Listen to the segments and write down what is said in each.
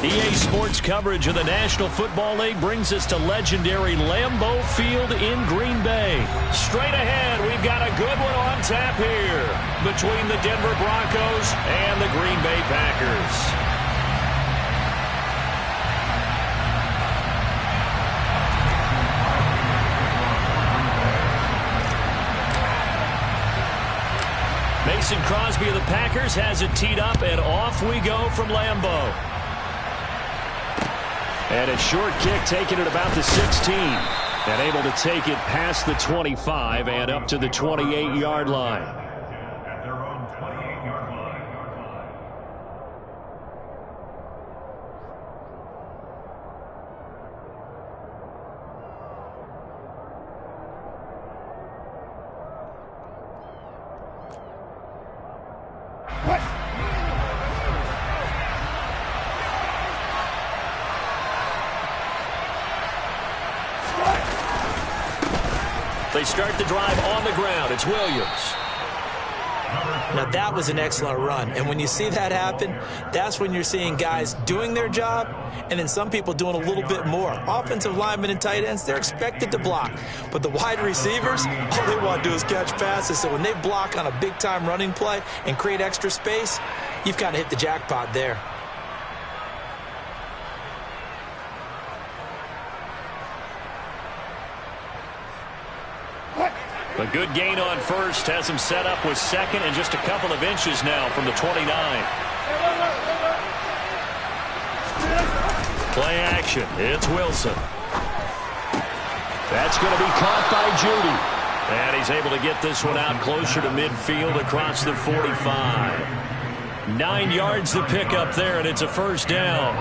EA Sports coverage of the National Football League brings us to legendary Lambeau Field in Green Bay. Straight ahead, we've got a good one on tap here between the Denver Broncos and the Green Bay Packers. Mason Crosby of the Packers has it teed up, and off we go from Lambeau. And a short kick taken at about the 16. And able to take it past the 25 and up to the 28-yard line. They start the drive on the ground. It's Williams. Now, that was an excellent run. And when you see that happen, that's when you're seeing guys doing their job and then some people doing a little bit more. Offensive linemen and tight ends, they're expected to block. But the wide receivers, all they want to do is catch passes. So when they block on a big-time running play and create extra space, you've kind of hit the jackpot there. A good gain on first has him set up with second and just a couple of inches now from the 29. Play action. It's Wilson. That's going to be caught by Judy. And he's able to get this one out closer to midfield across the 45. 9 yards to pick up there, and it's a first down.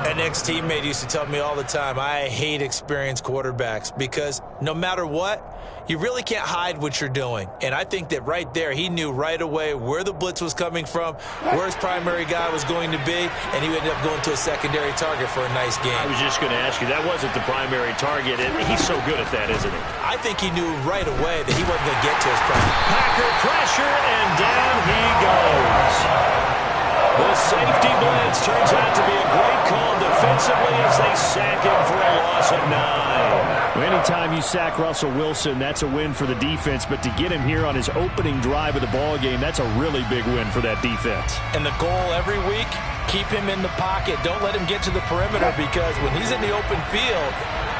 An ex-teammate used to tell me all the time, I hate experienced quarterbacks because no matter what, you really can't hide what you're doing. And I think that right there, he knew right away where the blitz was coming from, where his primary guy was going to be, and he ended up going to a secondary target for a nice game. I was just going to ask you, that wasn't the primary target, and he's so good at that, isn't he? I think he knew right away that he wasn't going to get to his primary. Packer pressure, and down he goes. The safety blitz turns out to be a great call defensively as they sack him for a loss of 9. Anytime you sack Russell Wilson, that's a win for the defense. But to get him here on his opening drive of the ball game, that's a really big win for that defense. And the goal every week, keep him in the pocket. Don't let him get to the perimeter because when he's in the open field,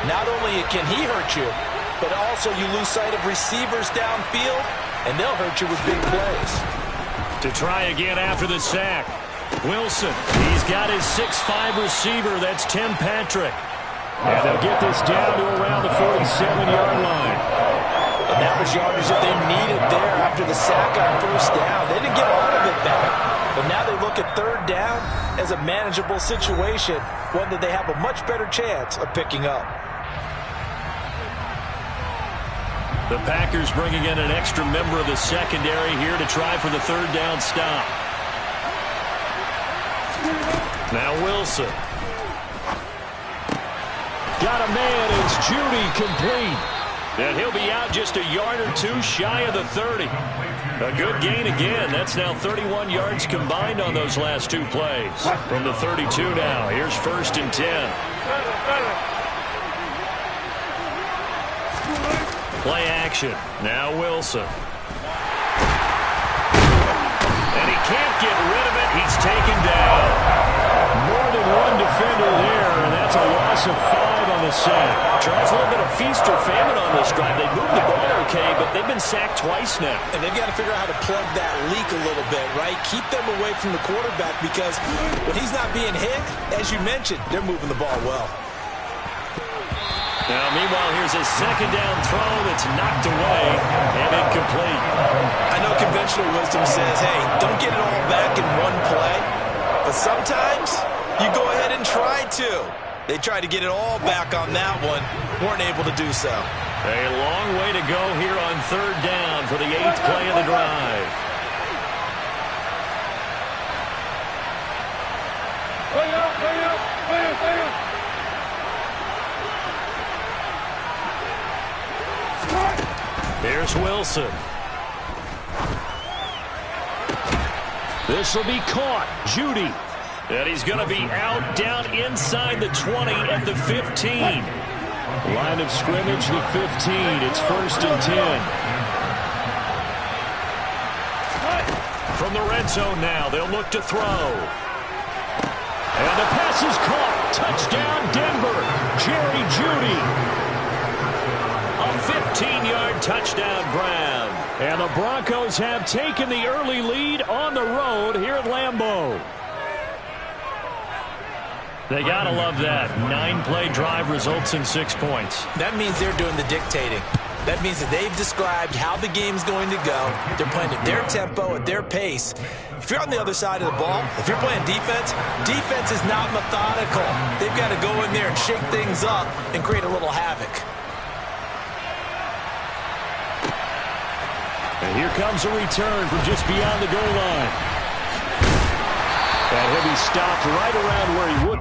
not only can he hurt you, but also you lose sight of receivers downfield, and they'll hurt you with big plays. To try again after the sack. Wilson, he's got his 6'5 receiver. That's Tim Patrick. And they'll get this down to around the 47-yard line. And that was yardage that they needed there after the sack on first down. They didn't get a lot of it back. But now they look at third down as a manageable situation, one that they have a much better chance of picking up. The Packers bringing in an extra member of the secondary here to try for the third down stop. Now Wilson. Got a man. It's Judy complete. And he'll be out just a yard or two shy of the 30. A good gain again. That's now 31 yards combined on those last two plays. From the 32 now. Here's 1st and 10. Play action. Now Wilson. And he can't get rid of it. He's taken down. More than one defender there, and that's a loss of 5 on the sack. Tries a little bit of feast or famine on this drive. They moved the ball okay, but they've been sacked twice now. And they've got to figure out how to plug that leak a little bit, right? Keep them away from the quarterback because when he's not being hit, as you mentioned, they're moving the ball well. Now, meanwhile, here's a second down throw that's knocked away and incomplete. I know conventional wisdom says, hey, don't get it all back in one play. But sometimes you go ahead and try to. They tried to get it all back on that one. Weren't able to do so. A long way to go here on third down for the 8th play of the drive. Here's Wilson. This will be caught. Judy. And he's going to be out down inside the 20 at the 15. Line of scrimmage, the 15. It's 1st and 10. From the red zone now, they'll look to throw. And the pass is caught. Touchdown, Denver. Jerry Jeudy. A 15-yard touchdown grab. And the Broncos have taken the early lead on the road here at Lambeau. They got to love that. 9-play drive results in 6 points. That means they're doing the dictating. That means that they've described how the game's going to go. They're playing at their tempo, at their pace. If you're on the other side of the ball, if you're playing defense, defense is not methodical. They've got to go in there and shake things up and create a little havoc. And here comes a return from just beyond the goal line. And he'll be stopped right around where he would.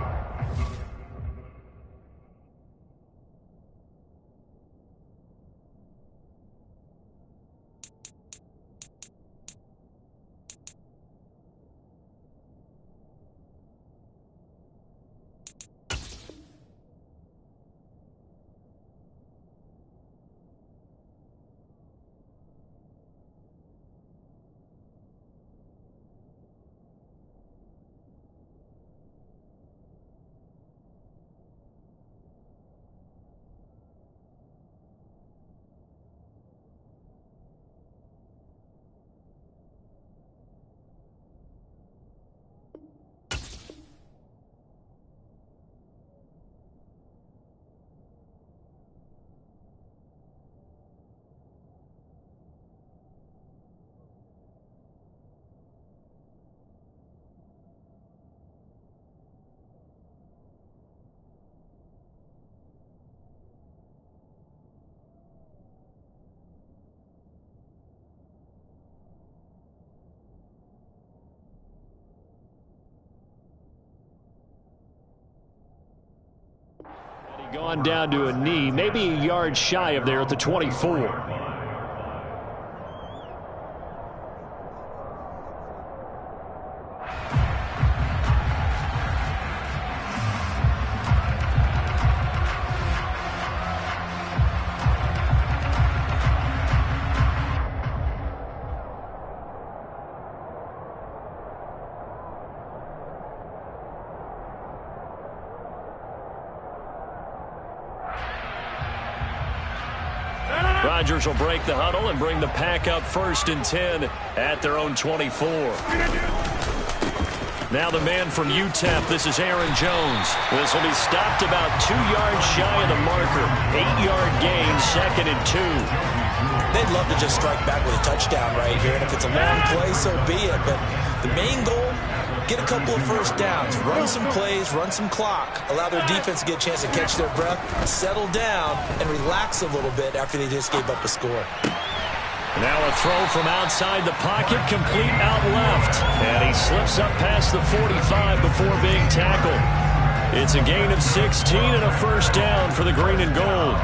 Gone down to a knee, maybe a yard shy of there at the 24. Rodgers will break the huddle and bring the pack up 1st and 10 at their own 24. Now the man from UTEP, this is Aaron Jones. This will be stopped about 2 yards shy of the marker. 8-yard gain, 2nd and 2. They'd love to just strike back with a touchdown right here, and if it's a long play, so be it. But the main goal, get a couple of first downs, run some plays, run some clock, allow their defense to get a chance to catch their breath, settle down, and relax a little bit after they just gave up a score. Now a throw from outside the pocket, complete out left. And he slips up past the 45 before being tackled. It's a gain of 16 and a 1st down for the green and gold.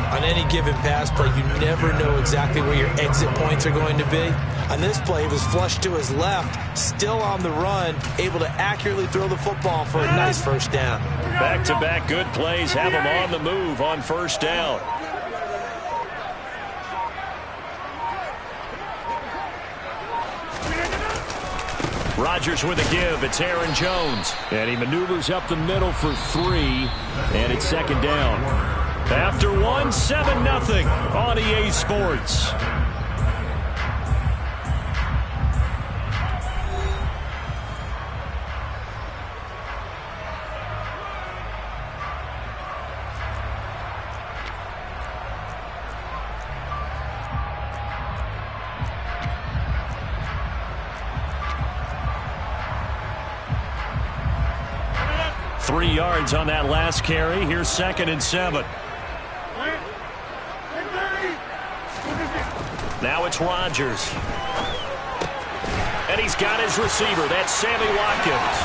On any given pass play, you never know exactly where your exit points are going to be. On this play, he was flushed to his left, still on the run, able to accurately throw the football for a nice 1st down. Back-to-back good plays have him on the move on 1st down. Rodgers with a give. It's Aaron Jones. And he maneuvers up the middle for 3. And it's 2nd down. After 1, 7-0 on EA Sports. Three yards on that last carry. Here's 2nd and 7. Now it's Rodgers. And he's got his receiver. That's Sammy Watkins.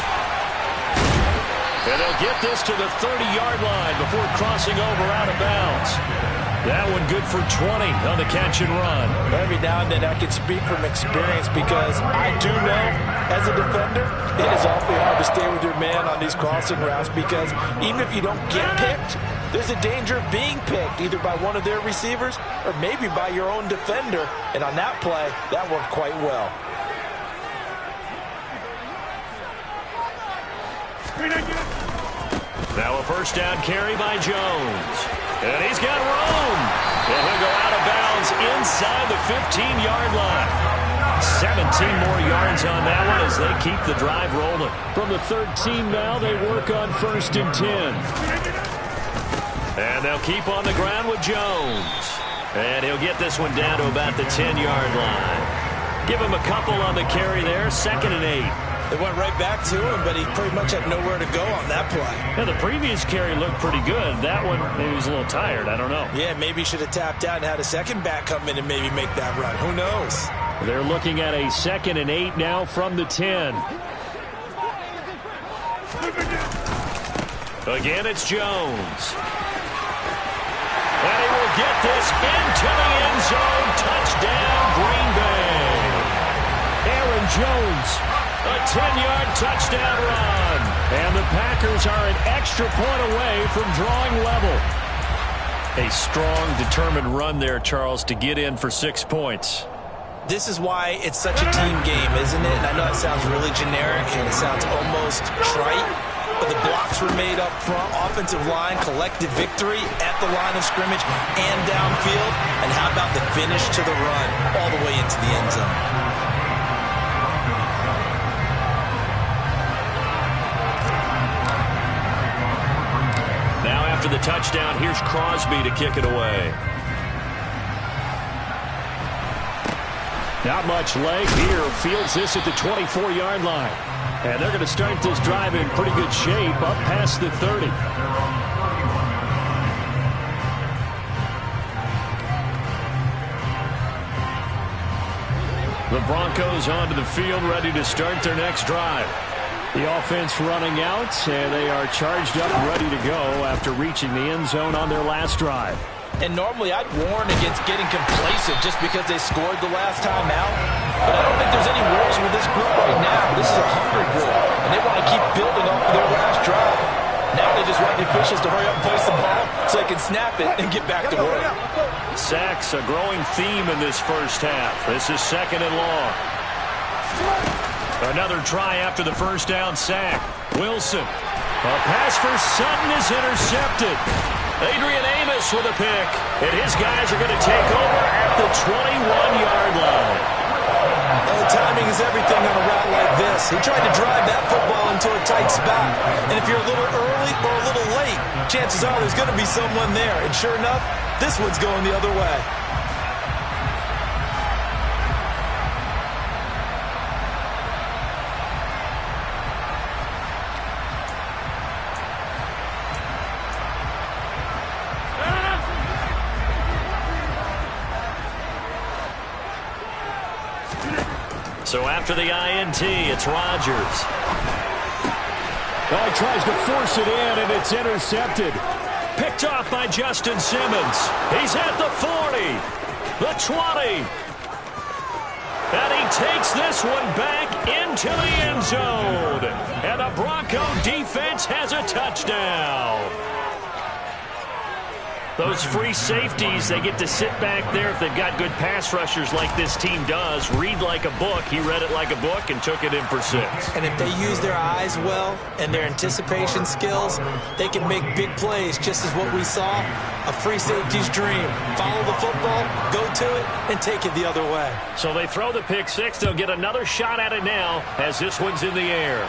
And they'll get this to the 30-yard line before crossing over out of bounds. That one good for 20 on the catch and run. Every now and then I can speak from experience because I do know as a defender, it is awfully hard to stay with your man on these crossing routes because even if you don't get picked, there's a danger of being picked either by one of their receivers or maybe by your own defender. And on that play, that worked quite well. Now a first down carry by Jones. And he's got room. And he'll go out of bounds inside the 15-yard line. 17 more yards on that one as they keep the drive rolling. From the 13 now, they work on 1st and 10. And they'll keep on the ground with Jones. And he'll get this one down to about the 10-yard line. Give him a couple on the carry there, 2nd and 8. They went right back to him, but he pretty much had nowhere to go on that play. Yeah, the previous carry looked pretty good. That one, maybe he was a little tired. I don't know. Yeah, maybe he should have tapped out and had a second back come in and maybe make that run. Who knows? They're looking at a 2nd and 8 now from the 10. Again, it's Jones. And he will get this into the end zone. Touchdown, Green Bay. Aaron Jones. A 10-yard touchdown run. And the Packers are an extra point away from drawing level. A strong, determined run there, Charles, to get in for 6 points. This is why it's such a team game, isn't it? And I know it sounds really generic and it sounds almost trite, but the blocks were made up front, offensive line, collective victory at the line of scrimmage and downfield. And how about the finish to the run all the way into the end zone? After the touchdown, here's Crosby to kick it away. Not much leg here. Fields this at the 24-yard line. And they're going to start this drive in pretty good shape up past the 30. The Broncos onto the field, ready to start their next drive. The offense running out, and they are charged up, ready to go after reaching the end zone on their last drive. And normally I'd warn against getting complacent just because they scored the last time out. But I don't think there's any worries with this group right now. This is a hungry group, and they want to keep building off of their last drive. Now they just want the officials to hurry up and place the ball so they can snap it and get back to work. Sacks, a growing theme in this first half. This is 2nd and long. Another try after the first down sack. Wilson. A pass for Sutton is intercepted. Adrian Amos with a pick. And his guys are going to take over at the 21-yard line. Well, timing is everything on a route like this. He tried to drive that football into a tight spot. And if you're a little early or a little late, chances are there's going to be someone there. And sure enough, this one's going the other way. So after the INT, it's Rodgers. He tries to force it in, and it's intercepted. Picked off by Justin Simmons. He's at the 40, the 20. And he takes this one back into the end zone. And the Bronco defense has a touchdown. Those free safeties, they get to sit back there if they've got good pass rushers like this team does. Read like a book. He read it like a book and took it in for 6. And if they use their eyes well and their anticipation skills, they can make big plays, just as what we saw, a free safety's dream. Follow the football, go to it, and take it the other way. So they throw the pick 6. They'll get another shot at it now as this one's in the air.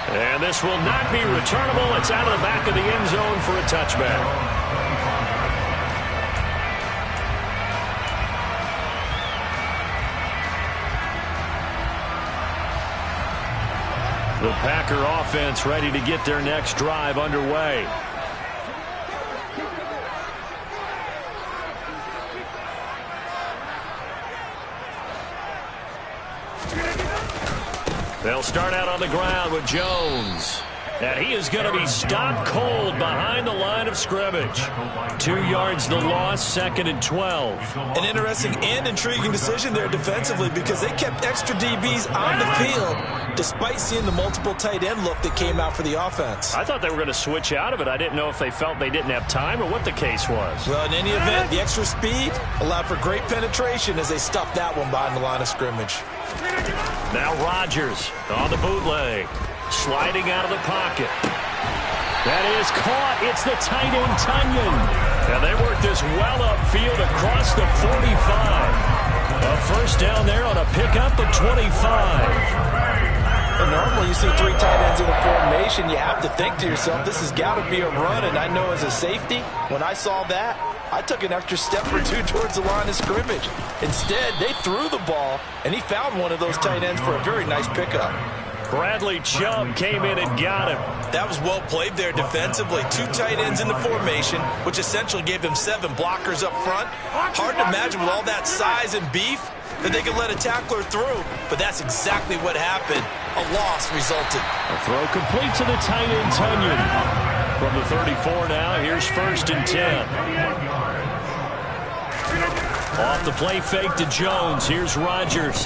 And this will not be returnable. It's out of the back of the end zone for a touchback. The Packer offense ready to get their next drive underway. They'll start out on the ground with Jones. And he is going to be stopped cold behind the line of scrimmage. 2 yards the loss, 2nd and 12. An interesting and intriguing decision there defensively because they kept extra DBs on the field despite seeing the multiple tight end look that came out for the offense. I thought they were going to switch out of it. I didn't know if they felt they didn't have time or what the case was. Well, in any event, the extra speed allowed for great penetration as they stuffed that one behind the line of scrimmage. Now Rodgers on the bootleg. Sliding out of the pocket. That is caught. It's the tight end, Tunyon. And they work this well upfield across the 45. A first down there on a pickup of 25. And normally you see 3 tight ends in a formation. You have to think to yourself, this has got to be a run. And I know as a safety, when I saw that, I took an extra step or 2 towards the line of scrimmage. Instead, they threw the ball, and he found one of those tight ends for a very nice pickup. Bradley Chubb came in and got him. That was well played there defensively. 2 tight ends in the formation, which essentially gave them 7 blockers up front. Hard to imagine with all that size and beef that they could let a tackler through, but that's exactly what happened. A loss resulted. A throw complete to the tight end, Tunyon. From the 34 now, here's 1st and 10. Off the play fake to Jones. Here's Rodgers.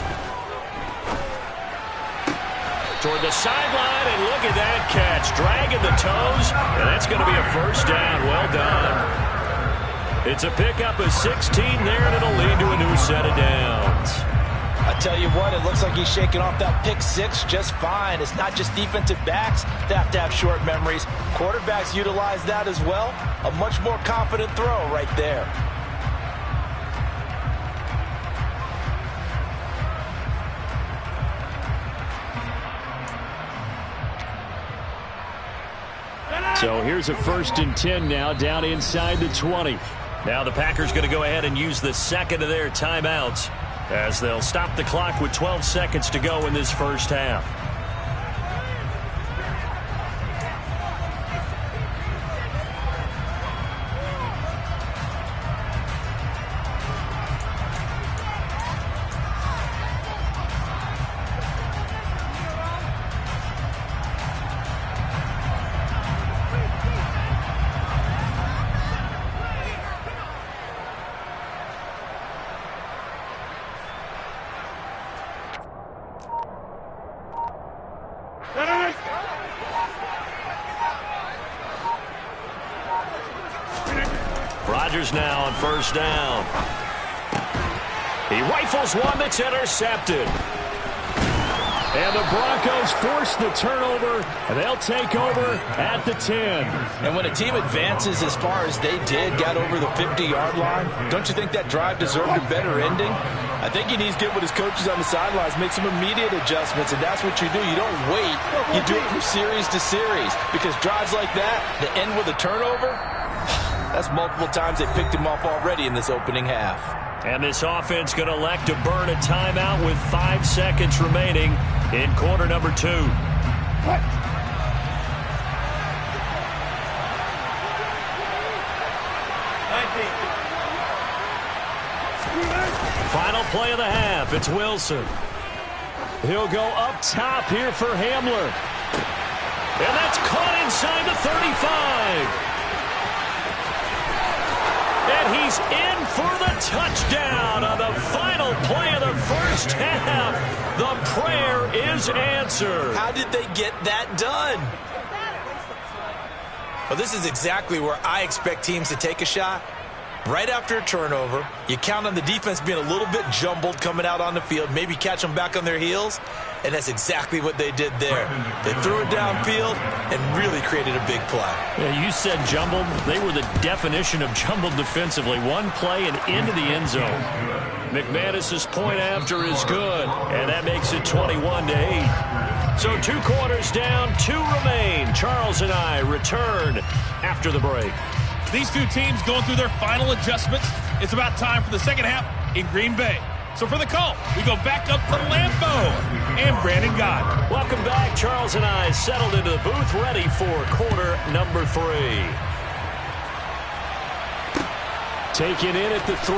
Toward the sideline, and look at that catch. Dragging the toes, and that's going to be a first down. Well done. It's a pickup of 16 there, and it'll lead to a new set of downs. I tell you what, it looks like he's shaking off that pick 6 just fine. It's not just defensive backs that have to have short memories. Quarterbacks utilize that as well. A much more confident throw right there. So here's a 1st and 10 now, down inside the 20. Now the Packers going to go ahead and use the second of their timeouts as they'll stop the clock with 12 seconds to go in this first half. Rodgers now on 1st down. He rifles one that's intercepted. And the Broncos force the turnover, and they'll take over at the 10. And when a team advances as far as they did, got over the 50-yard line, don't you think that drive deserved a better ending? I think he needs to get with his coaches on the sidelines, make some immediate adjustments, and that's what you do. You don't wait. You do it from series to series, because drives like that end with a turnover, that's multiple times they picked him off already in this opening half. And this offense going to elect to burn a timeout with 5 seconds remaining in quarter number 2. Final play of the half. It's Wilson. He'll go up top here for Hamler. And that's caught inside the 35. And he's in for the touchdown on the final play of the first half. The prayer is answered. How did they get that done? Well, this is exactly where I expect teams to take a shot. Right after a turnover, you count on the defense being a little bit jumbled coming out on the field, maybe catch them back on their heels, and that's exactly what they did there. They threw it downfield and really created a big play. Yeah, you said jumbled. They were the definition of jumbled defensively. One play and into the end zone. McManus's point after is good, and that makes it 21-8. So 2 quarters down, 2 remain. Charles and I return after the break. These 2 teams going through their final adjustments. It's about time for the second half in Green Bay. So for the call, we go back up to Lambeau and Brandon Gott. Welcome back. Charles and I settled into the booth, ready for quarter number 3. Taken in at the 3.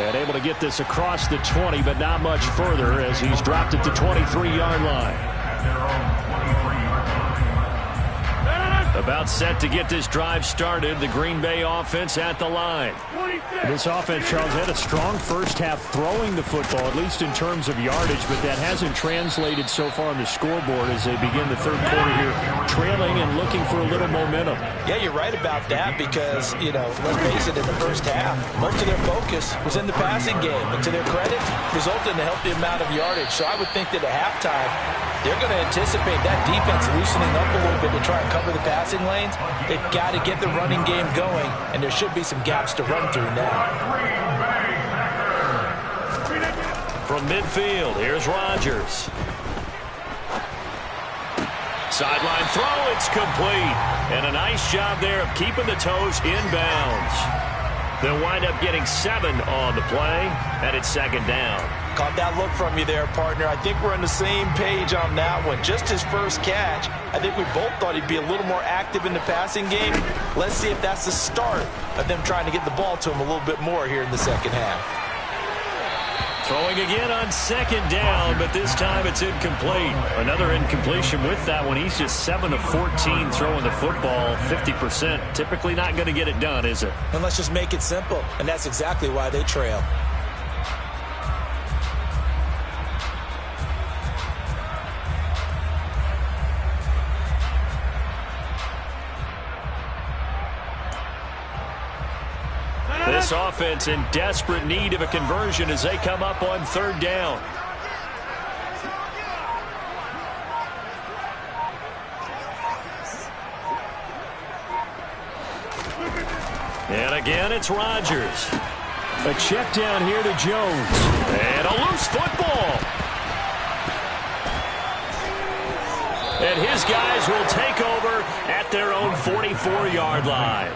And able to get this across the 20, but not much further as he's dropped at the 23-yard line. About set to get this drive started. The Green Bay offense at the line. This offense, Charles, had a strong first half throwing the football, at least in terms of yardage, but that hasn't translated so far on the scoreboard as they begin the third quarter here, trailing and looking for a little momentum. Yeah, you're right about that because, let's face it, in the first half, most of their focus was in the passing game. And to their credit, resulted in a healthy amount of yardage. So I would think that at halftime, they're going to anticipate that defense loosening up a little bit to try and cover the passing lanes. They've got to get the running game going, and there should be some gaps to run through now. From midfield, here's Rodgers. Sideline throw, it's complete. And a nice job there of keeping the toes inbounds. They'll wind up getting 7 on the play, and it's second down. Caught that look from you there, partner. I think we're on the same page on that one. Just his first catch, I think we both thought he'd be a little more active in the passing game. Let's see if that's the start of them trying to get the ball to him a little bit more here in the second half. Throwing again on second down, but this time it's incomplete. Another incompletion with that one. He's just 7 of 14 throwing the football, 50%. Typically not going to get it done, is it? And let's just make it simple, and that's exactly why they trail. This offense in desperate need of a conversion as they come up on third down. And again, it's Rodgers. A check down here to Jones. And a loose football. And his guys will take over at their own 44-yard line.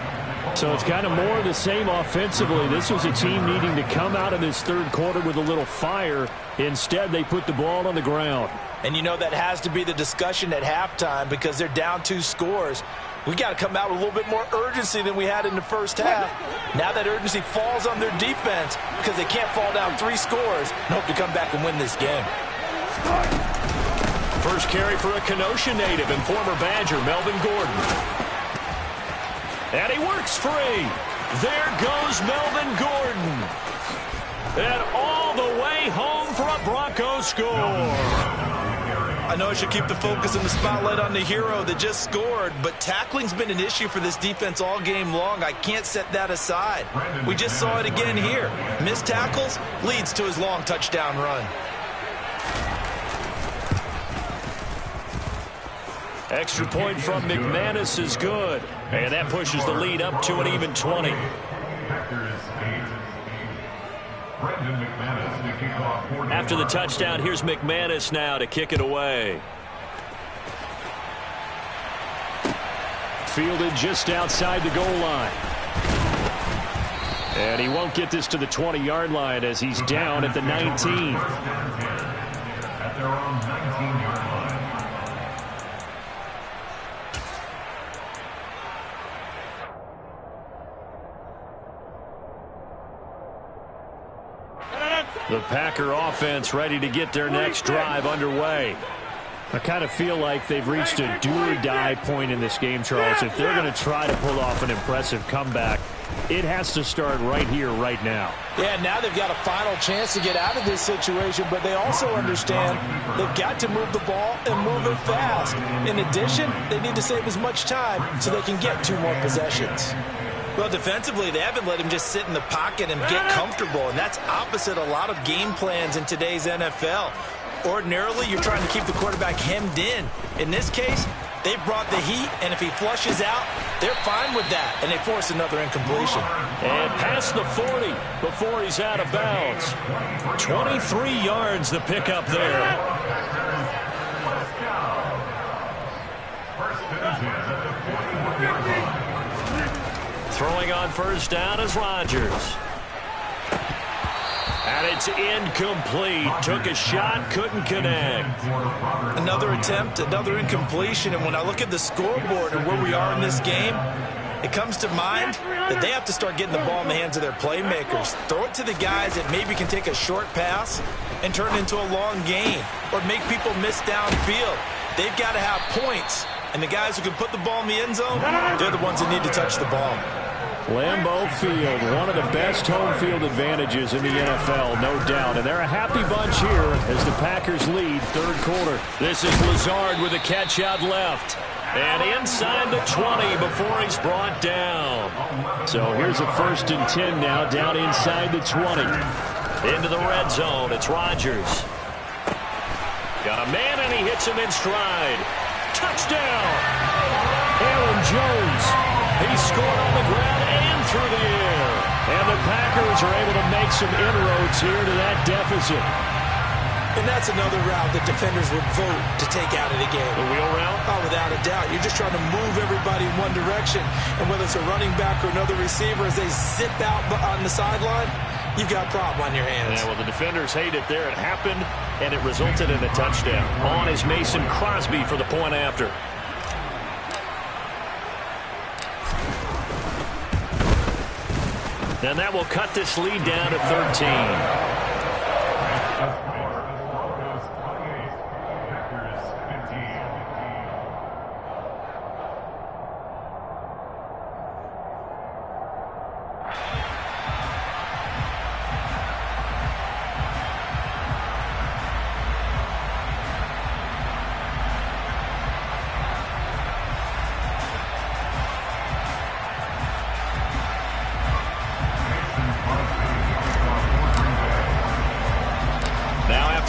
So it's kind of more of the same offensively. This was a team needing to come out of this third quarter with a little fire. Instead, they put the ball on the ground. And that has to be the discussion at halftime because they're down 2 scores. We got to come out with a little bit more urgency than we had in the first half. Now that urgency falls on their defense because they can't fall down 3 scores and hope to come back and win this game. First carry for a Kenosha native and former Badger, Melvin Gordon. And he works free. There goes Melvin Gordon. And all the way home for a Broncos score. I know I should keep the focus and the spotlight on the hero that just scored, but tackling's been an issue for this defense all game long. I can't set that aside. We just saw it again here. Missed tackles leads to his long touchdown run. Extra point from McManus is good. And that pushes the lead up to an even 20. After the touchdown, here's McManus now to kick it away. Fielded just outside the goal line. And he won't get this to the 20-yard line as he's down at the 19. At their own 19-yard line. The Packer offense ready to get their next drive underway. I kind of feel like they've reached a do-or-die point in this game, Charles. If they're going to try to pull off an impressive comeback, it has to start right here, right now. Yeah, now they've got a final chance to get out of this situation, but they also understand they've got to move the ball and move it fast. In addition, they need to save as much time so they can get 2 more possessions. Well, defensively, they haven't let him just sit in the pocket and get comfortable, and that's opposite a lot of game plans in today's NFL. Ordinarily, you're trying to keep the quarterback hemmed in. In this case, they brought the heat, and if he flushes out, they're fine with that, and they force another incompletion. And past the 40 before he's out of bounds. 23 yards the pickup there. Throwing on first down is Rodgers. And it's incomplete. Took a shot, couldn't connect. Another attempt, another incompletion. And when I look at the scoreboard and where we are in this game, it comes to mind that they have to start getting the ball in the hands of their playmakers. Throw it to the guys that maybe can take a short pass and turn it into a long gain or make people miss downfield. They've got to have points. And the guys who can put the ball in the end zone, they're the ones that need to touch the ball. Lambeau Field, one of the best home field advantages in the NFL, no doubt. And they're a happy bunch here as the Packers lead third quarter. This is Lazard with a catch out left. And inside the 20 before he's brought down. So here's a 1st and 10 now, down inside the 20. Into the red zone, it's Rodgers. Got a man and he hits him in stride. Touchdown! Aaron Jones. He scored on the ground and through the air. And the Packers are able to make some inroads here to that deficit. And that's another route that defenders would vote to take out of the game. The wheel route? Oh, without a doubt. You're just trying to move everybody in one direction. And whether it's a running back or another receiver, as they zip out on the sideline, you've got a problem on your hands. Yeah, well, the defenders hate it there. It happened, and it resulted in a touchdown. On is Mason Crosby for the point after. And that will cut this lead down to 13.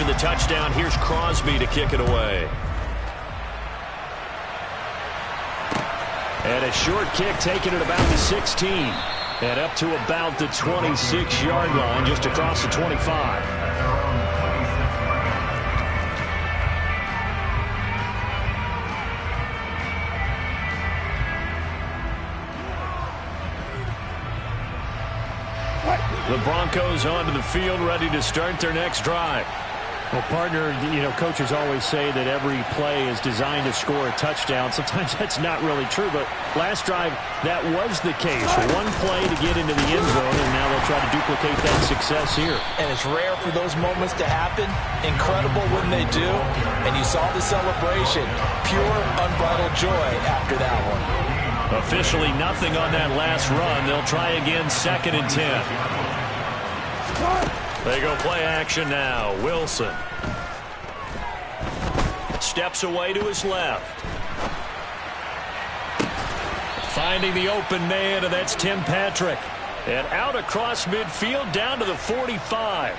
The touchdown, here's Crosby to kick it away. And a short kick taken at about the 16. And up to about the 26-yard line, just across the 25. The Broncos onto the field, ready to start their next drive. Well, partner, coaches always say that every play is designed to score a touchdown. Sometimes that's not really true, but last drive, that was the case. One play to get into the end zone, and now they'll try to duplicate that success here. And it's rare for those moments to happen. Incredible when they do. And you saw the celebration. Pure, unbridled joy after that one. Officially nothing on that last run. They'll try again, 2nd and 10. They go play action now. Wilson steps away to his left. Finding the open man, and that's Tim Patrick. And out across midfield down to the 45.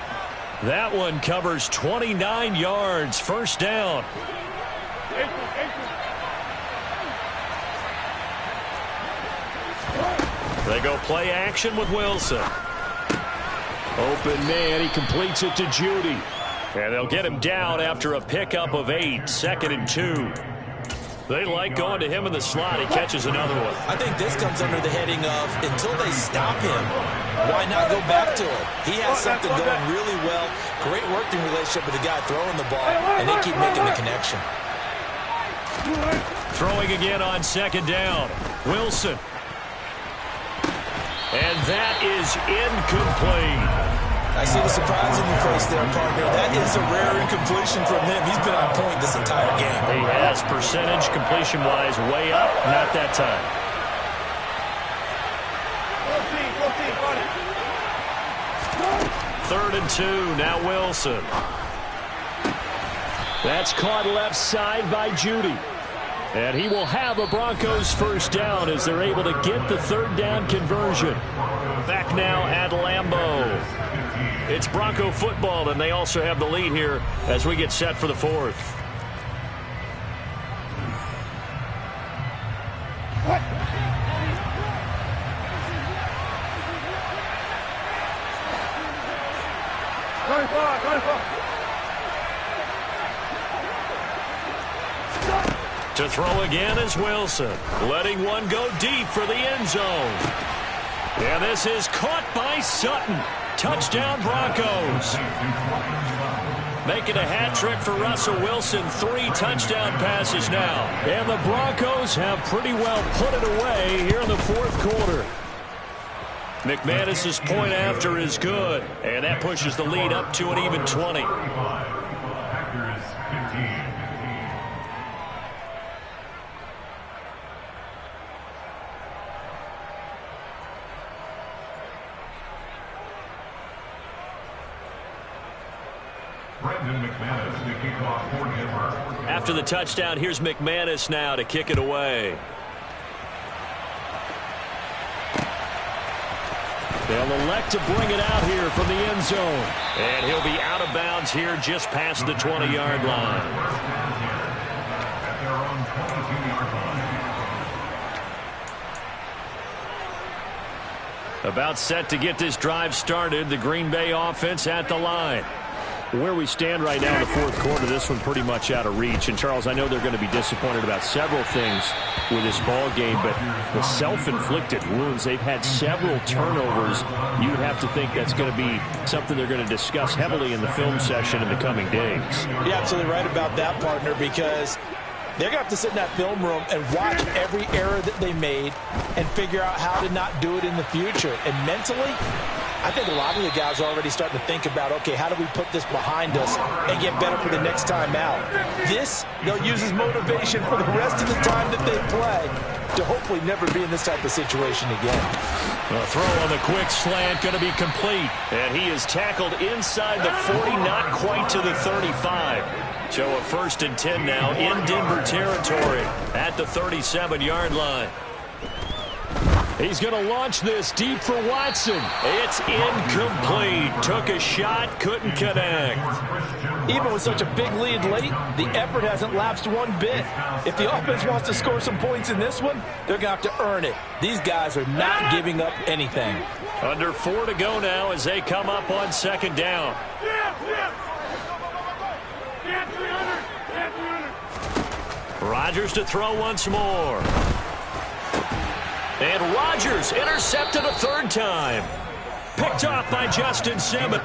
That one covers 29 yards. First down. They go play action with Wilson. Open man, he completes it to Judy. And they'll get him down after a pickup of 8, 2nd and 2. They like going to him in the slot. He catches another one. I think this comes under the heading of, until they stop him, why not go back to him? He has something going really well. Great working relationship with the guy throwing the ball, and they keep making the connection. Throwing again on 2nd down. Wilson. And that is incomplete. I see the surprise in your face there, partner. That is a rare incompletion from him. He's been on point this entire game. He has, percentage completion-wise way up. Not that time. Third and 2. Now Wilson. That's caught left side by Judy. And he will have a Broncos first down as they're able to get the 3rd down conversion. Back now at Lambeau. It's Bronco football, and they also have the lead here as we get set for the 4th. To throw again is Wilson, letting one go deep for the end zone. And this is caught by Sutton. Touchdown, Broncos. Making a hat trick for Russell Wilson. 3 touchdown passes now. And the Broncos have pretty well put it away here in the fourth quarter. McManus's point after is good. And that pushes the lead up to an even 20. Packers 15. After the touchdown, here's McManus now to kick it away. They'll elect to bring it out here from the end zone. And he'll be out of bounds here just past the 20-yard line. At their own 22-yard line. About set to get this drive started. The Green Bay offense at the line. Where we stand right now in the fourth quarter, this one pretty much out of reach. And, Charles, I know they're going to be disappointed about several things with this ball game, but the self-inflicted wounds, they've had several turnovers. You would have to think that's going to be something they're going to discuss heavily in the film session in the coming days. You're absolutely right about that, partner, because they're going to have to sit in that film room and watch every error that they made and figure out how to not do it in the future. And mentally, I think a lot of the guys are already starting to think about, okay, how do we put this behind us and get better for the next time out? This, they'll use as motivation for the rest of the time that they play to hopefully never be in this type of situation again. The throw on the quick slant going to be complete. And he is tackled inside the 40, not quite to the 35. So a 1st and 10 now in Denver territory at the 37-yard line. He's going to launch this deep for Watson. It's incomplete. Took a shot, couldn't connect. Even with such a big lead late, the effort hasn't lapsed one bit. If the offense wants to score some points in this one, they're going to have to earn it. These guys are not giving up anything. Under 4 to go now as they come up on 2nd down. Rodgers to throw once more. And Rodgers intercepted a 3rd time. Picked off by Justin Simmons.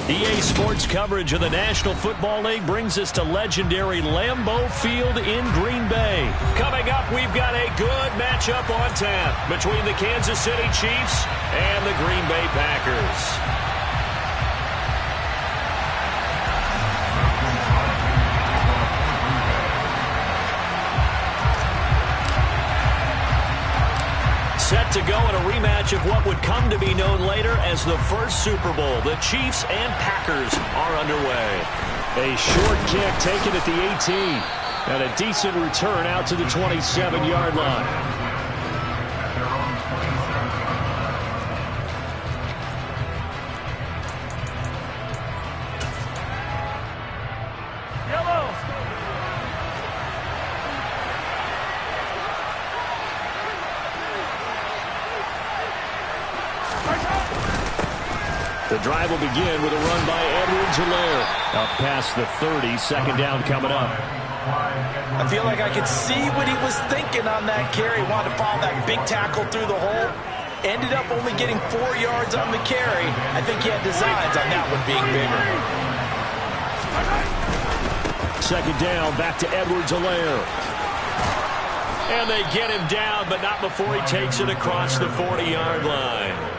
EA Sports coverage of the National Football League brings us to legendary Lambeau Field in Green Bay. Coming up, we've got a good matchup on tap between the Kansas City Chiefs and the Green Bay Packers. Set to go in a rematch of what would come to be known later as the first Super Bowl. The Chiefs and Packers are underway. A short kick taken at the 18. And a decent return out to the 27-yard line. The drive will begin with a run by Edwards-Helaire. Up past the 30, 2nd down coming up. I feel like I could see what he was thinking on that carry. Wanted to follow that big tackle through the hole. Ended up only getting 4 yards on the carry. I think he had designs on that one being bigger. 2nd down, back to Edwards-Helaire. And they get him down, but not before he takes it across the 40-yard line.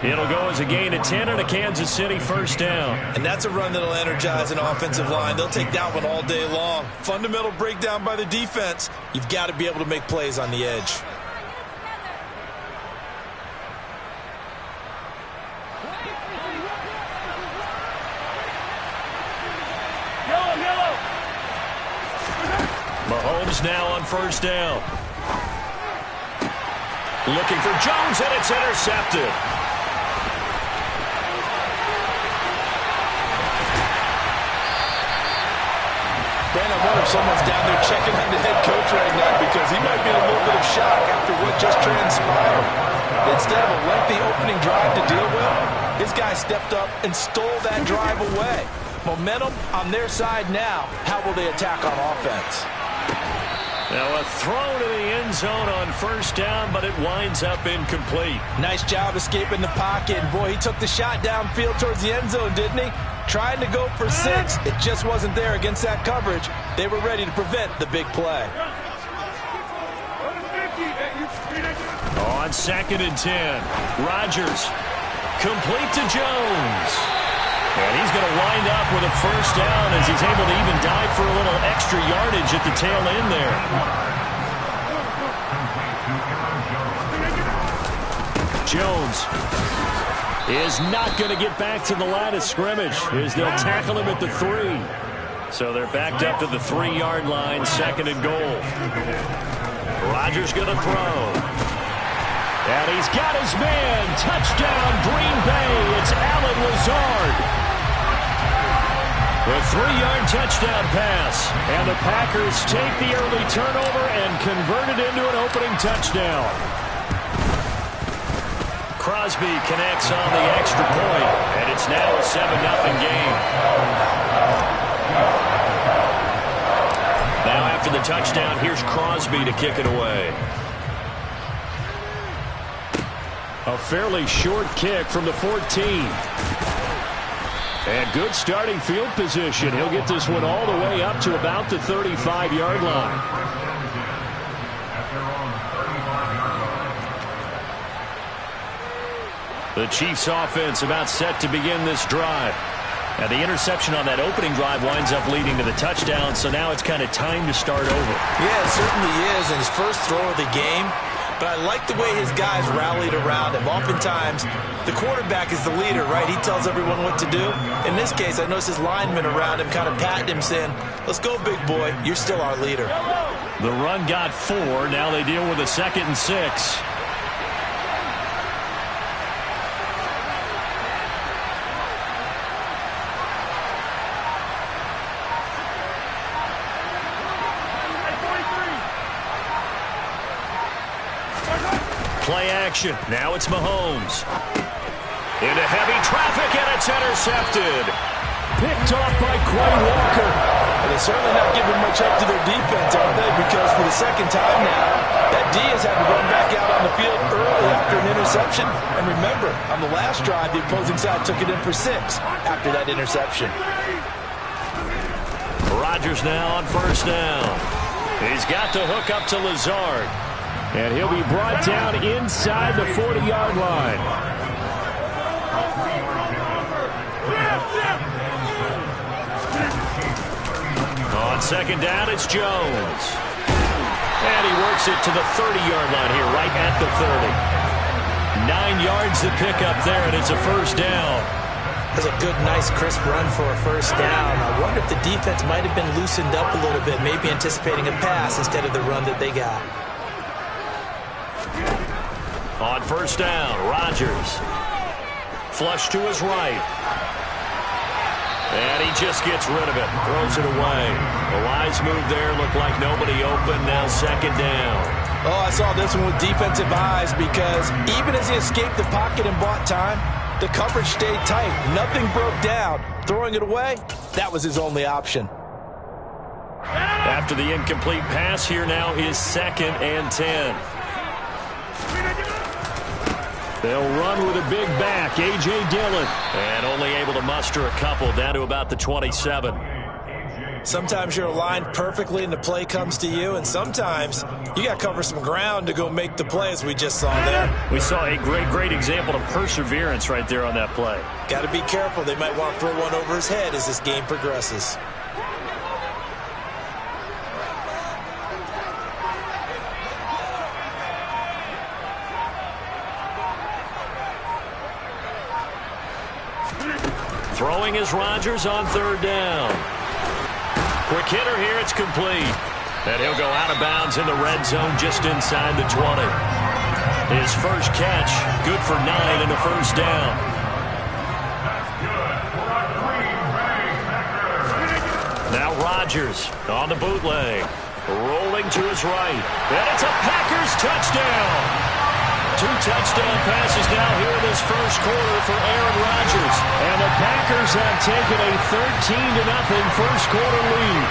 It'll go as a gain of 10 and a Kansas City first down. And that's a run that'll energize an offensive line. They'll take that one all day long. Fundamental breakdown by the defense. You've got to be able to make plays on the edge. Mahomes now on first down. Looking for Jones, and it's intercepted. Dan, I wonder if someone's down there checking on the head coach right now because he might be in a little bit of shock after what just transpired. Instead of a lengthy opening drive to deal with, his guy stepped up and stole that drive away. Momentum on their side now. How will they attack on offense? Now a throw to the end zone on first down, but it winds up incomplete. Nice job escaping the pocket. And boy, he took the shot downfield towards the end zone, didn't he? Trying to go for 6. It just wasn't there against that coverage. They were ready to prevent the big play. On 2nd and 10, Rodgers complete to Jones. And he's going to wind up with a first down as he's able to even dive for a little extra yardage at the tail end there. Jones is not going to get back to the line of scrimmage as they'll tackle him at the 3. So they're backed up to the 3-yard line, 2nd and goal. Rodgers going to throw. And he's got his man. Touchdown, Green Bay. It's Allen Lazard. A 3-yard touchdown pass. And the Packers take the early turnover and convert it into an opening touchdown. Crosby connects on the extra point, and it's now a 7-0 game. Now after the touchdown, here's Crosby to kick it away. A fairly short kick from the 14. And good starting field position. He'll get this one all the way up to about the 35-yard line. The Chiefs offense about set to begin this drive. Now the interception on that opening drive winds up leading to the touchdown, so now it's kind of time to start over. Yeah, it certainly is, and his first throw of the game. But I like the way his guys rallied around him. Oftentimes, the quarterback is the leader, right? He tells everyone what to do. In this case, I noticed his linemen around him kind of patting him, saying, let's go, big boy. You're still our leader. The run got 4. Now they deal with a 2nd and 6. Play action. Now it's Mahomes. Into heavy traffic, and it's intercepted. Picked off by Quay Walker. And they're certainly not giving much help to their defense, are they? Because for the second time now, that D has had to run back out on the field early after an interception. And remember, on the last drive, the opposing side took it in for 6 after that interception. Rodgers now on first down. He's got to hook up to Lazard. And he'll be brought down inside the 40-yard line. On 2nd down, it's Jones. And he works it to the 30-yard line here, right at the 30. 9 yards to pick up there, and it's a first down. That's a good, nice, crisp run for a first down. I wonder if the defense might have been loosened up a little bit, maybe anticipating a pass instead of the run that they got. On first down, Rodgers. Flush to his right. And he just gets rid of it. Throws it away. A wise move there. Looked like nobody open. Now 2nd down. Oh, I saw this one with defensive eyes because even as he escaped the pocket and bought time, the coverage stayed tight. Nothing broke down. Throwing it away, that was his only option. After the incomplete pass, here now is 2nd and 10. They'll run with a big back, A.J. Dillon. And only able to muster a couple down to about the 27. Sometimes you're aligned perfectly and the play comes to you, and sometimes you got to cover some ground to go make the play, as we just saw there. We saw a great example of perseverance right there on that play. Got to be careful. They might want to throw one over his head as this game progresses. Throwing is Rodgers on third down. Quick hitter here, it's complete. And he'll go out of bounds in the red zone just inside the 20. His first catch, good for 9 and a first down. Now Rodgers on the bootleg. Rolling to his right. And it's a Packers touchdown. 2 touchdown passes now here in this first quarter for Aaron Rodgers. And the Packers have taken a 13-0 first quarter lead.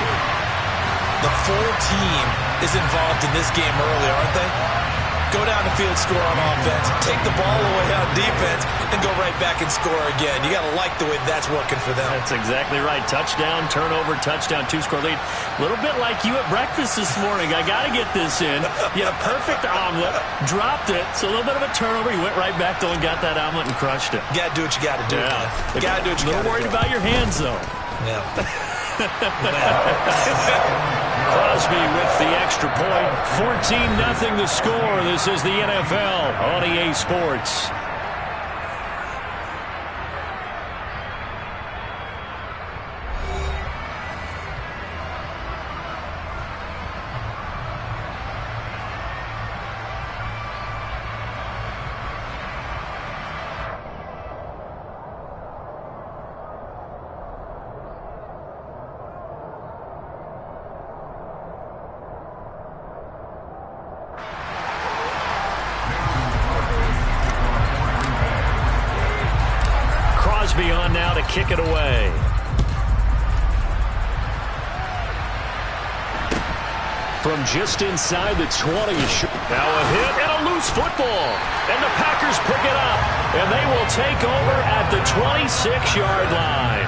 The full team is involved in this game early, aren't they? Go down the field, score on offense, take the ball away on defense, and go right back and score again. You got to like the way that's working for them. That's exactly right. Touchdown, turnover, touchdown, 2-score lead. A little bit like you at breakfast this morning. I got to get this in. You had a perfect omelet, dropped it, so a little bit of a turnover. You went right back though and got that omelet and crushed it. You got to do what you got to do. Yeah. You got to do what you got to do. A little worried about your hands, though. Yeah. Crosby with the extra point. 14-0 the score. This is the NFL on EA Sports. Crosby on now to kick it away. From just inside the 20. Now a hit and a loose football. And the Packers pick it up. And they will take over at the 26-yard line.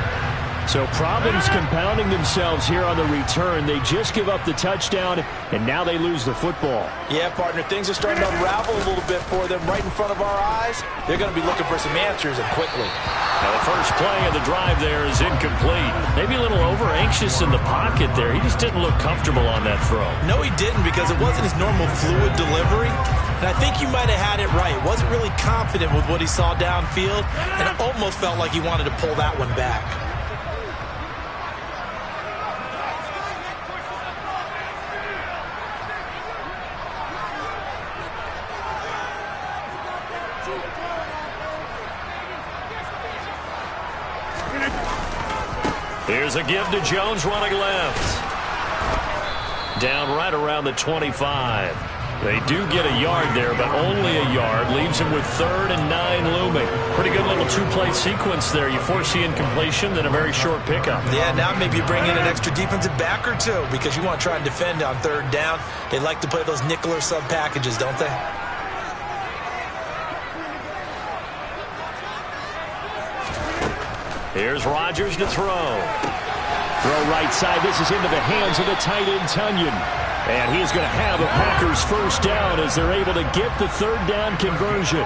So problems compounding themselves here on the return. They just give up the touchdown, and now they lose the football. Yeah, partner, things are starting to unravel a little bit for them right in front of our eyes. They're going to be looking for some answers, and quickly. Now the first play of the drive there is incomplete. Maybe a little over-anxious in the pocket there. He just didn't look comfortable on that throw. No, he didn't, because it wasn't his normal fluid delivery. And I think you might have had it right. Wasn't really confident with what he saw downfield, and it almost felt like he wanted to pull that one back. Here's a give to Jones running left. Down right around the 25. They do get a yard there, but only a yard. Leaves him with 3rd and 9 looming. Pretty good little 2-play sequence there. You force the incompletion, then a very short pickup. Yeah, now maybe you bring in an extra defensive back or two because you want to try and defend on 3rd down. They like to play those nickel or sub packages, don't they? Here's Rodgers to throw. Throw right side. This is into the hands of the tight end, Tunyon. And he's going to have a Packers first down as they're able to get the 3rd down conversion.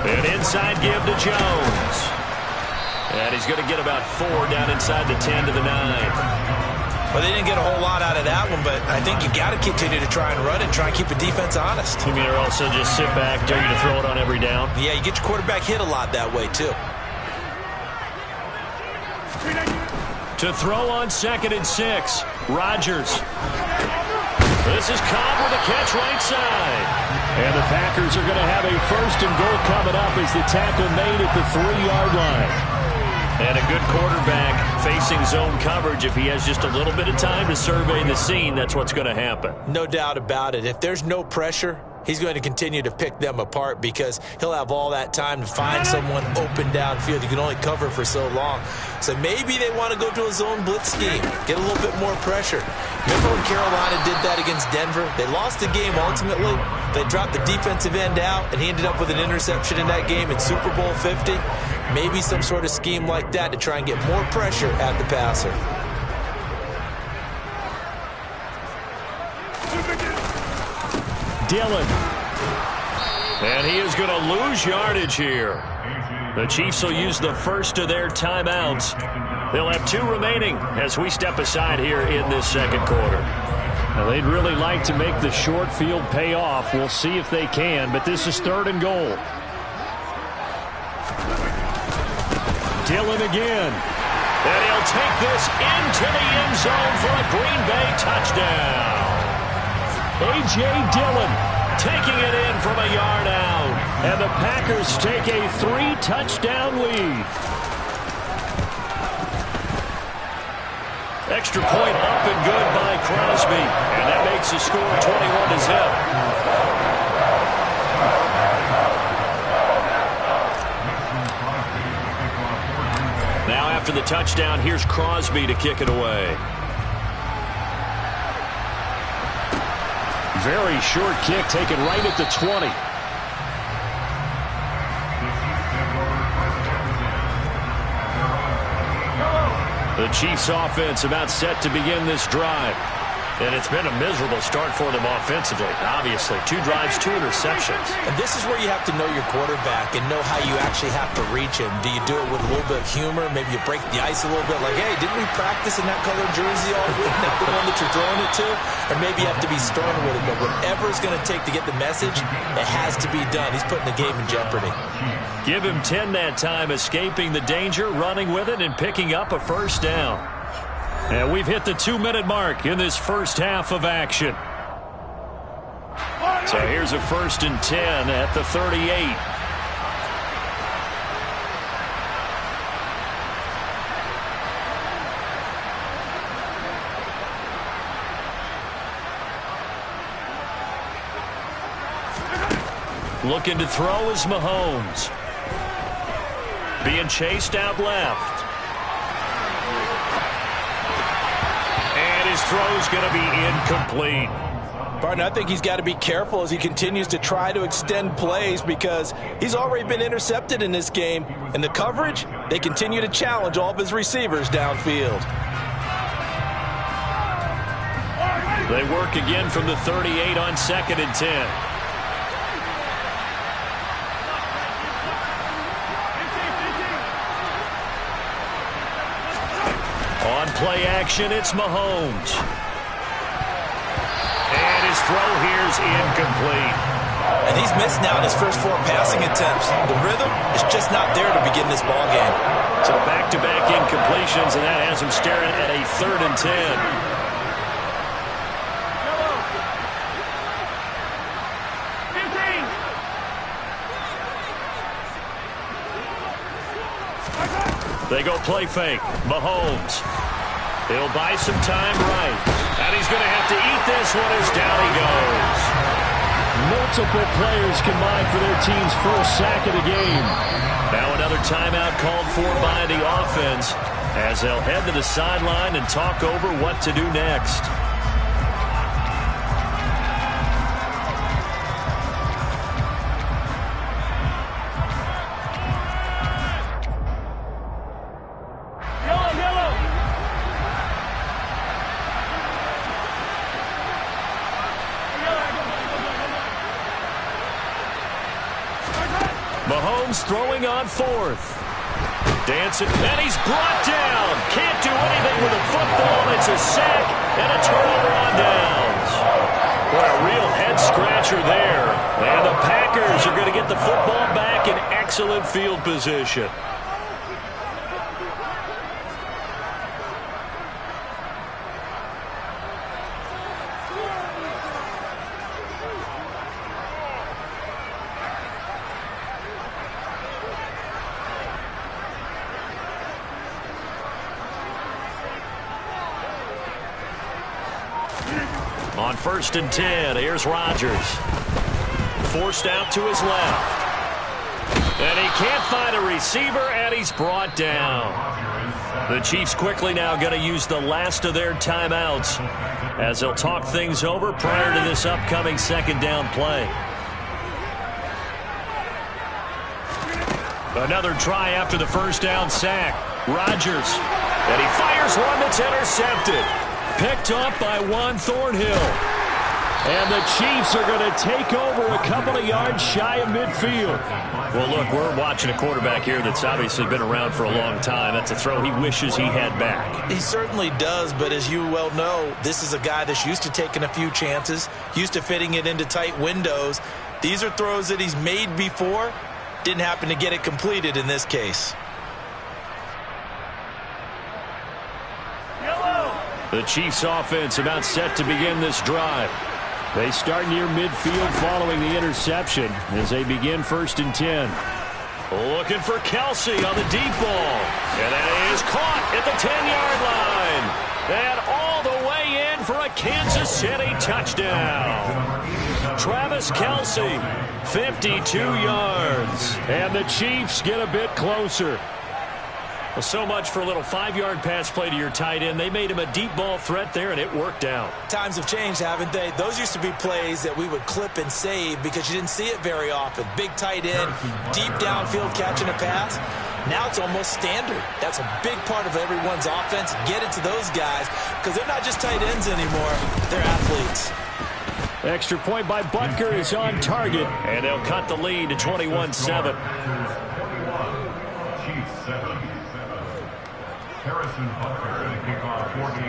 An inside give to Jones. And he's going to get about 4 down inside the 10 to the 9. Well, they didn't get a whole lot out of that one, but I think you got to continue to try and run and try and keep the defense honest. You mean, or also just sit back, dare you to throw it on every down? Yeah, you get your quarterback hit a lot that way, too. To throw on 2nd and 6, Rodgers. This is Cobb with a catch right side. And the Packers are going to have a 1st and goal coming up as the tackle made at the 3-yard line. And a good quarterback facing zone coverage. If he has just a little bit of time to survey the scene, that's what's going to happen. No doubt about it. If there's no pressure, he's going to continue to pick them apart because he'll have all that time to find someone open downfield. You can only cover for so long. So maybe they want to go to a zone blitz scheme, get a little bit more pressure. Remember when Carolina did that against Denver? They lost the game ultimately. They dropped the defensive end out, and he ended up with an interception in that game in Super Bowl 50. Maybe some sort of scheme like that to try and get more pressure at the passer. Dillon. And he is going to lose yardage here. The Chiefs will use the first of their timeouts. They'll have 2 remaining as we step aside here in this second quarter. Now, they'd really like to make the short field pay off. We'll see if they can, but this is 3rd and goal. Dillon again. And he'll take this into the end zone for a Green Bay touchdown. A.J. Dillon Taking it in from a yard out. And the Packers take a 3-touchdown lead. Extra point up and good by Crosby. And that makes the score 21-0. Now after the touchdown, here's Crosby to kick it away. Very short kick taken right at the 20. The Chiefs offense about set to begin this drive. And it's been a miserable start for them offensively. Obviously, 2 drives, 2 interceptions. And this is where you have to know your quarterback and know how you actually have to reach him. Do you do it with a little bit of humor? Maybe you break the ice a little bit like, hey, didn't we practice in that colored jersey all week? Not the one that you're throwing it to? Or maybe you have to be stern with it. But whatever it's going to take to get the message, it has to be done. He's putting the game in jeopardy. Give him 10 that time, escaping the danger, running with it, and picking up a first down. And we've hit the 2-minute mark in this first half of action. So here's a 1st and 10 at the 38. Looking to throw is Mahomes. Being chased out left. His throw's going to be incomplete. Barton, I think he's got to be careful as he continues to try to extend plays because he's already been intercepted in this game. And the coverage, they continue to challenge all of his receivers downfield. They work again from the 38 on 2nd and 10. On play action, it's Mahomes. And his throw here's incomplete. And he's missed now in his first 4 passing attempts. The rhythm is just not there to begin this ball game. So back-to-back incompletions, and that has him staring at a 3rd and 10. They go play fake. Mahomes. He'll buy some time right. And he's going to have to eat this one as down he goes. Multiple players combined for their team's first sack of the game. Now another timeout called for by the offense as they'll head to the sideline and talk over what to do next. Mahomes throwing on 4th. Dancing, and he's brought down. Can't do anything with the football. It's a sack and a turnover on downs. What a real head-scratcher there. And the Packers are going to get the football back in excellent field position. On 1st and 10, here's Rodgers. Forced out to his left. And he can't find a receiver, and he's brought down. The Chiefs quickly now going to use the last of their timeouts as they'll talk things over prior to this upcoming second down play. Another try after the first down sack. Rodgers. And he fires one that's intercepted. Picked off by Juan Thornhill. And the Chiefs are going to take over a couple of yards shy of midfield. Well, look, we're watching a quarterback here that's obviously been around for a long time. That's a throw he wishes he had back. He certainly does, but as you well know, this is a guy that's used to taking a few chances, used to fitting it into tight windows. These are throws that he's made before. Didn't happen to get it completed in this case. The Chiefs offense about set to begin this drive. They start near midfield following the interception as they begin 1st and 10. Looking for Kelsey on the deep ball. And that is caught at the 10-yard line. And all the way in for a Kansas City touchdown. Travis Kelsey, 52 yards. And the Chiefs get a bit closer. Well, so much for a little 5-yard pass play to your tight end. They made him a deep ball threat there, and it worked out. Times have changed, haven't they? Those used to be plays that we would clip and save because you didn't see it very often. Big tight end, deep downfield catching a pass. Now it's almost standard. That's a big part of everyone's offense. Get it to those guys because they're not just tight ends anymore. They're athletes. Extra point by Butker is on target, and they'll cut the lead to 21-7.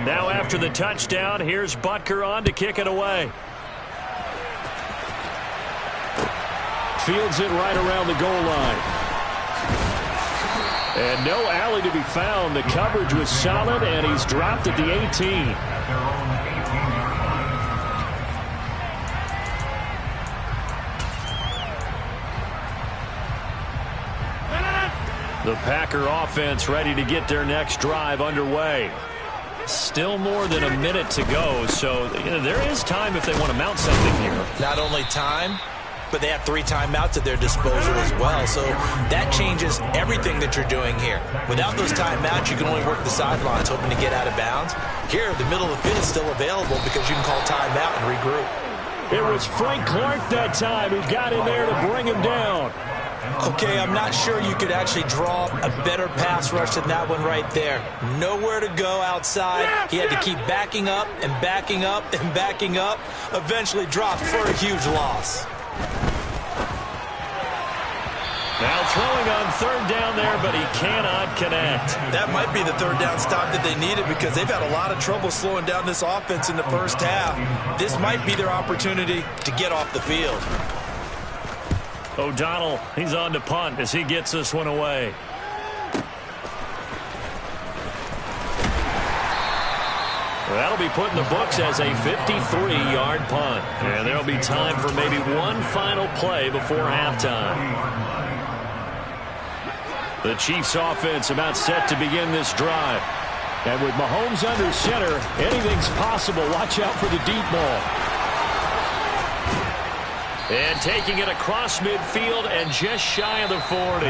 Now after the touchdown, here's Butker on to kick it away. Fields it right around the goal line. And no alley to be found. The coverage was solid, and he's dropped at the 18. The Packer offense ready to get their next drive underway. Still more than a minute to go, so there is time if they want to mount something here. Not only time, but they have 3 timeouts at their disposal as well, so that changes everything that you're doing here. Without those timeouts, you can only work the sidelines hoping to get out of bounds. Here, the middle of the field is still available because you can call timeout and regroup. It was Frank Clark that time who got in there to bring him down. Okay, I'm not sure you could actually draw a better pass rush than that one right there. Nowhere to go outside. He had to keep backing up and backing up and backing up. Eventually dropped for a huge loss. Now throwing on 3rd down there, but he cannot connect. That might be the 3rd down stop that they needed because they've had a lot of trouble slowing down this offense in the first half. This might be their opportunity to get off the field. O'Donnell, he's on to punt as he gets this one away. That'll be put in the books as a 53-yard punt. And there'll be time for maybe one final play before halftime. The Chiefs offense about set to begin this drive. And with Mahomes under center, anything's possible. Watch out for the deep ball. And taking it across midfield and just shy of the 40.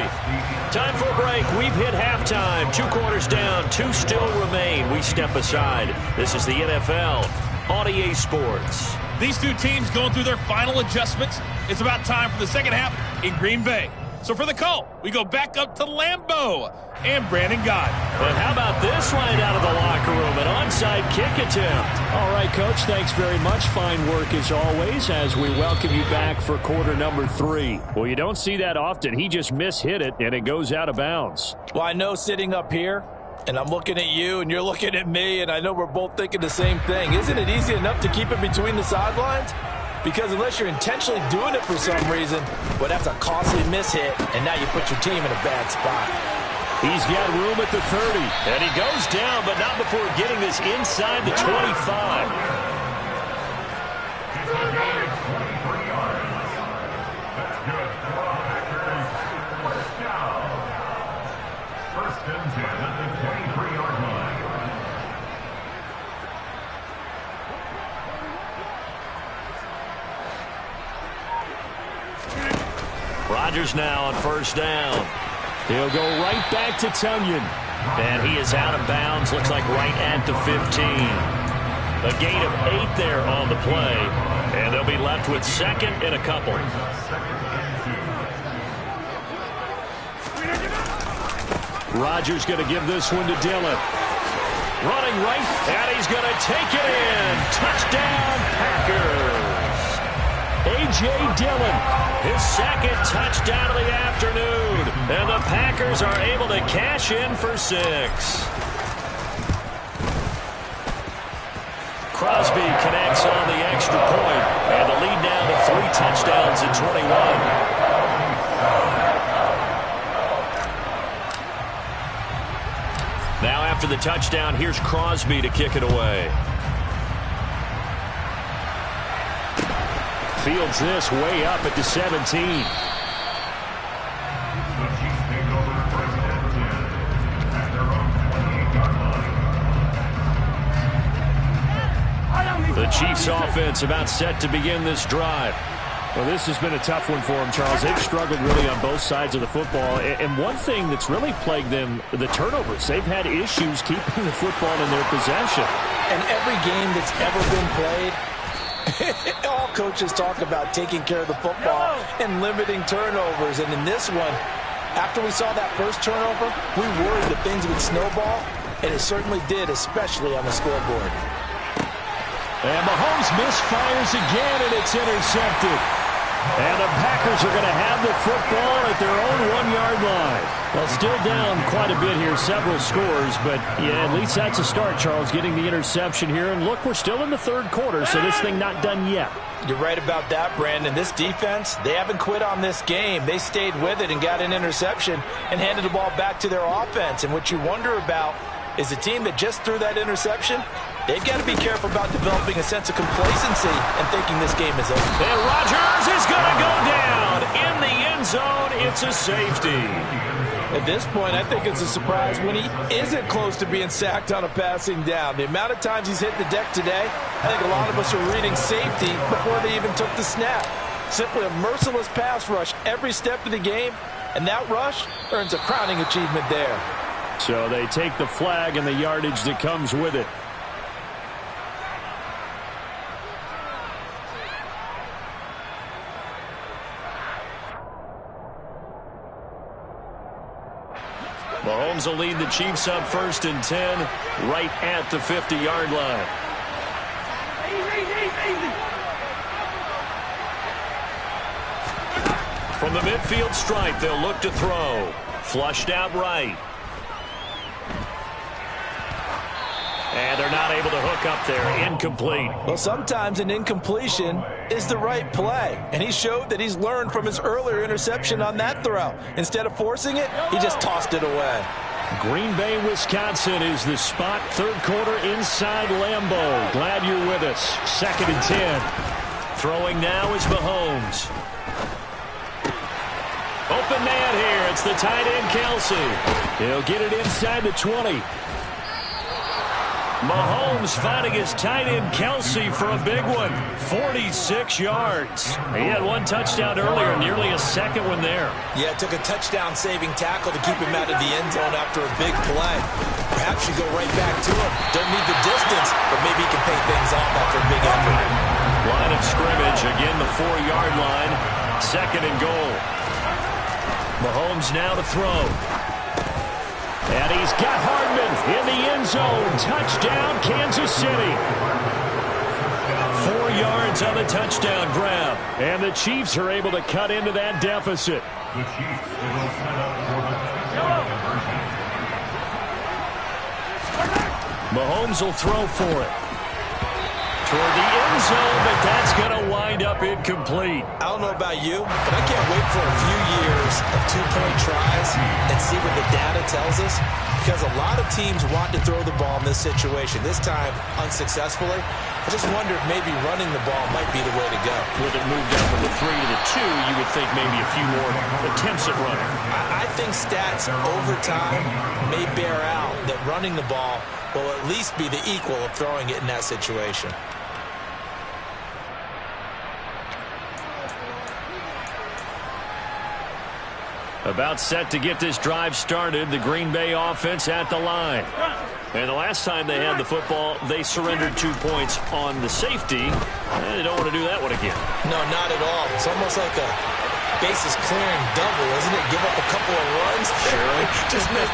Time for a break. We've hit halftime. 2 quarters down. 2 still remain. We step aside. This is the NFL on EA Sports. These 2 teams going through their final adjustments. It's about time for the second half in Green Bay. So for the call, we go back up to Lambeau and Brandon Gott. But how about this right out of the locker room? An onside kick attempt. All right, Coach, thanks very much. Fine work as always as we welcome you back for quarter number 3. Well, you don't see that often. He just mishit it, and it goes out of bounds. Well, I know sitting up here, and I'm looking at you, and you're looking at me, and I know we're both thinking the same thing. Isn't it easy enough to keep it between the sidelines? Because unless you're intentionally doing it for some reason, well, that's a costly mishit, and now you put your team in a bad spot. He's got room at the 30, and he goes down, but not before getting this inside the 25. Rodgers now on first down. He'll go right back to Tunyon. And he is out of bounds, looks like right at the 15. A gain of 8 there on the play. And they'll be left with second and a couple. Rodgers going to give this one to Dillon. Running right, and he's going to take it in. Touchdown, Packers. A.J. Dillon. His second touchdown of the afternoon. And the Packers are able to cash in for 6. Crosby connects on the extra point. And the lead down to 3 touchdowns in 21. Now after the touchdown, here's Crosby to kick it away. Fields this way up at the 17. The Chiefs offense about set to begin this drive. Well, this has been a tough one for them, Charles. They've struggled really on both sides of the football. And one thing that's really plagued them, the turnovers. They've had issues keeping the football in their possession. And every game that's ever been played, all coaches talk about taking care of the football and limiting turnovers. And in this one, after we saw that first turnover, we worried that things would snowball, and it certainly did, especially on the scoreboard. And Mahomes misfires again, and it's intercepted. And the Packers are going to have the football at their own 1-yard line. Well, still down quite a bit here, several scores, but yeah, at least that's a start, Charles, getting the interception here. And look, we're still in the third quarter, so this thing not done yet. You're right about that, Brandon. This defense, they haven't quit on this game. They stayed with it and got an interception and handed the ball back to their offense. And what you wonder about is the team that just threw that interception, they've got to be careful about developing a sense of complacency and thinking this game is over. And Rodgers is going to go down in the end zone. It's a safety. At this point, I think it's a surprise when he isn't close to being sacked on a passing down. The amount of times he's hit the deck today, I think a lot of us are reading safety before they even took the snap. Simply a merciless pass rush every step of the game, and that rush earns a crowning achievement there. So they take the flag and the yardage that comes with it. Mahomes will lead the Chiefs up 1st and 10 right at the 50-yard line. From the midfield stripe, they'll look to throw. Flushed out right. And they're not able to hook up there. Incomplete. Well, sometimes an incompletion is the right play. And he showed that he's learned from his earlier interception on that throw. Instead of forcing it, he just tossed it away. Green Bay, Wisconsin is the spot. Third quarter inside Lambeau. Glad you're with us. 2nd and 10. Throwing now is Mahomes. Open man here. It's the tight end, Kelsey. He'll get it inside the 20. Mahomes finding his tight end, Kelsey, for a big one. 46 yards. He had one touchdown earlier, nearly a second one there. Yeah, it took a touchdown-saving tackle to keep him out of the end zone after a big play. Perhaps you go right back to him. Doesn't need the distance, but maybe he can pay things off after a big effort. Line of scrimmage, again the 4-yard line. 2nd and goal. Mahomes now to throw. And he's got Hardman in the end zone. Touchdown, Kansas City. 4 yards on the touchdown grab. And the Chiefs are able to cut into that deficit. The Chiefs will set up for the Mahomes will throw for it. Toward the end zone, but that's going to wind up incomplete. I don't know about you, but I can't wait for a few years of 2-point tries and see what the data tells us, because a lot of teams want to throw the ball in this situation. This time, unsuccessfully. I just wonder if maybe running the ball might be the way to go. With it moved up from the 3 to the 2, you would think maybe a few more attempts at running. I think stats over time may bear out that running the ball will at least be the equal of throwing it in that situation. About set to get this drive started. The Green Bay offense at the line. And the last time they had the football, they surrendered 2 points on the safety. And they don't want to do that one again. No, not at all. It's almost like a bases clearing double, isn't it? Give up a couple of runs. Sure.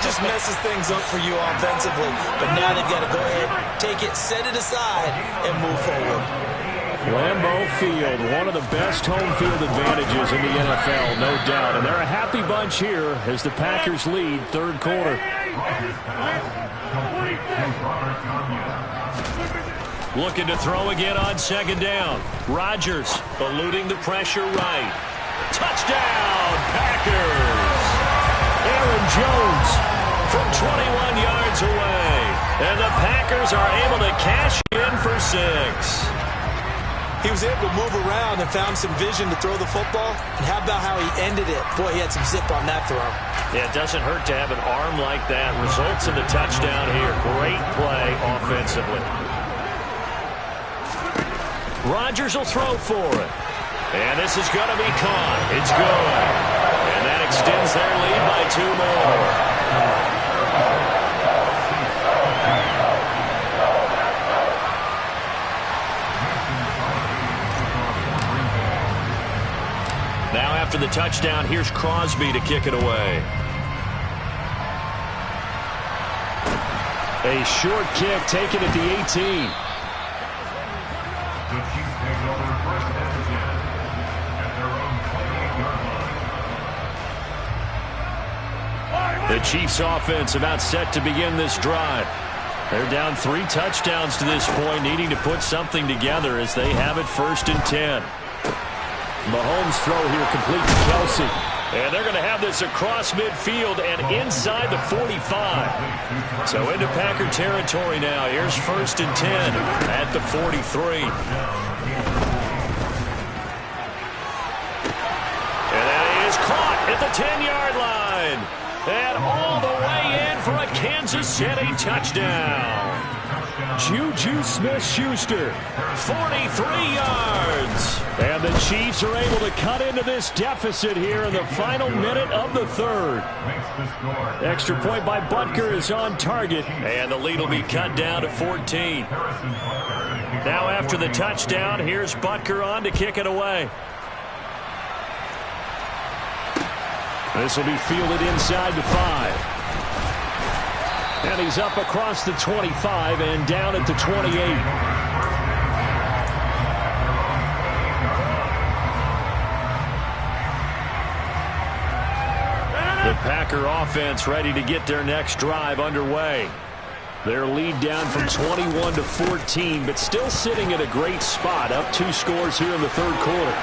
just messes things up for you offensively. But now they've got to go ahead, take it, set it aside, and move forward. Lambeau Field, one of the best home field advantages in the NFL, no doubt. And they're a happy bunch here as the Packers lead third quarter. Looking to throw again on second down. Rodgers eluding the pressure right. Touchdown, Packers! Aaron Jones from 21 yards away. And the Packers are able to cash in for 6. He was able to move around and found some vision to throw the football. And how about how he ended it? Boy, he had some zip on that throw. Yeah, it doesn't hurt to have an arm like that. Results in the touchdown here. Great play offensively. Rodgers will throw for it. And this is going to be caught. It's good. And that extends their lead by 2 more. Now after the touchdown, here's Crosby to kick it away. A short kick taken at the 18. The Chiefs take over first and 10 at their own 28-yard line. The Chiefs offense about set to begin this drive. They're down 3 touchdowns to this point, needing to put something together as they have it first and 10. Mahomes' throw here complete to Kelsey. And they're going to have this across midfield and inside the 45. So into Packer territory now. Here's first and 10 at the 43. And that is caught at the 10-yard line. And all the way in for a Kansas City touchdown. Juju Smith-Schuster, 43 yards. And the Chiefs are able to cut into this deficit here in the final minute of the third. Extra point by Butker is on target. And the lead will be cut down to 14. Now after the touchdown, here's Butker on to kick it away. This will be fielded inside the 5. And he's up across the 25 and down at the 28. The Packer offense ready to get their next drive underway. Their lead down from 21 to 14, but still sitting at a great spot, up 2 scores here in the third quarter.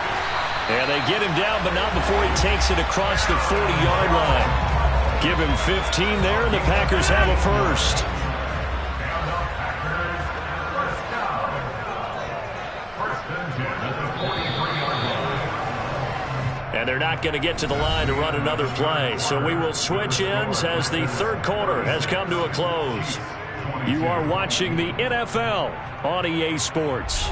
And they get him down, but not before he takes it across the 40-yard line. Give him 15 there, and the Packers have a first. And they're not going to get to the line to run another play. So we will switch ends as the third quarter has come to a close. You are watching the NFL on EA Sports.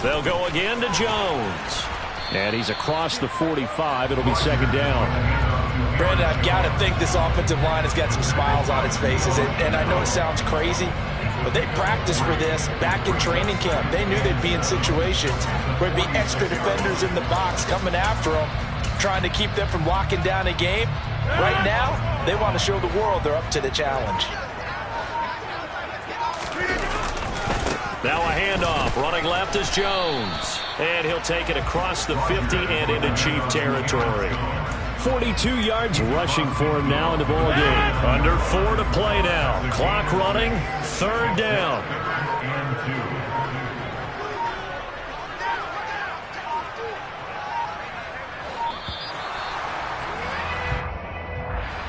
They'll go again to Jones. And he's across the 45. It'll be second down. Brandon, I've got to think this offensive line has got some smiles on its faces. And I know it sounds crazy, but they practiced for this back in training camp. They knew they'd be in situations where there'd be extra defenders in the box coming after them, trying to keep them from locking down a game. Right now, they want to show the world they're up to the challenge. Now a handoff. Running left is Jones. And he'll take it across the 50 and into Chief territory. 42 yards rushing for him now in the ball game. Under 4 to play now. Clock running. Third down.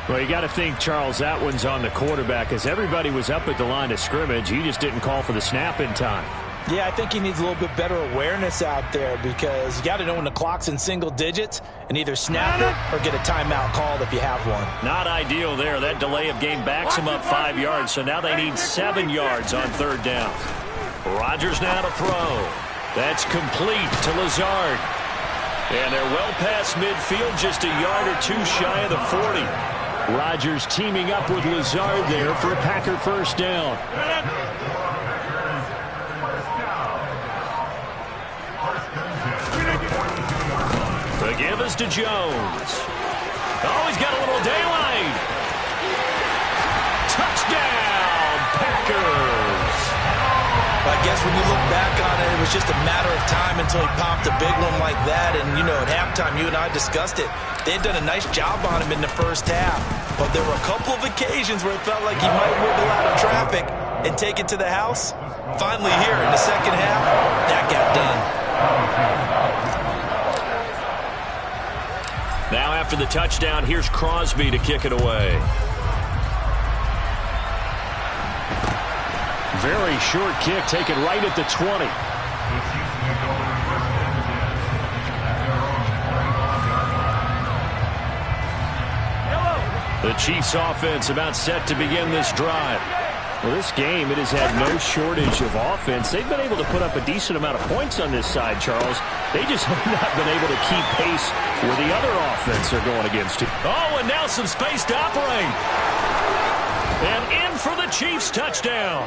Well, you got to think, Charles, that one's on the quarterback, as everybody was up at the line of scrimmage. He just didn't call for the snap in time. Yeah, I think he needs a little bit better awareness out there because you got to know when the clock's in single digits and either snap it or get a timeout called if you have one. Not ideal there. That delay of game backs him up 5 yards, so now they need 7 yards on third down. Rodgers now to throw. That's complete to Lazard. And they're well past midfield, just a yard or two shy of the 40. Rodgers teaming up with Lazard there for a Packer first down. The give is to Jones. Oh, he's got a little daylight. Touchdown, Packers. I guess when you look back on it, it was just a matter of time until he popped a big one like that. And, you know, at halftime, you and I discussed it. They had done a nice job on him in the first half. But there were a couple of occasions where it felt like he might wiggle out of traffic and take it to the house. Finally here in the second half, that got done. Now after the touchdown, here's Crosby to kick it away. Very short kick, taken right at the 20. The Chiefs offense about set to begin this drive. Well, this game, it has had no shortage of offense. They've been able to put up a decent amount of points on this side, Charles. They just have not been able to keep pace where the other offense are going against it. Oh, and now some space to operate. And in for the Chiefs touchdown.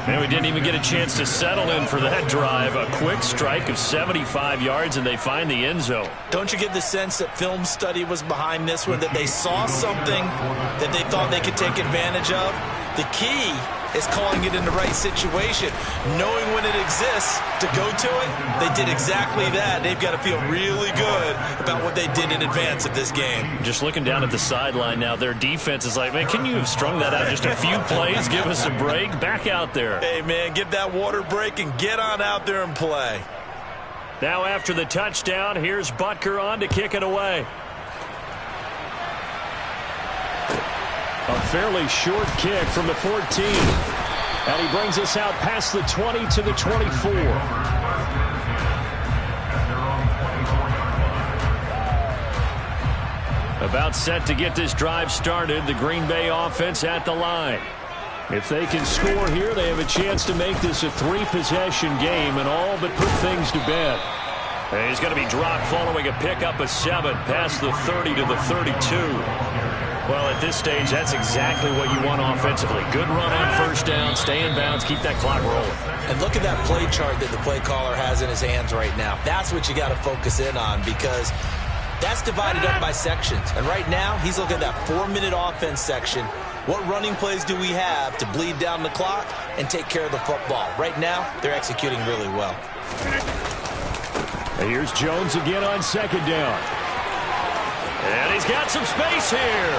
And we didn't even get a chance to settle in for that drive. A quick strike of 75 yards, and they find the end zone. Don't you get the sense that film study was behind this one, that they saw something that they thought they could take advantage of? The key is calling it in the right situation, knowing when it exists to go to it. They did exactly that. They've got to feel really good about what they did in advance of this game. Just looking down at the sideline now, their defense is like, man, can you have strung that out just a few plays? Give us a break. Back out there. Hey, man, give that water break and get on out there and play. Now after the touchdown, here's Butker on to kick it away. A fairly short kick from the 14. And he brings us out past the 20 to the 24. About set to get this drive started. The Green Bay offense at the line. If they can score here, they have a chance to make this a 3-possession game and all but put things to bed. And he's going to be dropped following a pickup of 7 past the 30 to the 32. Well, at this stage, that's exactly what you want offensively. Good run on first down, stay in bounds, keep that clock rolling. And look at that play chart that the play caller has in his hands right now. That's what you got to focus in on because that's divided up by sections. And right now, he's looking at that 4-minute offense section. What running plays do we have to bleed down the clock and take care of the football? Right now, they're executing really well. And here's Jones again on second down. And he's got some space here.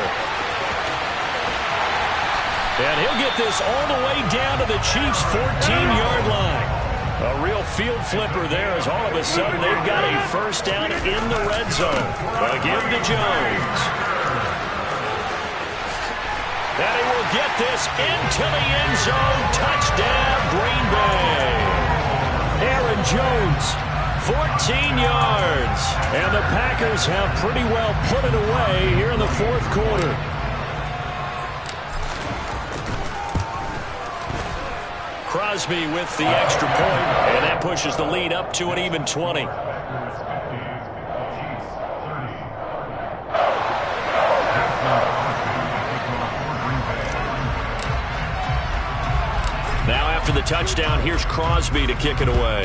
And he'll get this all the way down to the Chiefs' 14-yard line. A real field flipper there as all of a sudden they've got a first down in the red zone. A give to Jones. And he will get this into the end zone. Touchdown, Green Bay. Aaron Jones. 14 yards. And the Packers have pretty well put it away here in the fourth quarter. Crosby with the extra point, and that pushes the lead up to an even 20. Now after the touchdown, here's Crosby to kick it away.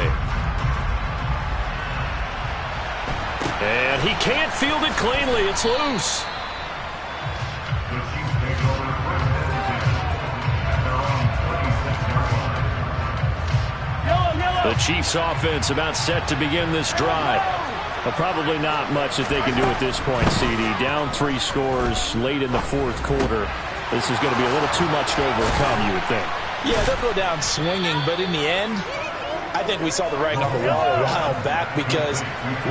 And he can't field it cleanly. It's loose. The Chiefs offense about set to begin this drive. But probably not much that they can do at this point, CD. Down 3 scores late in the fourth quarter. This is going to be a little too much to overcome, you would think. Yeah, they'll go down swinging, but in the end, I think we saw the writing on the wall a while back because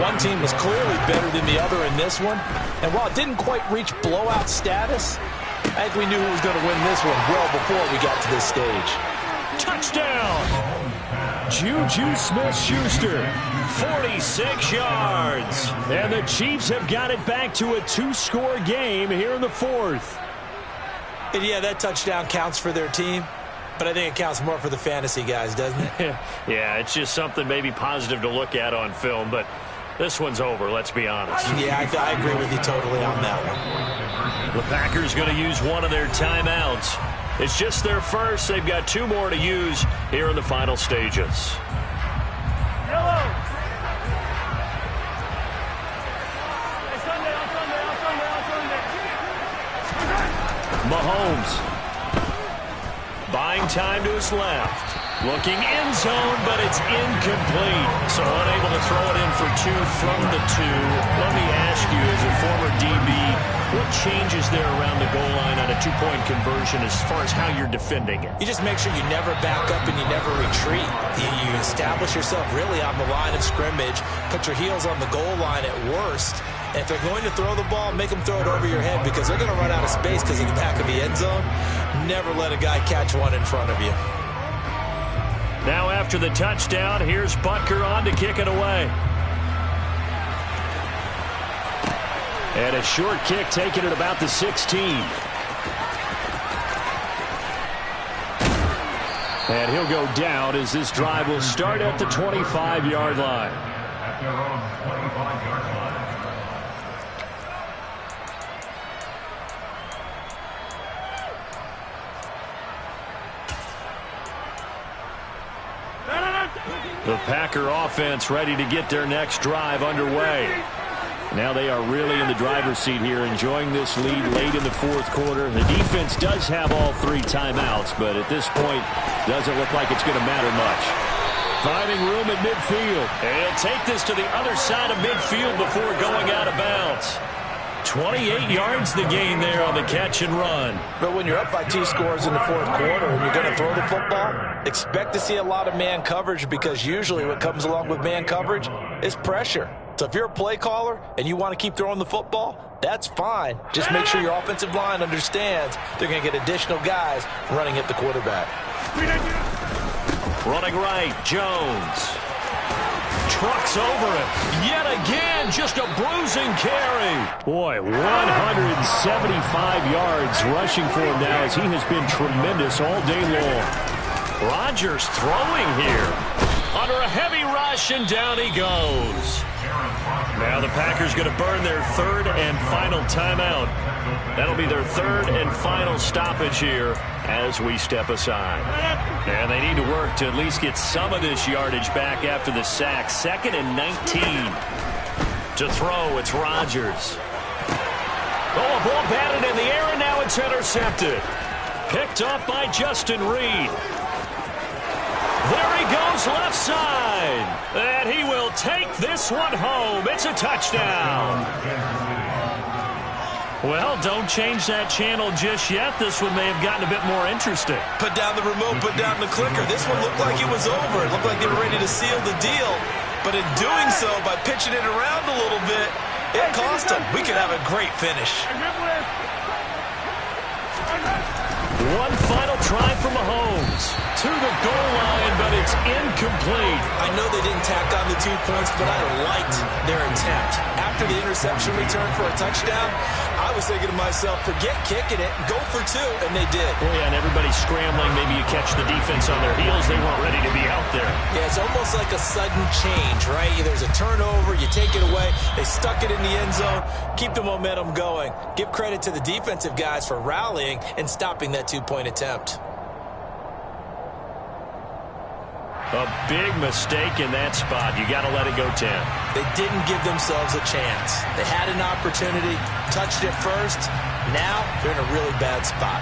one team was clearly better than the other in this one. And while it didn't quite reach blowout status, I think we knew who was going to win this one well before we got to this stage. Touchdown! Juju Smith-Schuster. 46 yards. And the Chiefs have got it back to a 2-score game here in the fourth. And yeah, that touchdown counts for their team, but I think it counts more for the fantasy guys, doesn't it? Yeah, it's just something maybe positive to look at on film, but this one's over, let's be honest. Yeah, I agree with you totally on that one. The Packers going to use one of their timeouts. It's just their first. They've got 2 more to use here in the final stages. Mahomes. Buying time to his left. Looking end zone, but it's incomplete. So unable to throw it in for 2 from the 2. Let me ask you, as a former DB, what changes there around the goal line on a 2-point conversion as far as how you're defending it? You just make sure you never back up and you never retreat. You establish yourself really on the line of scrimmage, put your heels on the goal line at worst. And if they're going to throw the ball, make them throw it over your head because they're going to run out of space because of the back of the end zone. Never let a guy catch one in front of you. Now after the touchdown, here's Butker on to kick it away. And a short kick taken at about the 16. And he'll go down as this drive will start at the 25-yard line. At their own 25-yard line. The Packer offense ready to get their next drive underway. Now they are really in the driver's seat here, enjoying this lead late in the fourth quarter. The defense does have all 3 timeouts, but at this point, doesn't look like it's going to matter much. Finding room at midfield. And he'll take this to the other side of midfield before going out of bounds. 28 yards the gain there on the catch and run. But when you're up by 2 scores in the fourth quarter and you're going to throw the football, expect to see a lot of man coverage because usually what comes along with man coverage is pressure. So if you're a play caller and you want to keep throwing the football, that's fine. Just make sure your offensive line understands they're going to get additional guys running at the quarterback. Running right, Jones. Trucks over it. Yet again, just a bruising carry. Boy, 175 yards rushing for him now as he has been tremendous all day long. Rodgers throwing here. Under a heavy rush, and down he goes. Now the Packers going to burn their 3rd and final timeout. That'll be their 3rd and final stoppage here as we step aside. And they need to work to at least get some of this yardage back after the sack. 2nd and 19. To throw, it's Rodgers. Oh, a ball batted in the air, and now it's intercepted. Picked up by Justin Reed. There he goes left side. And he will take this one home. It's a touchdown. Well, don't change that channel just yet. This one may have gotten a bit more interesting. Put down the remote, put down the clicker. This one looked like it was over. It looked like they were ready to seal the deal. But in doing so, by pitching it around a little bit, it cost them. We could have a great finish. One final try for Mahomes. To the goal line, but it's incomplete. I know they didn't tack on the 2 points, but I liked their attempt. After the interception return for a touchdown, I was thinking to myself, forget kicking it, go for 2, and they did. Well, yeah, and everybody's scrambling. Maybe you catch the defense on their heels. They weren't ready to be out there. Yeah, it's almost like a sudden change, right? There's a turnover, you take it away, they stuck it in the end zone, keep the momentum going. Give credit to the defensive guys for rallying and stopping that 2-point attempt. A big mistake in that spot. You got to let it go 10. They didn't give themselves a chance. They had an opportunity, touched it first. Now they're in a really bad spot.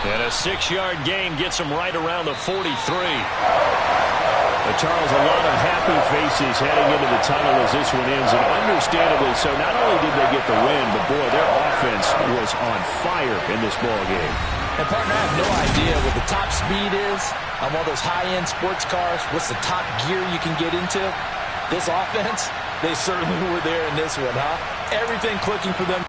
And a 6-yard gain gets him right around the 43. Charles, a lot of happy faces heading into the tunnel as this one ends, and understandably so. Not only did they get the win, but boy, their offense was on fire in this ball game. And, partner, I have no idea what the top speed is on one of those high-end sports cars. What's the top gear you can get into? This offense, they certainly were there in this one, huh? Everything clicking for them.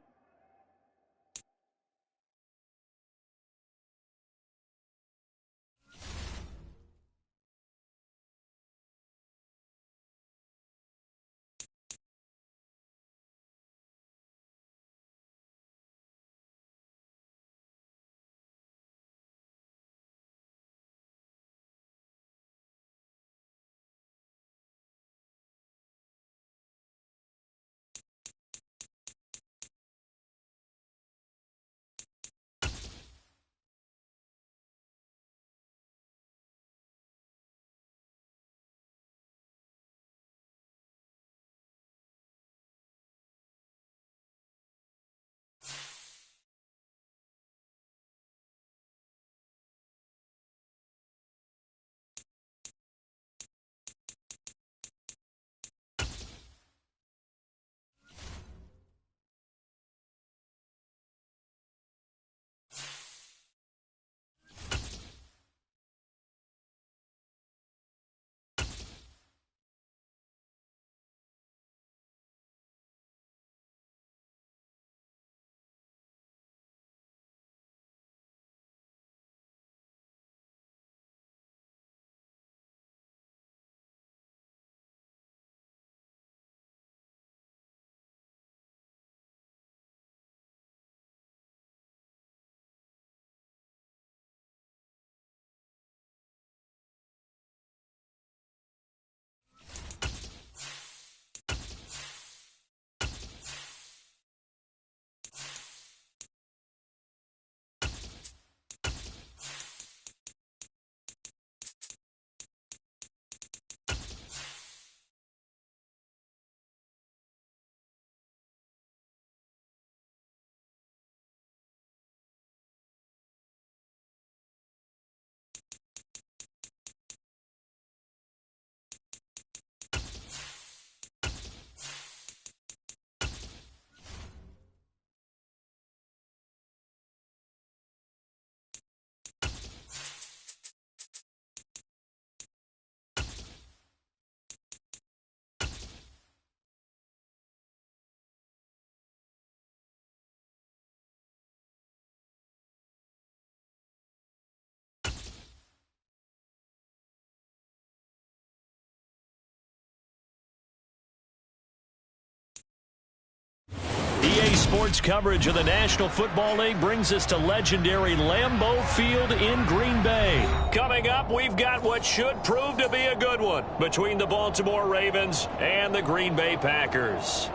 EA Sports coverage of the National Football League brings us to legendary Lambeau Field in Green Bay. Coming up, we've got what should prove to be a good one between the Baltimore Ravens and the Green Bay Packers.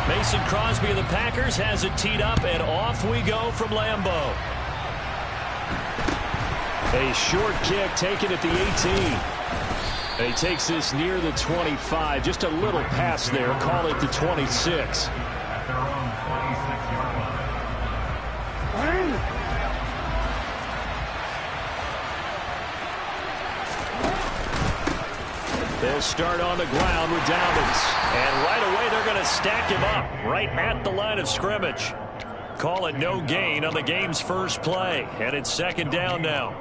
Mason Crosby of the Packers has it teed up, and off we go from Lambeau. A short kick taken at the 18. And he takes this near the 25. Just a little pass there. Call it the 26. At their own 26-yard line. They'll start on the ground with Dobbins. And right away, they're going to stack him up right at the line of scrimmage. Call it no gain on the game's first play. And it's second down now.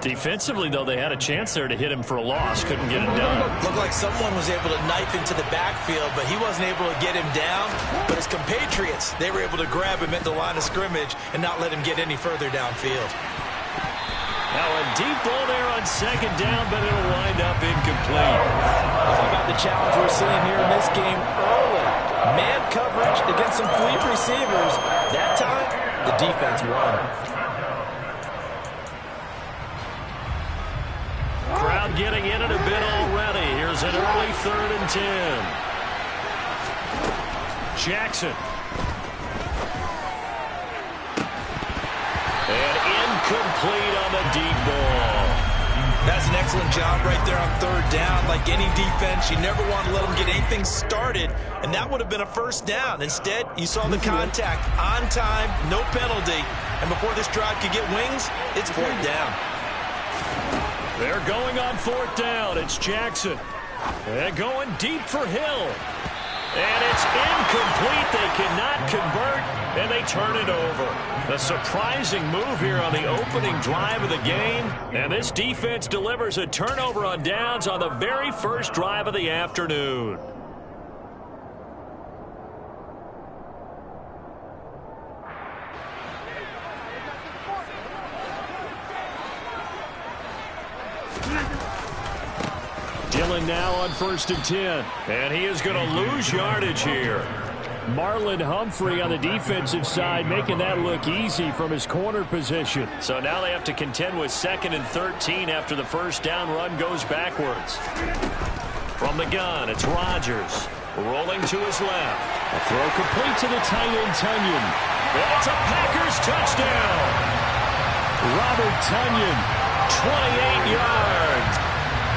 Defensively, though, they had a chance there to hit him for a loss. Couldn't get it done. Looked like someone was able to knife into the backfield, but he wasn't able to get him down. But his compatriots, they were able to grab him at the line of scrimmage and not let him get any further downfield. Now a deep ball there on second down, but it'll wind up incomplete. How about the challenge we're seeing here in this game early? Man coverage against some fleet receivers. That time, the defense won. Crowd getting in it a bit already. Here's an early 3rd and 10. Jackson. And incomplete on the deep ball. That's an excellent job right there on 3rd down. Like any defense, you never want to let them get anything started, and that would have been a first down. Instead, you saw the contact on time, no penalty, and before this drive could get wings, it's 4th down. They're going on 4th down. It's Jackson. And going deep for Hill. And it's incomplete. They cannot convert, and they turn it over. A surprising move here on the opening drive of the game. And this defense delivers a turnover on downs on the very first drive of the afternoon. Dillon now on 1st and 10. And he is going to lose yardage here. Marlon Humphrey on the defensive side making that look easy from his corner position. So now they have to contend with 2nd and 13 after the first down run goes backwards. From the gun, it's Rodgers. Rolling to his left. A throw complete to the tight end, Tunyon. And it's a Packers touchdown. Robert Tunyon. 28 yards.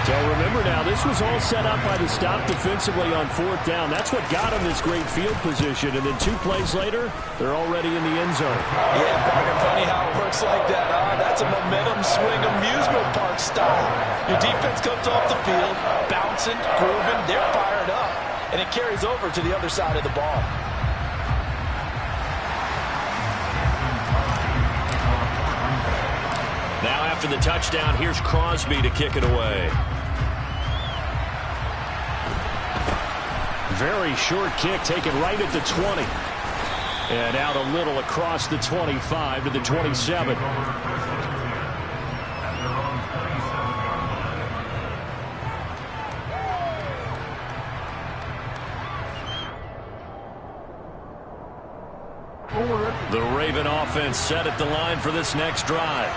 So remember now, this was all set up by the stop defensively on 4th down. That's what got him this great field position. And then 2 plays later, they're already in the end zone. Yeah, Parker, funny how it works like that. That's a momentum swing amusement park style. Your defense comes off the field, bouncing, grooving, they're fired up. And it carries over to the other side of the ball. Now after the touchdown, here's Crosby to kick it away. Very short kick taken right at the 20. And out a little across the 25 to the 27. The Raven offense set at the line for this next drive.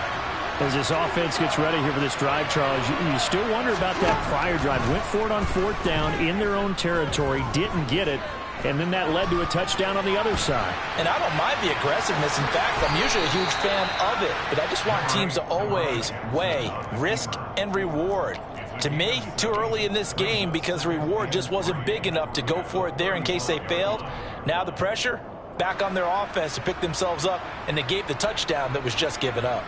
As this offense gets ready here for this drive, Charles, you still wonder about that prior drive. Went for it on 4th down in their own territory, didn't get it, and then that led to a touchdown on the other side. And I don't mind the aggressiveness. In fact, I'm usually a huge fan of it, but I just want teams to always weigh risk and reward. To me, too early in this game because the reward just wasn't big enough to go for it there in case they failed. Now the pressure back on their offense to pick themselves up and negate the touchdown that was just given up.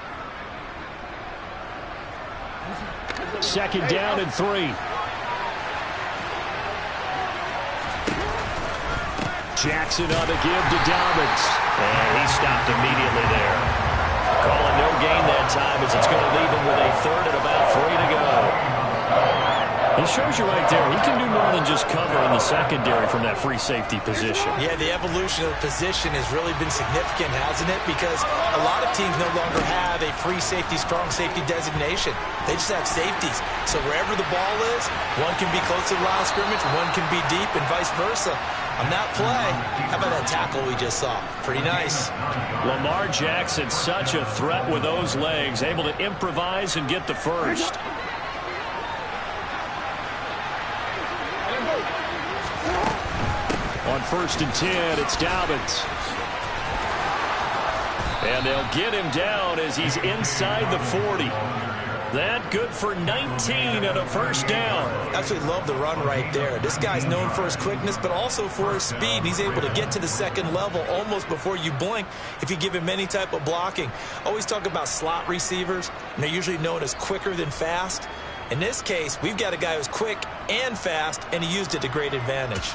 2nd down and 3. Jackson on the give to Dobbins. And he stopped immediately there. Calling no gain that time as it's going to leave him with a 3rd and about 3 to go. It shows you right there, he can do more than just cover in the secondary from that free safety position. Yeah, the evolution of the position has really been significant, hasn't it? Because a lot of teams no longer have a free safety, strong safety designation. They just have safeties. So wherever the ball is, one can be close to the line of scrimmage, one can be deep, and vice versa. On that play, how about that tackle we just saw? Pretty nice. Lamar Jackson, such a threat with those legs, able to improvise and get the first. On 1st and 10, it's Dobbins. And they'll get him down as he's inside the 40. That good for 19 and a first down. Absolutely love the run right there. This guy's known for his quickness, but also for his speed. He's able to get to the 2nd level almost before you blink if you give him any type of blocking. Always talk about slot receivers, and they're usually known as quicker than fast. In this case, we've got a guy who's quick and fast, and he used it to great advantage.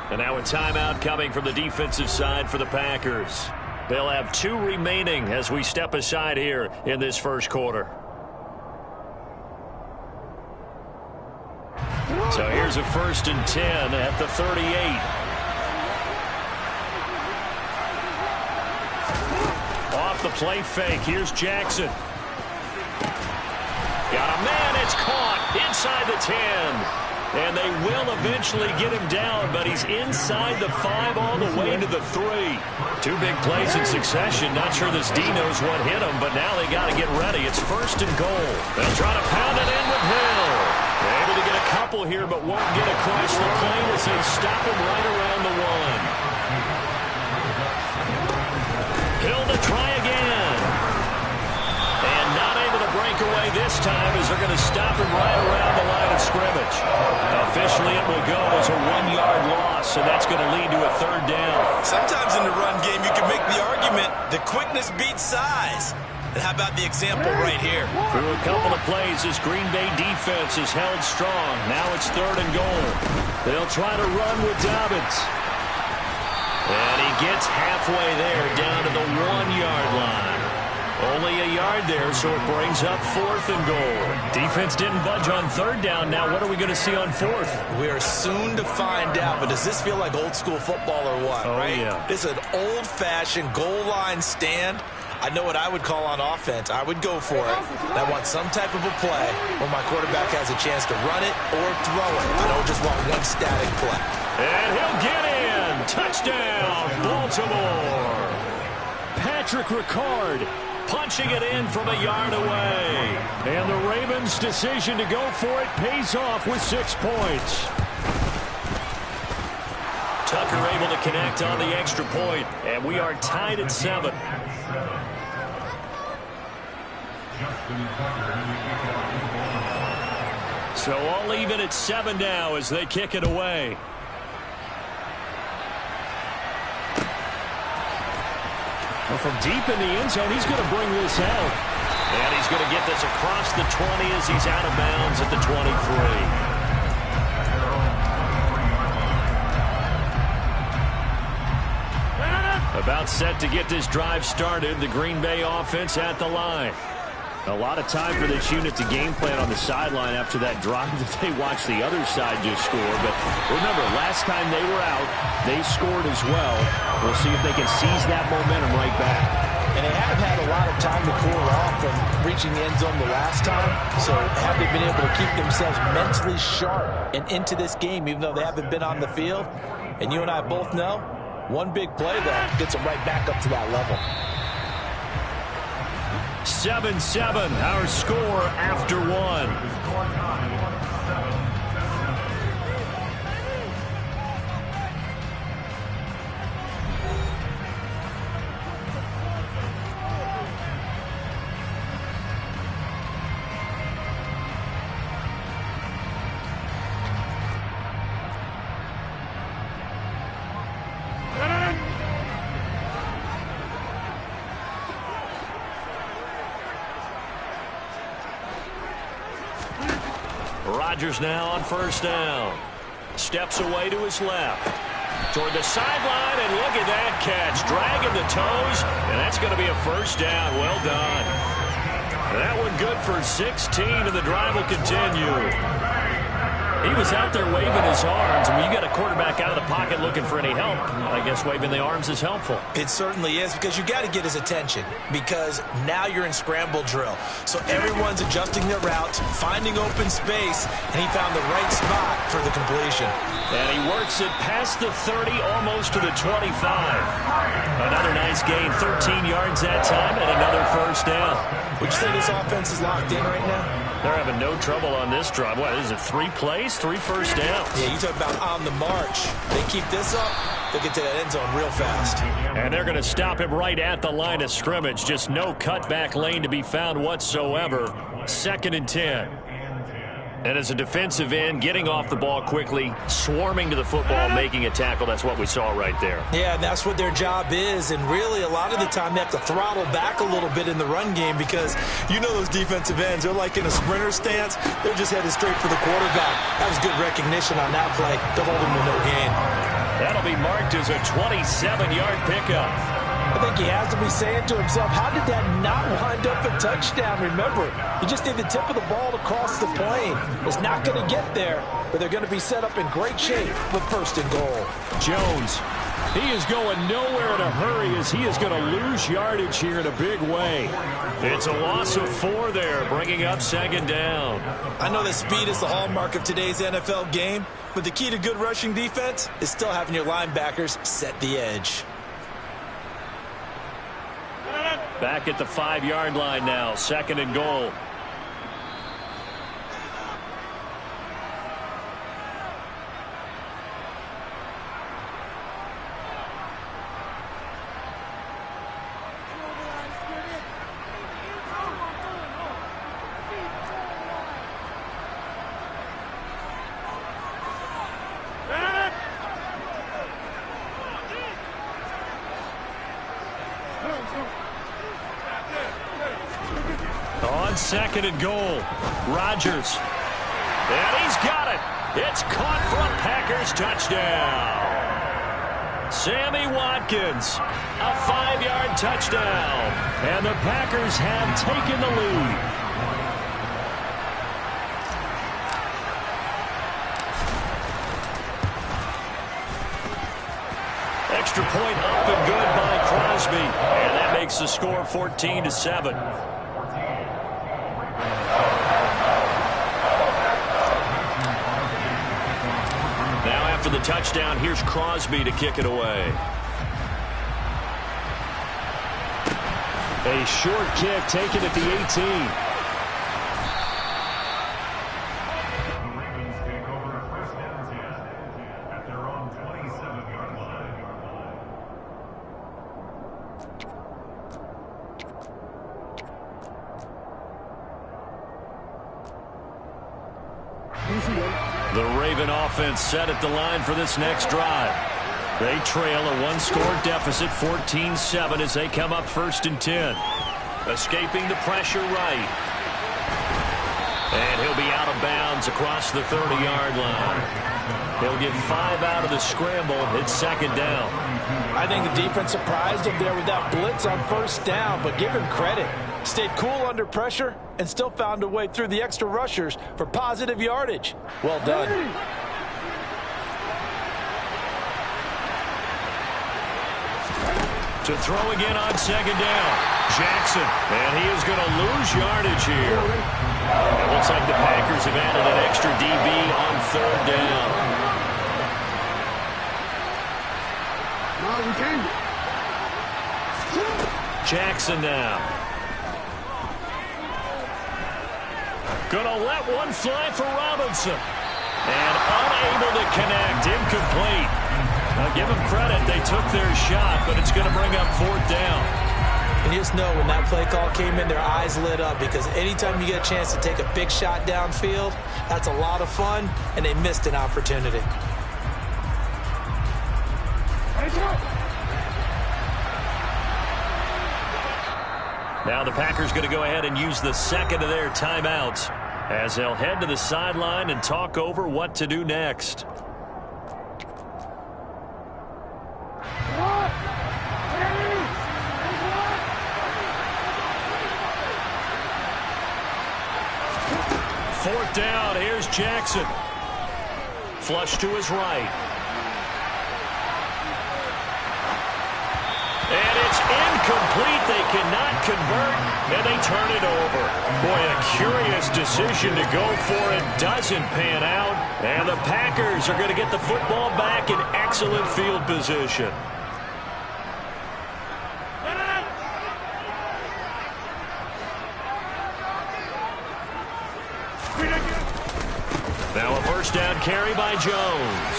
And now a timeout coming from the defensive side for the Packers. They'll have 2 remaining as we step aside here in this first quarter. So here's a 1st and 10 at the 38. Off the play fake, here's Jackson. Got a man, it's caught inside the 10. And they will eventually get him down, but he's inside the 5 all the way to the 3. 2 big plays in succession. Not sure this D knows what hit him, but now they got to get ready. It's 1st and goal. They'll try to pound it in with Hill. They're able to get a couple here, but won't get across the plane as they stop him right around the 1. Hill to try again. And not able to break away this time as they're going to stop him right around the line of scrimmage. Officially, it will go as a 1-yard loss, and that's going to lead to a 3rd down. Sometimes in the run game, you can make the argument that quickness beats size. And how about the example right here? Through a couple of plays, this Green Bay defense is held strong. Now it's 3rd and goal. They'll try to run with Dobbins. And he gets halfway there, down to the 1-yard line. Only a yard there, so it brings up 4th and goal. Defense didn't budge on 3rd down. Now what are we going to see on 4th? We are soon to find out, but does this feel like old school football or what, right? Yeah. This is an old-fashioned goal line stand. I know what I would call on offense. I would go for it. And I want some type of a play where my quarterback has a chance to run it or throw it. I don't just want one static play. And he'll get in. Touchdown, Baltimore. Patrick Ricard punching it in from a yard away. And the Ravens' decision to go for it pays off with 6 points. Tucker able to connect on the extra point, and we are tied at 7. So all even at 7 now as they kick it away. Well, from deep in the end zone, he's going to bring this out. And he's going to get this across the 20 as he's out of bounds at the 23. About set to get this drive started, the Green Bay offense at the line. A lot of time for this unit to game plan on the sideline after that drive that they watched the other side just score. But remember, last time they were out, they scored as well. We'll see if they can seize that momentum right back. And they have had a lot of time to cool off from reaching the end zone the last time. So have they been able to keep themselves mentally sharp and into this game, even though they haven't been on the field? And you and I both know, one big play, though, gets them right back up to that level. 7-7, our score after 1. Rodgers now on 1st down. Steps away to his left. Toward the sideline, and look at that catch. Dragging the toes, and that's going to be a 1st down. Well done. That one good for 16, and the drive will continue. He was out there waving his arms, and when you got a quarterback out of the pocket looking for any help, I guess waving the arms is helpful. It certainly is, because you got to get his attention, because now you're in scramble drill. So everyone's adjusting their routes, finding open space, and he found the right spot for the completion. And he works it past the 30, almost to the 25. Another nice gain, 13 yards that time, and another 1st down. Would you say this offense is locked in right now? They're having no trouble on this drive. What is it, 3 plays, 3 1st downs? Yeah, you talk about on the march. They keep this up, they'll get to that end zone real fast. And they're going to stop him right at the line of scrimmage. Just no cutback lane to be found whatsoever. 2nd and 10. And as a defensive end, getting off the ball quickly, swarming to the football, making a tackle. That's what we saw right there. Yeah, and that's what their job is. And really, a lot of the time, they have to throttle back a little bit in the run game, because you know those defensive ends, they're like in a sprinter stance. They're just headed straight for the quarterback. That was good recognition on that play to hold him to no gain. That'll be marked as a 27-yard pickup. I think he has to be saying to himself, how did that not wind up a touchdown? Remember, you just need the tip of the ball to cross the plane. It's not going to get there, but they're going to be set up in great shape with 1st and goal. Jones, he is going nowhere in a hurry, as he is going to lose yardage here in a big way. It's a loss of 4 there, bringing up 2nd down. I know that speed is the hallmark of today's NFL game, but the key to good rushing defense is still having your linebackers set the edge. Back at the 5-yard line now, 2nd and goal. On 2nd and goal, Rodgers. And he's got it. It's caught for a Packers touchdown. Sammy Watkins, a 5-yard touchdown. And the Packers have taken the lead. Extra point up and good by Crosby. And that makes the score 14-7. Now after the touchdown, here's Crosby to kick it away. A short kick taken at the 18. The Raven offense set at the line for this next drive. They trail a one-score deficit, 14-7, as they come up 1st and 10. Escaping the pressure right. And he'll be out of bounds across the 30-yard line. He'll get 5 out of the scramble. It's 2nd down. I think the defense surprised him there with that blitz on 1st down, but give him credit. Stayed cool under pressure and still found a way through the extra rushers for positive yardage. Well done. To throw again on 2nd down. Jackson. And he is going to lose yardage here. It looks like the Packers have added an extra DB on 3rd down. Jackson now. Gonna let one fly for Robinson. And unable to connect. Incomplete. Now give them credit. They took their shot, but it's going to bring up 4th down. And you just know when that play call came in, their eyes lit up, because anytime you get a chance to take a big shot downfield, that's a lot of fun, and they missed an opportunity. Now the Packers going to go ahead and use the 2nd of their timeouts as they'll head to the sideline and talk over what to do next. Fourth down, here's Jackson. Flush to his right. And it's incomplete. They cannot convert, and they turn it over. Boy, a curious decision to go for it. Doesn't pan out, and the Packers are going to get the football back in excellent field position. Now a 1st down carry by Jones.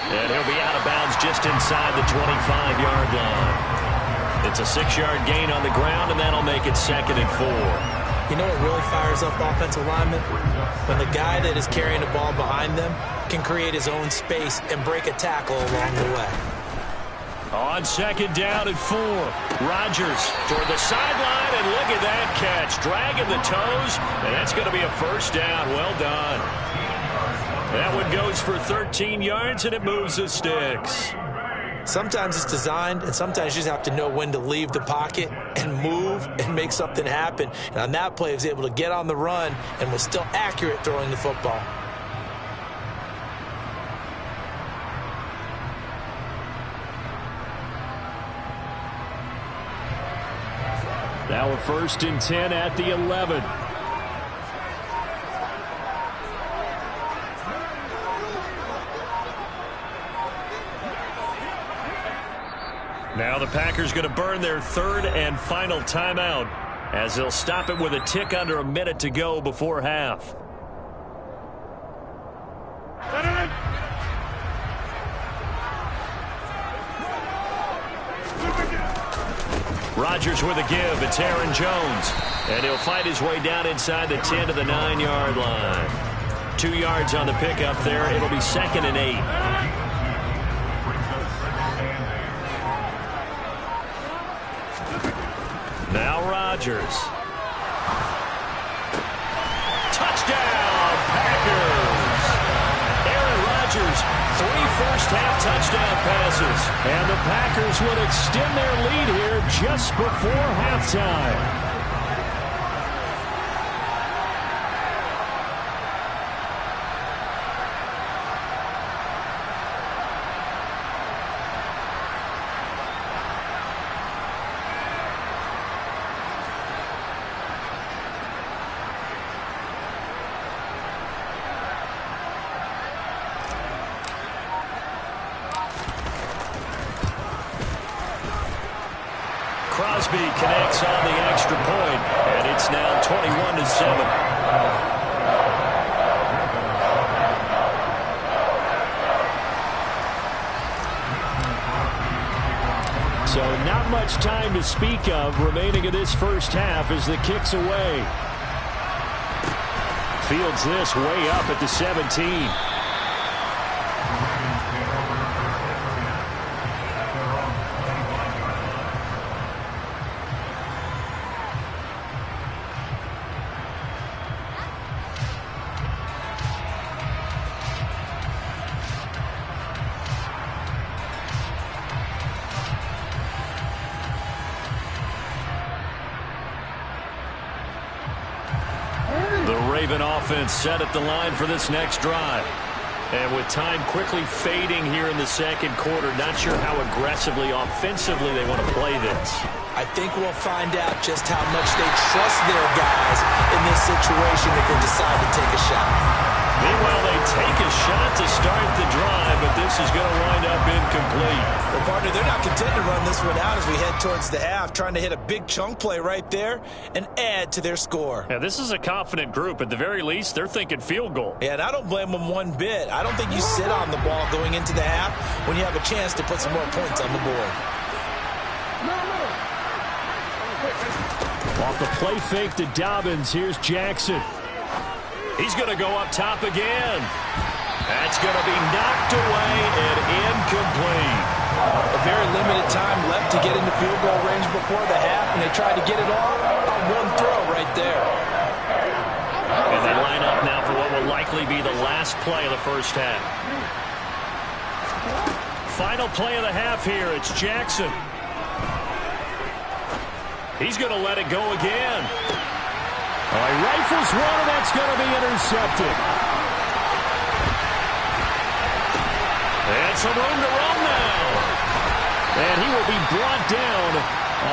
And he'll be out of bounds just inside the 25-yard line. It's a 6-yard gain on the ground, and that'll make it 2nd and 4. You know what really fires up offensive linemen? When the guy that is carrying the ball behind them can create his own space and break a tackle along the way. On 2nd down and 4, Rodgers toward the sideline, and look at that catch. Dragging the toes, and that's going to be a 1st down. Well done. That one goes for 13 yards, and it moves the sticks. Sometimes it's designed, and sometimes you just have to know when to leave the pocket and move and make something happen. And on that play, he was able to get on the run and was still accurate throwing the football. Now a 1st and 10 at the 11. Now the Packers going to burn their 3rd and final timeout as they'll stop it with a tick under a minute to go before half. Rodgers with a give. It's Aaron Jones. And he'll fight his way down inside the 10 to the 9-yard line. 2 yards on the pickup there. It'll be 2nd and 8. Now Rodgers. touchdown passes. And the Packers would extend their lead here just before halftime. Crosby connects on the extra point, and it's now 21-7. So not much time to speak of remaining in this first half as the kick's away. Fields this way up at the 17. Offense set at the line for this next drive. And with time quickly fading here in the second quarter, not sure how aggressively, offensively they want to play this. I think we'll find out just how much they trust their guys in this situation if they decide to take a shot. Meanwhile, they take a shot to start the drive, but this is going to wind up incomplete. Well, partner, they're not content to run this one out as we head towards the half, trying to hit a big chunk play right there and add to their score. Yeah, this is a confident group. At the very least, they're thinking field goal. Yeah, and I don't blame them one bit. I don't think you sit on the ball going into the half when you have a chance to put some more points on the board. Off the play fake to Dobbins, here's Jackson. He's going to go up top again. That's going to be knocked away and incomplete. A very limited time left to get into field goal range before the half, and they tried to get it all on one throw right there. And they line up now for what will likely be the last play of the first half. Final play of the half here. It's Jackson. He's going to let it go again. He rifles one, and that's going to be intercepted. And some room to run now. And he will be brought down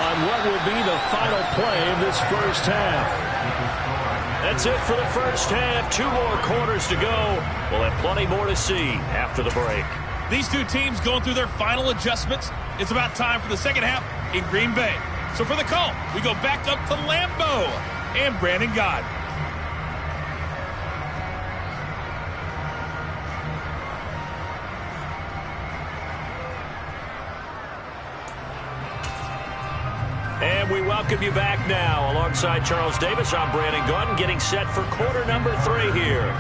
on what will be the final play of this first half. That's it for the first half. 2 more quarters to go. We'll have plenty more to see after the break. These two teams going through their final adjustments. It's about time for the second half in Green Bay. So for the call, we go back up to Lambeau and Brandon God. And we welcome you back now. Alongside Charles Davis, I'm Brandon Gordon, getting set for quarter number 3 here.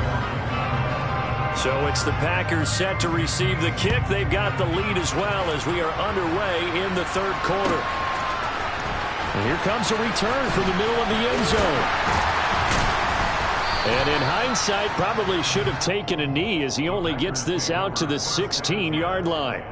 So it's the Packers set to receive the kick. They've got the lead as well as we are underway in the third quarter. And here comes a return from the middle of the end zone. And in hindsight, probably should have taken a knee as he only gets this out to the 16-yard line.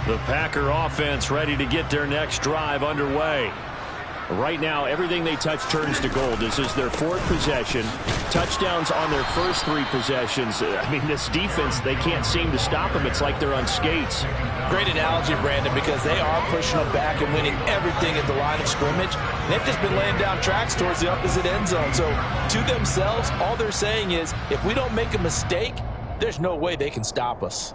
The Packer offense ready to get their next drive underway. Right now, everything they touch turns to gold. This is their 4th possession. Touchdowns on their first 3 possessions. I mean, this defense, they can't seem to stop them. It's like they're on skates. Great analogy, Brandon, because they are pushing them back and winning everything at the line of scrimmage. They've just been laying down tracks towards the opposite end zone. So to themselves, all they're saying is, if we don't make a mistake, there's no way they can stop us.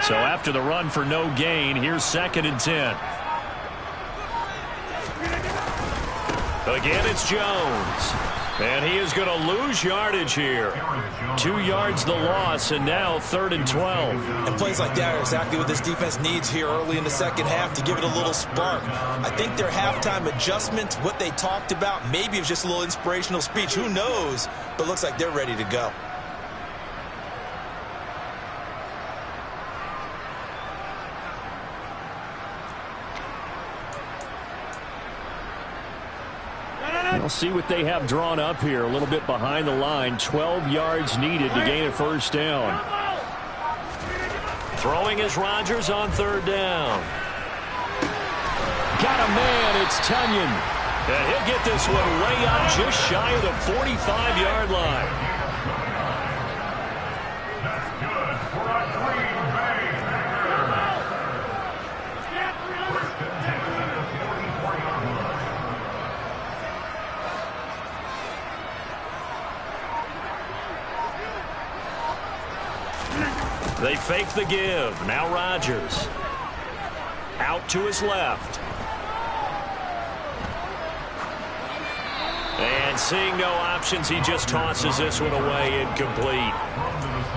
So after the run for no gain, here's 2nd and 10. Again, it's Jones. And he is going to lose yardage here. 2 yards the loss, and now 3rd and 12. And plays like that are exactly what this defense needs here early in the second half to give it a little spark. I think their halftime adjustment, what they talked about, maybe it was just a little inspirational speech. Who knows? But looks like they're ready to go. We'll see what they have drawn up here. A little bit behind the line. 12 yards needed to gain a first down. Throwing is Rodgers on 3rd down. Got a man. It's Tunyon. And he'll get this one way up just shy of the 45-yard line. That's good for a Green Bay They fake the give. Now Rodgers. Out to his left. And seeing no options, he just tosses this one away incomplete.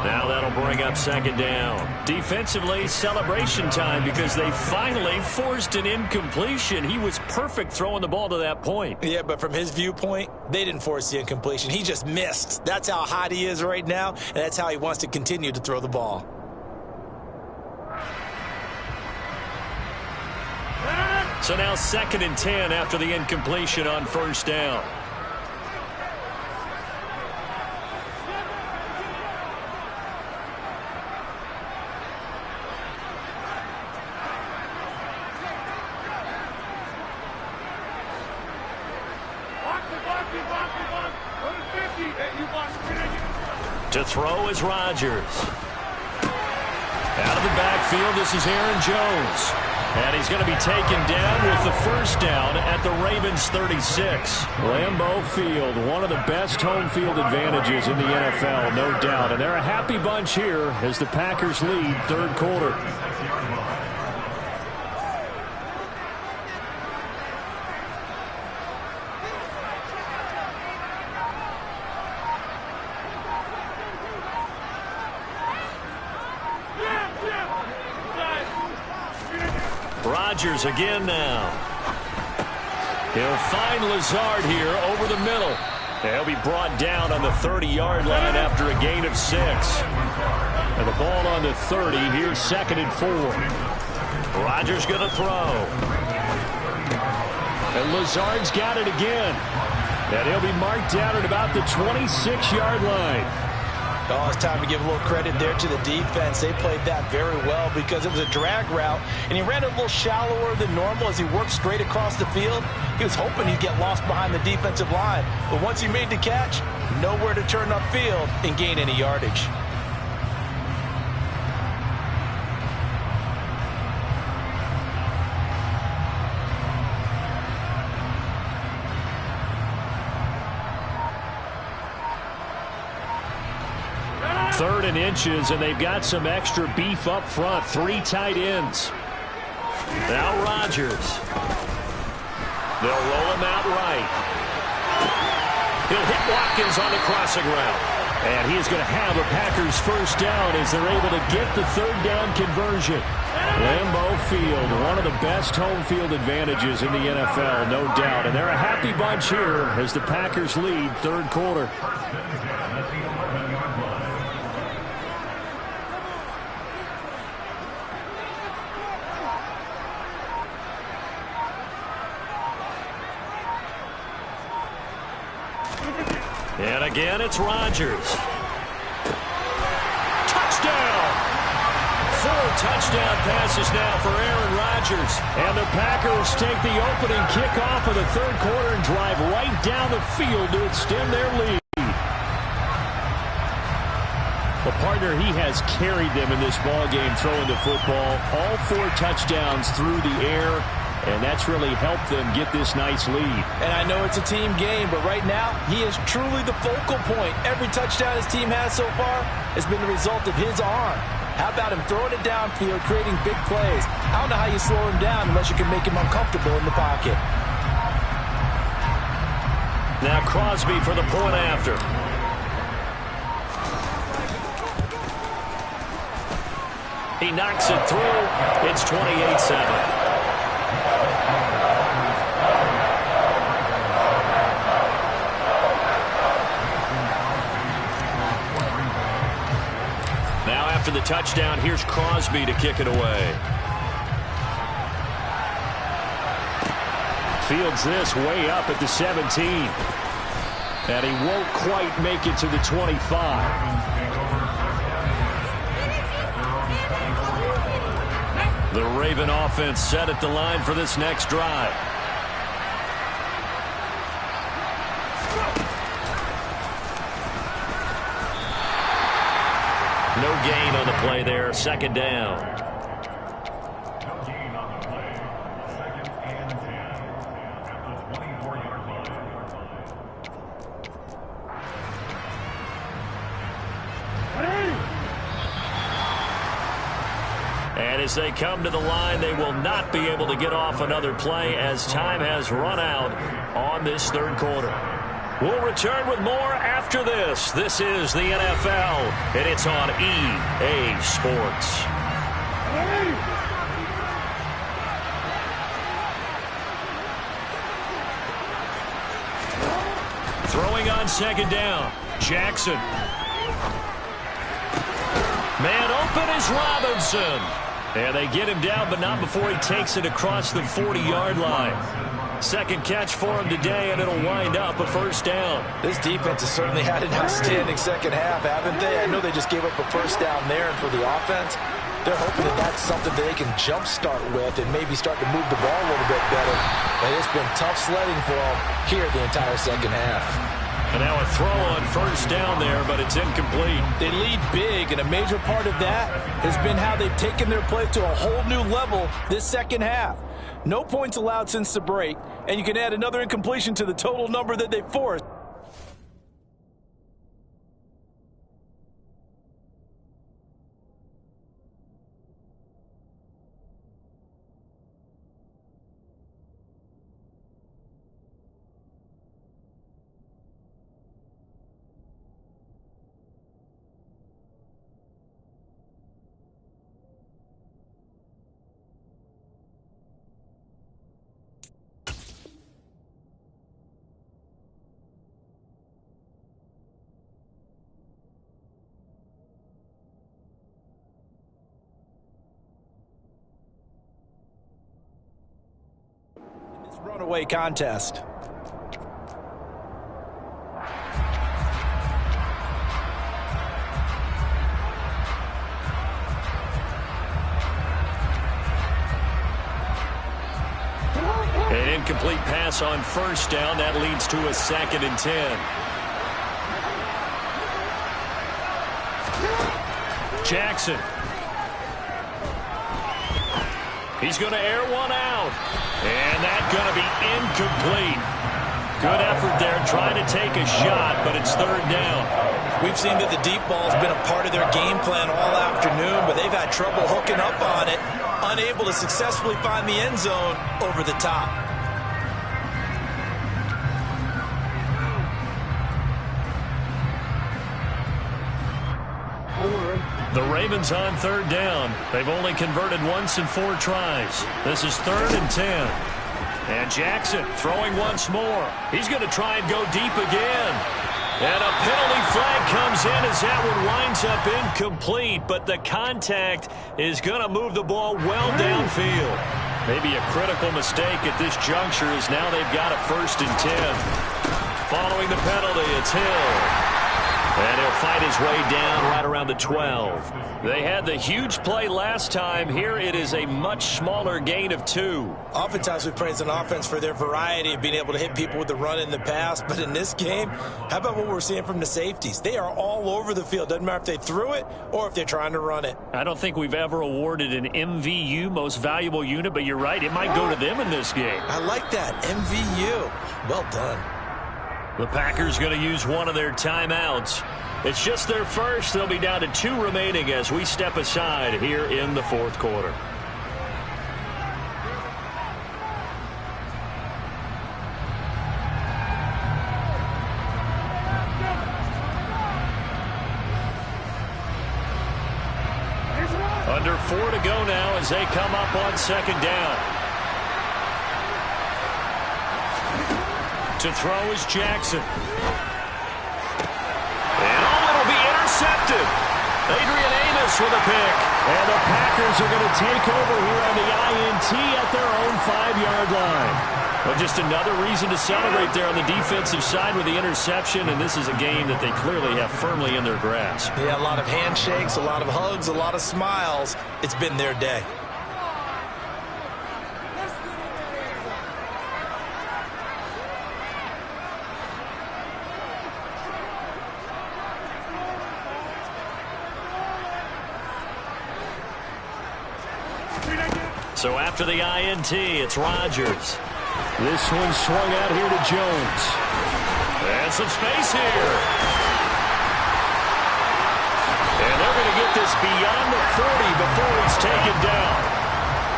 Now that'll bring up 2nd down. Defensively, celebration time because they finally forced an incompletion. He was perfect throwing the ball to that point. Yeah, but from his viewpoint, they didn't force the incompletion. He just missed. That's how hot he is right now, and that's how he wants to continue to throw the ball. So now 2nd and 10 after the incompletion on 1st down. To throw is Rodgers. Out of the backfield, this is Aaron Jones. And he's going to be taken down with the first down at the Ravens 36. Lambeau Field, one of the best home field advantages in the NFL, no doubt. And they're a happy bunch here as the Packers lead 3rd quarter. Rodgers again now. He'll find Lazard here over the middle. He'll be brought down on the 30-yard line after a gain of 6. And the ball on the 30. Here's 2nd and 4. Rodgers going to throw. And Lazard's got it again. And he'll be marked down at about the 26-yard line. Oh, it's time to give a little credit there to the defense. They played that very well because it was a drag route, and he ran it a little shallower than normal as he worked straight across the field. He was hoping he'd get lost behind the defensive line, but once he made the catch, nowhere to turn upfield and gain any yardage. Third and inches, and they've got some extra beef up front. 3 tight ends. Now Rodgers. They'll roll him out right. He'll hit Watkins on the crossing route. And he is going to have a Packers first down as they're able to get the 3rd down conversion. Lambeau Field, one of the best home field advantages in the NFL, no doubt. And they're a happy bunch here as the Packers lead 3rd quarter. And again, it's Rodgers. Touchdown! 4 touchdown passes now for Aaron Rodgers. And the Packers take the opening kickoff of the 3rd quarter and drive right down the field to extend their lead. The partner, he has carried them in this ballgame throwing the football. All 4 touchdowns through the air. And that's really helped them get this nice lead. And I know it's a team game, but right now, he is truly the focal point. Every touchdown his team has so far has been the result of his arm. How about him throwing it downfield, creating big plays? I don't know how you slow him down unless you can make him uncomfortable in the pocket. Now Crosby for the point after. He knocks it through. It's 28-7. After the touchdown, here's Crosby to kick it away. Fields this way up at the 17. And he won't quite make it to the 25. The Raven offense set at the line for this next drive. No gain on the play there. Second down. No gain on the play. 2nd and 10 at the 24-yard line. And as they come to the line, they will not be able to get off another play as time has run out on this third quarter. We'll return with more after this. This is the NFL, and it's on EA Sports. Throwing on second down, Jackson. Man open is Robinson. And they get him down, but not before he takes it across the 40-yard line. Second catch for him today, and it'll wind up a first down. This defense has certainly had an outstanding second half, haven't they? I know they just gave up a first down there, and for the offense, they're hoping that that's something that they can jumpstart with and maybe start to move the ball a little bit better. And it's been tough sledding for them here the entire second half. And now a throw on first down there, but it's incomplete. They lead big, and a major part of that has been how they've taken their play to a whole new level this second half. No points allowed since the break, and you can add another incompletion to the total number that they forced. Runaway contest. An incomplete pass on first down. That leads to a 2nd and 10. Jackson. He's going to air one out. And that's going to be incomplete. Good effort there trying to take a shot, but it's third down. We've seen that the deep ball has been a part of their game plan all afternoon, but they've had trouble hooking up on it, unable to successfully find the end zone over the top. The Ravens on third down. They've only converted once in 4 tries. This is 3rd and 10. And Jackson throwing once more. He's going to try and go deep again. And a penalty flag comes in as that one winds up incomplete. But the contact is going to move the ball well downfield. Maybe a critical mistake at this juncture as now they've got a 1st and 10. Following the penalty, it's Hill. And he'll fight his way down right around the 12. They had the huge play last time. Here it is a much smaller gain of 2. Oftentimes we praise an offense for their variety of being able to hit people with the run in the pass. But in this game, how about what we're seeing from the safeties? They are all over the field. Doesn't matter if they threw it or if they're trying to run it. I don't think we've ever awarded an MVU, most valuable unit, but you're right. It might go to them in this game. I like that. MVU. Well done. The Packers going to use one of their timeouts. It's just their first. They'll be down to 2 remaining as we step aside here in the 4th quarter. 4 to go now as they come up on second down. To throw is Jackson. And it'll be intercepted. Adrian Amos with a pick. And the Packers are going to take over here on the INT at their own 5-yard line. Well, just another reason to celebrate there on the defensive side with the interception, and this is a game that they clearly have firmly in their grasp. Yeah, a lot of handshakes, a lot of hugs, a lot of smiles. It's been their day. So after the INT, it's Rodgers. This one swung out here to Jones. And some space here. And they're going to get this beyond the 40 before he's taken down.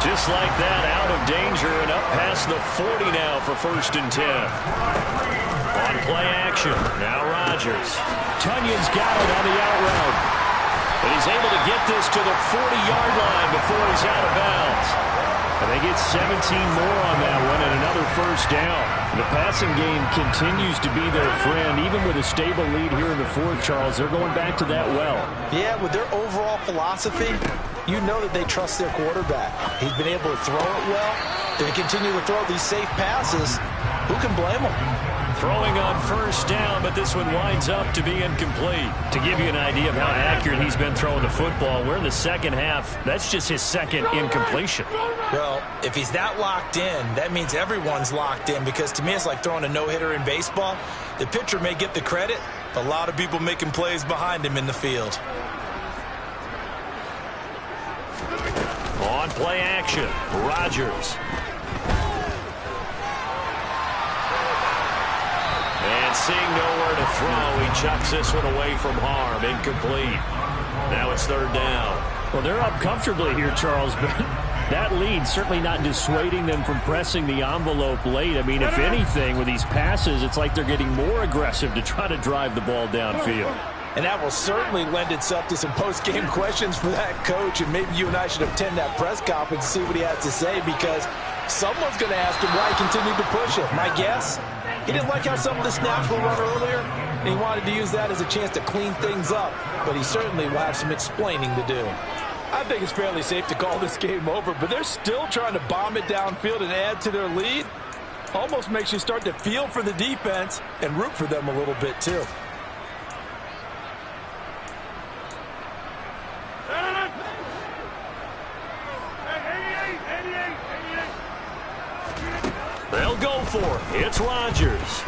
Just like that, out of danger and up past the 40 now for 1st and 10. On play action, now Rodgers. Tunyon's got it on the out route. And he's able to get this to the 40-yard line before he's out of bounds. And they get 17 more on that one and another 1st down. The passing game continues to be their friend. Even with a stable lead here in the 4th, Charles, they're going back to that well. Yeah, with their overall philosophy, you know that they trust their quarterback. He's been able to throw it well. They continue to throw these safe passes. Who can blame them? Throwing on 1st down, but this one winds up to be incomplete. To give you an idea of how accurate he's been throwing the football, we're in the second half. That's just his second incompletion. Well, if he's that locked in, that means everyone's locked in, because to me it's like throwing a no-hitter in baseball. The pitcher may get the credit, but a lot of people making plays behind him in the field. On play action, Rodgers. And seeing nowhere to throw, he chucks this one away from harm. Incomplete. Now it's 3rd down. Well, they're up comfortably here, Charles, but that lead certainly not dissuading them from pressing the envelope late. I mean, if anything, with these passes, it's like they're getting more aggressive to try to drive the ball downfield. And that will certainly lend itself to some post-game questions for that coach, and maybe you and I should attend that press conference and see what he has to say, because someone's going to ask him why he continued to push it. My guess, he didn't like how some of the snaps were run earlier, and he wanted to use that as a chance to clean things up, but he certainly will have some explaining to do. I think it's fairly safe to call this game over, but they're still trying to bomb it downfield and add to their lead. Almost makes you start to feel for the defense and root for them a little bit too. They'll go for it. It's Rodgers.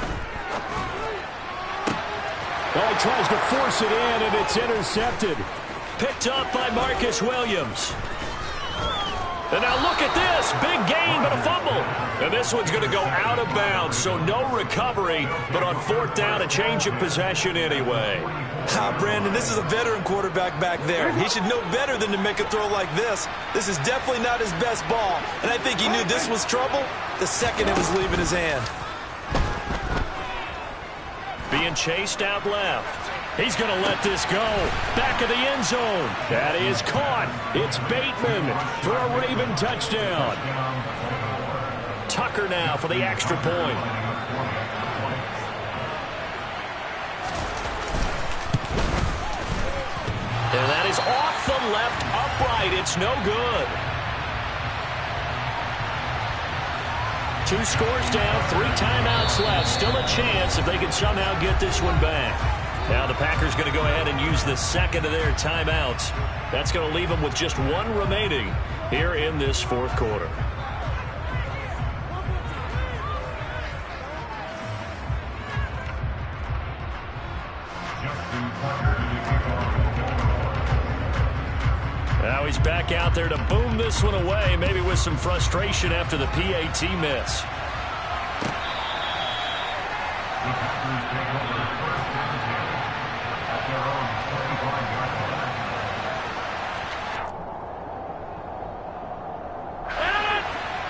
Well, he tries to force it in, and it's intercepted. Picked up by Marcus Williams. And now look at this. Big gain, but a fumble. And this one's going to go out of bounds, so no recovery, but on 4th down, a change of possession anyway. Brandon, this is a veteran quarterback back there. He should know better than to make a throw like this. This is definitely not his best ball, and I think he knew this was trouble the second it was leaving his hand. Being chased out left. He's going to let this go. Back of the end zone. That is caught. It's Bateman for a Raven touchdown. Tucker now for the extra point. And that is off the left upright. It's no good. 2 scores down, 3 timeouts left. Still a chance if they can somehow get this one back. Now the Packers going to go ahead and use the second of their timeouts. That's going to leave them with just 1 remaining here in this 4th quarter. Now he's back out there to boom this one away, maybe with some frustration after the PAT miss.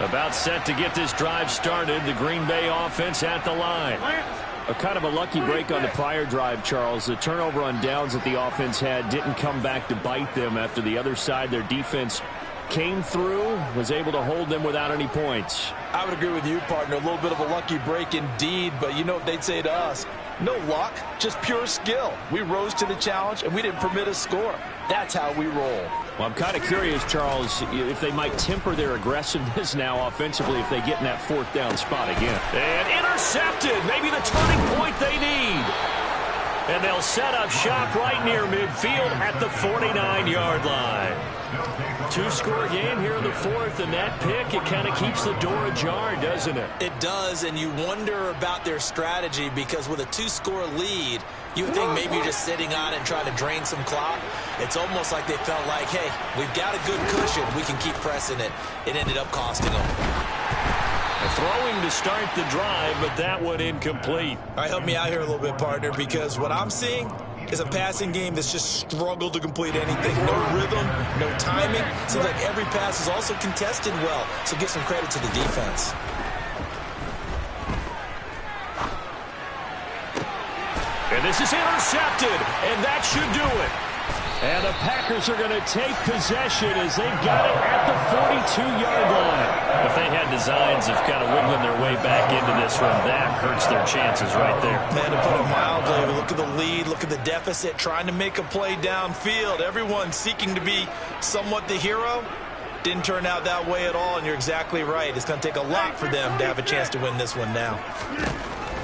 About set to get this drive started. The Green Bay offense at the line. A kind of a lucky break on the prior drive, Charles. The turnover on downs that the offense had didn't come back to bite them after the other side. Their defense came through, was able to hold them without any points. I would agree with you, partner. A little bit of a lucky break indeed, but you know what they'd say to us? No luck, just pure skill. We rose to the challenge, and we didn't permit a score. That's how we roll. Well, I'm kind of curious, Charles, if they might temper their aggressiveness now offensively if they get in that fourth down spot again. And intercepted. Maybe the turning point they need. And they'll set up shop right near midfield at the 49-yard line. Two-score game here in the fourth, and that pick, it kind of keeps the door ajar, doesn't it? It does, and you wonder about their strategy because with a two-score lead, you would think maybe you're just sitting on it and trying to drain some clock. It's almost like they felt like, hey, we've got a good cushion. We can keep pressing it. It ended up costing them. Throwing to start the drive, but that one incomplete. All right, help me out here a little bit, partner, because what I'm seeing is a passing game that's just struggled to complete anything. No rhythm, no timing. Seems like every pass is also contested well, so give some credit to the defense. And this is intercepted, and that should do it. And the Packers are going to take possession as they've got it at the 42-yard line. If they had designs of kind of wiggling their way back into this one, that hurts their chances right there. Man, to put it mildly, look at the lead, look at the deficit, trying to make a play downfield. Everyone seeking to be somewhat the hero. Didn't turn out that way at all, and you're exactly right. It's going to take a lot for them to have a chance to win this one now.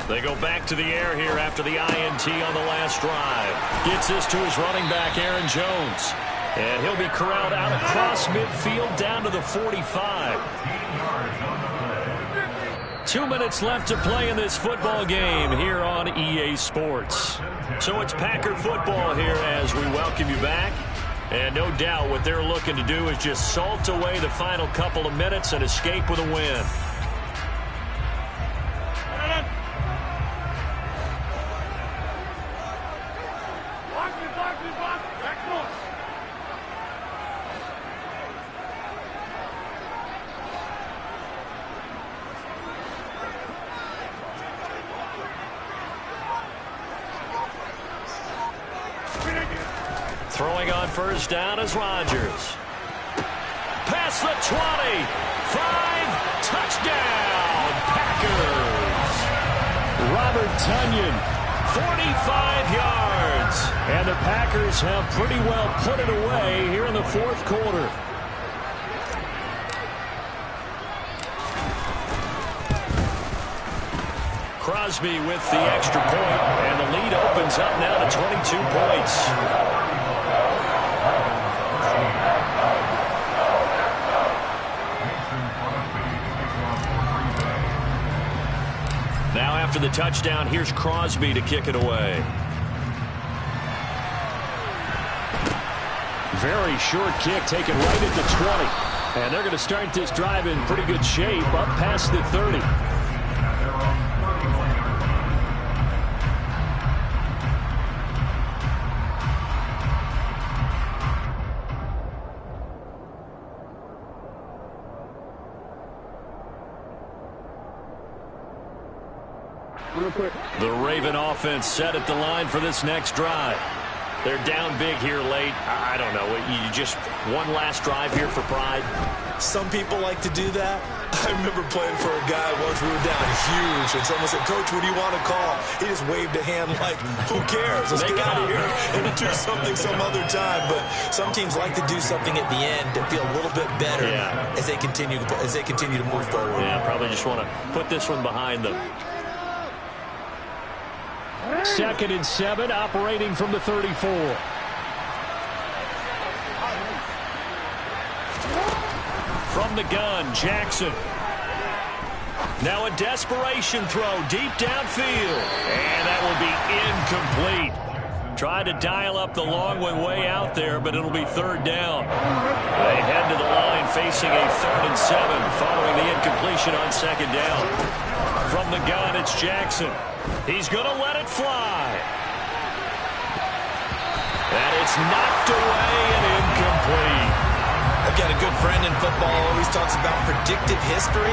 They go back to the air here after the INT on the last drive. Gets this to his running back, Aaron Jones. And he'll be corralled out across midfield down to the 45. 2 minutes left to play in this football game here on EA Sports. So it's Packer football here as we welcome you back. And no doubt what they're looking to do is just salt away the final couple of minutes and escape with a win. Throwing on first down is Rodgers. Past the 20. 5. Touchdown, Packers. Robert Tonyan, 45 yards. and the Packers have pretty well put it away here in the fourth quarter. Crosby with the extra point, and the lead opens up now to 22 points. Now after the touchdown, here's Crosby to kick it away. Very short kick taken right at the 20. And they're going to start this drive in pretty good shape up past the 30. The Raven offense set at the line for this next drive. They're down big here late. I don't know. You just one last drive here for pride. Some people like to do that. I remember playing for a guy once. We were down huge, and someone said, "Coach, what do you want to call?" He just waved a hand like, "Who cares? Let's get out of here and do something some other time." But some teams like to do something at the end to feel a little bit better as they continue to move forward. Yeah, probably just want to put this one behind them. 2nd and 7, operating from the 34. From the gun, Jackson. Now a desperation throw deep downfield. And that will be incomplete. Tried to dial up the long one way out there, but it'll be 3rd down. They head to the line facing a 3rd and 7 following the incompletion on 2nd down. From the gun, it's Jackson. He's going to let it fly. And it's knocked away and incomplete. I got a good friend in football, always talks about predictive history.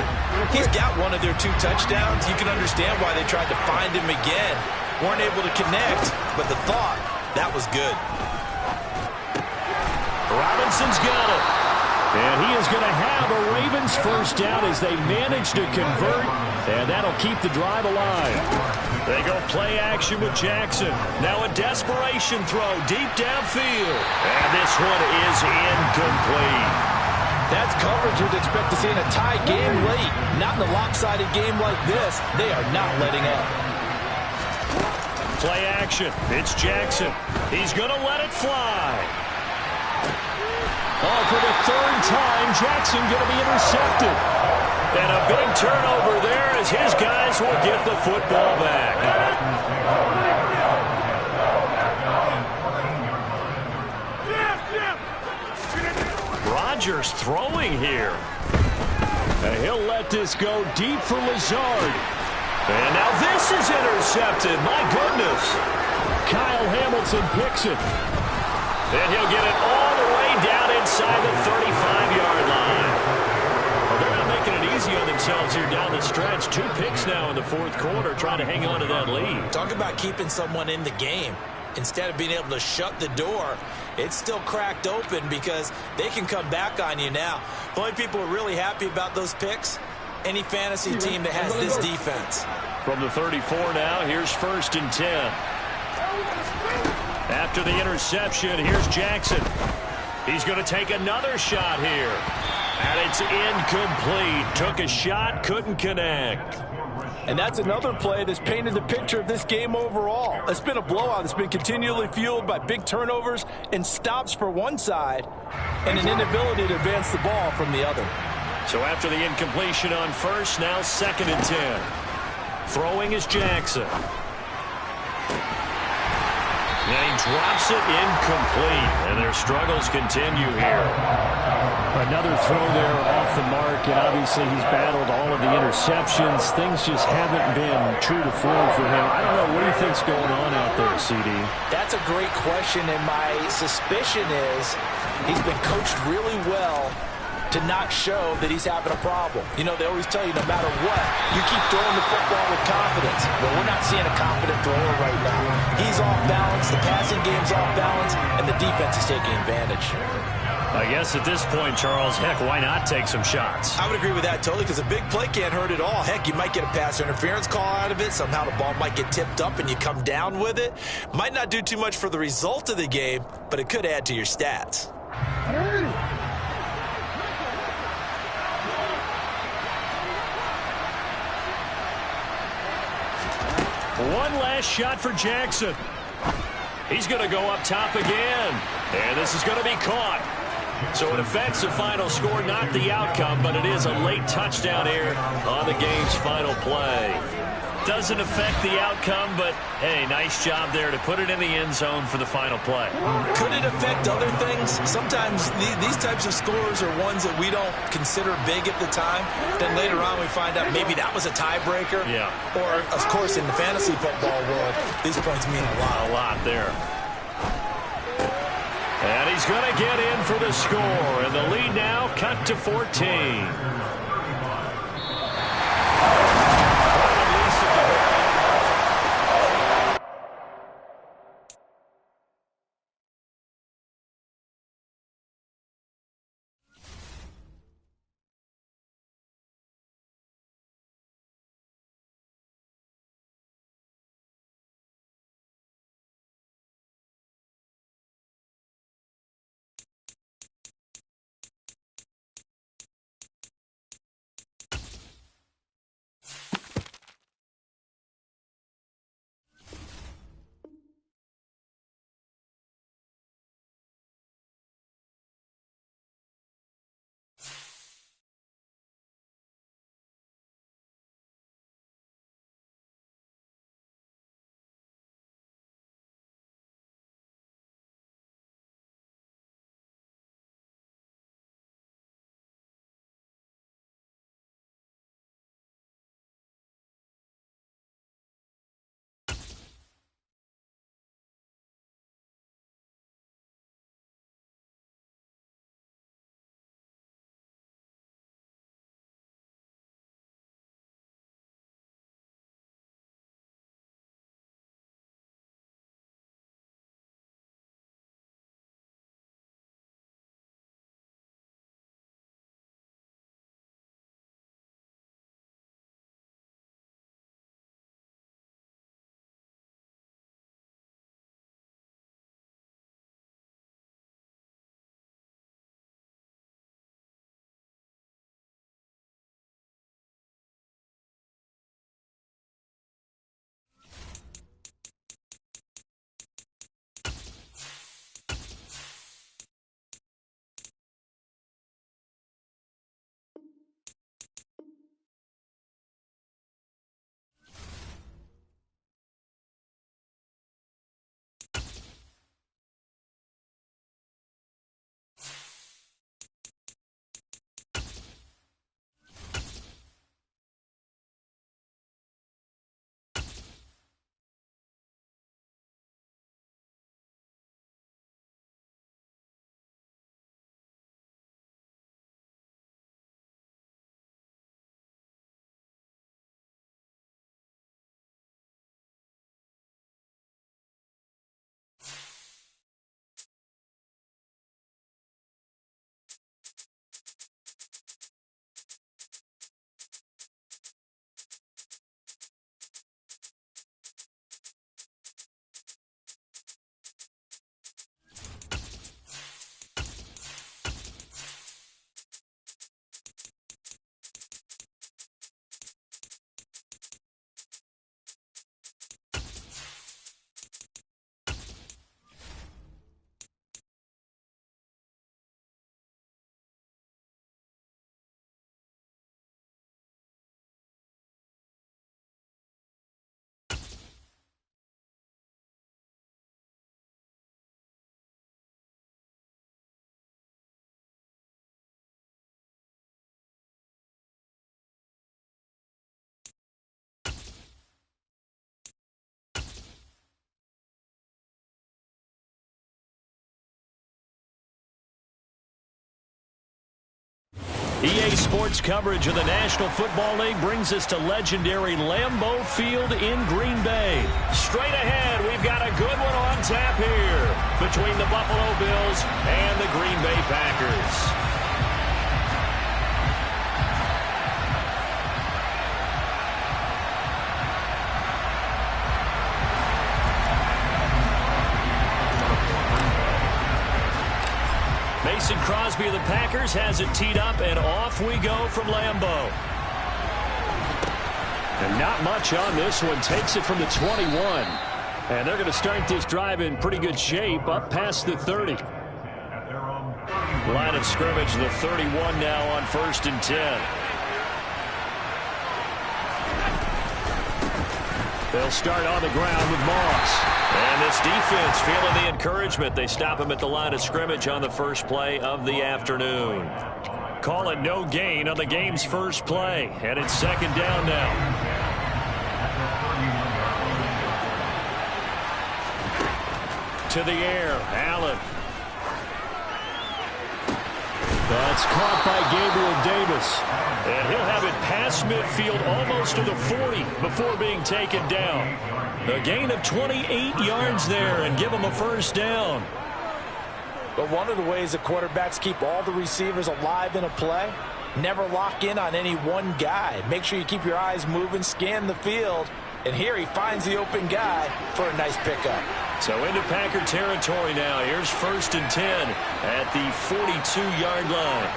He's got one of their 2 touchdowns. You can understand why they tried to find him again. Weren't able to connect, but the thought, that was good. Robinson's got it. And he is going to have a Ravens first down as they manage to convert, and that'll keep the drive alive. They go play action with Jackson. Now a desperation throw deep downfield. And this one is incomplete. That's coverage you'd expect to see in a tie game late. Not in a lopsided game like this. They are not letting up. Play action. It's Jackson. He's going to let it fly. Oh, for the 3rd time, Jackson going to be intercepted. And a big turnover there as his guys will get the football back. Rodgers throwing here. And he'll let this go deep for Lazard. And now this is intercepted. My goodness. Kyle Hamilton picks it. And he'll get it all the way down inside the 35-yard line. Well, they're not making it easy on themselves here down the stretch. 2 picks now in the 4th quarter, trying to hang on to that lead. Talk about keeping someone in the game. Instead of being able to shut the door, it's still cracked open because they can come back on you now. The only people who are really happy about those picks, any fantasy team that has this defense. From the 34 now, here's 1st and 10. After the interception, here's Jackson. He's going to take another shot here. And it's incomplete. Took a shot, couldn't connect. And that's another play that's painted the picture of this game overall. It's been a blowout. It's been continually fueled by big turnovers and stops for one side and an inability to advance the ball from the other. So after the incompletion on 1st, now 2nd and 10. Throwing is Jackson. And he drops it incomplete. And their struggles continue here. Another throw there off the mark, and obviously he's battled all of the interceptions. Things just haven't been true to form for him. I don't know. What do you think's going on out there, CD? That's a great question, and my suspicion is he's been coached really well to not show that he's having a problem. You know, they always tell you no matter what, you keep throwing the football with confidence. Well, we're not seeing a confident thrower right now. He's off balance, the passing game's off balance, and the defense is taking advantage. I guess at this point, Charles, heck, why not take some shots? I would agree with that totally because a big play can't hurt at all. Heck, you might get a pass interference call out of it. Somehow the ball might get tipped up and you come down with it. Might not do too much for the result of the game, but it could add to your stats. One last shot for Jackson. He's going to go up top again. And this is going to be caught. So it affects the final score, not the outcome, but it is a late touchdown here on the game's final play. Doesn't affect the outcome, but, hey, nice job there to put it in the end zone for the final play. Could it affect other things? Sometimes these types of scores are ones that we don't consider big at the time. Then later on we find out maybe that was a tiebreaker. Yeah. Or, of course, in the fantasy football world, these points mean a lot. A lot there. And he's going to get in for the score. And the lead now cut to 14. EA Sports coverage of the National Football League brings us to legendary Lambeau Field in Green Bay. Straight ahead, we've got a good one on tap here between the Buffalo Bills and the Green Bay Packers. Mason Crosby of the Packers has it teed up, and off we go from Lambeau. And not much on this one. Takes it from the 21. And they're going to start this drive in pretty good shape up past the 30. Line of scrimmage, the 31 now on 1st and 10. They'll start on the ground with Moss. And this defense feeling the encouragement. They stop him at the line of scrimmage on the first play of the afternoon. Call it no gain on the game's first play. And it's 2nd down now. To the air, Allen. That's caught by Gabriel Davis. And he'll have it past midfield almost to the 40 before being taken down. A gain of 28 yards there and give him a 1st down. But one of the ways that quarterbacks keep all the receivers alive in a play, never lock in on any one guy. Make sure you keep your eyes moving, scan the field. And here he finds the open guy for a nice pickup. So into Packer territory now. Here's 1st and 10 at the 42-yard line.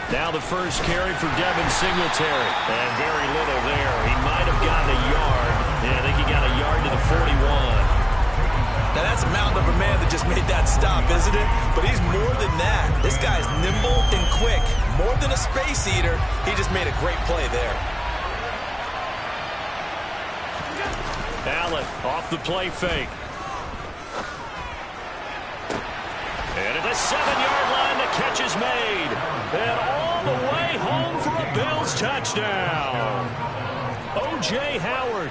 Now the first carry for Devin Singletary. And very little there. He might have gotten a yard. Yeah, I think he got a yard to the 41. Now that's a mountain of a man that just made that stop, isn't it? But he's more than that. This guy's nimble and quick. More than a space eater. He just made a great play there. Allen off the play fake. And at the 7-yard line, the catch is made. And all the way home for a Bills touchdown. O.J. Howard,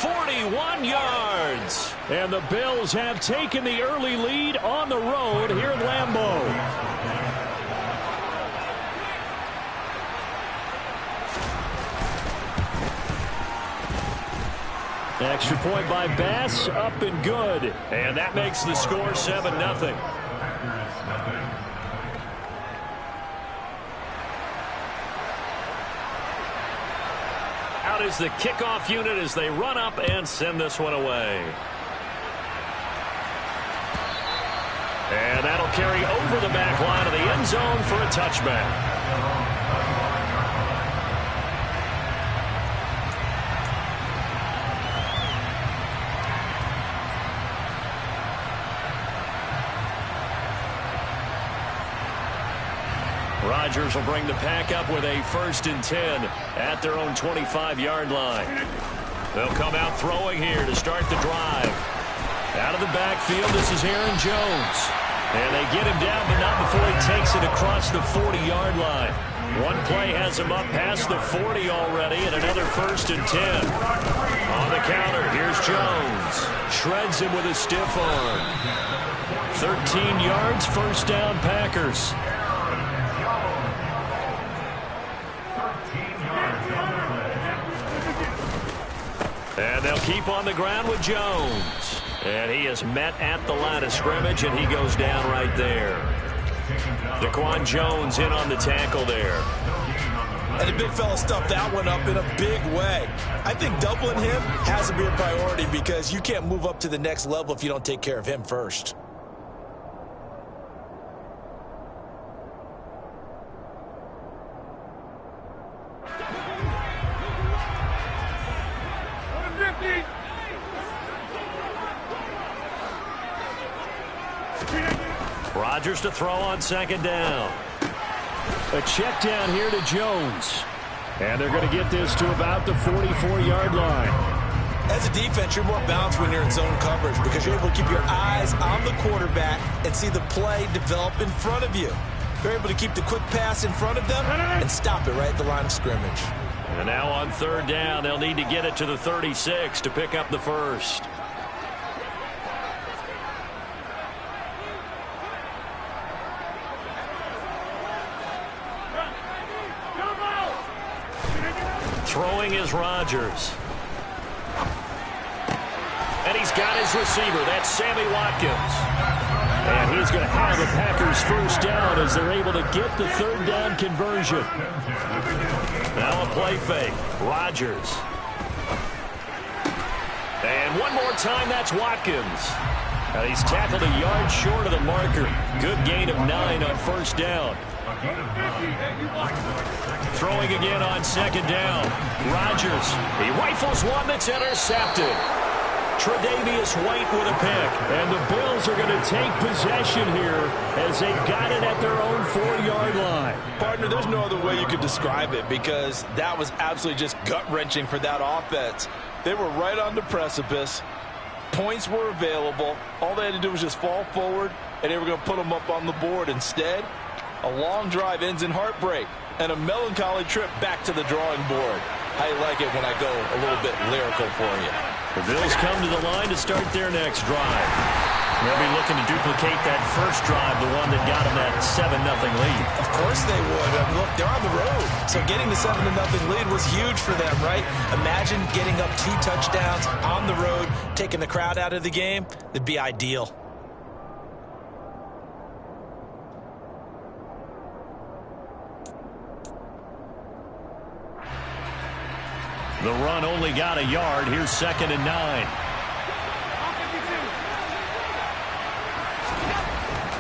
41 yards. And the Bills have taken the early lead on the road here at Lambeau. Extra point by Bass, up and good. And that makes the score 7-0. Out is the kickoff unit as they run up and send this one away. And that'll carry over the back line of the end zone for a touchback. Rodgers will bring the pack up with a 1st and 10 at their own 25-yard line. They'll come out throwing here to start the drive. Out of the backfield, this is Aaron Jones. And they get him down, but not before he takes it across the 40-yard line. One play has him up past the 40 already, and another 1st and 10. On the counter, here's Jones. Shreds him with a stiff arm. 13 yards, 1st down, Packers. And they'll keep on the ground with Jones. And he is met at the line of scrimmage, and he goes down right there. Daquan Jones in on the tackle there. And the big fella stuffed that one up in a big way. I think doubling him has to be a priority because you can't move up to the next level if you don't take care of him first. Rodgers to throw on 2nd down. A check down here to Jones. And they're going to get this to about the 44-yard line. As a defense, you're more balanced when you're in zone coverage because you're able to keep your eyes on the quarterback and see the play develop in front of you. You're able to keep the quick pass in front of them and stop it right at the line of scrimmage. And now on 3rd down, they'll need to get it to the 36 to pick up the 1st. Throwing is Rodgers. And he's got his receiver. That's Sammy Watkins. And he's going to have the Packers first down as they're able to get the third down conversion. Now a play fake. Rodgers. And one more time, that's Watkins. Now he's tackled a yard short of the marker. Good gain of 9 on first down. Throwing again on second down. Rodgers. He rifles one that's intercepted. Tre'Davious White with a pick. And the Bills are going to take possession here as they've got it at their own 4-yard line. Partner, there's no other way you could describe it because that was absolutely just gut-wrenching for that offense. They were right on the precipice. Points were available. All they had to do was just fall forward, and they were going to put them up on the board. Instead, a long drive ends in heartbreak and a melancholy trip back to the drawing board. I like it when I go a little bit lyrical for you. The Bills come to the line to start their next drive. They'll be looking to duplicate that first drive, the one that got them that 7-0 lead. Of course they would. Look, they're on the road. So getting the 7-0 lead was huge for them, right? Imagine getting up 2 touchdowns on the road, taking the crowd out of the game. It'd be ideal. The run only got a yard. Here's 2nd and 9.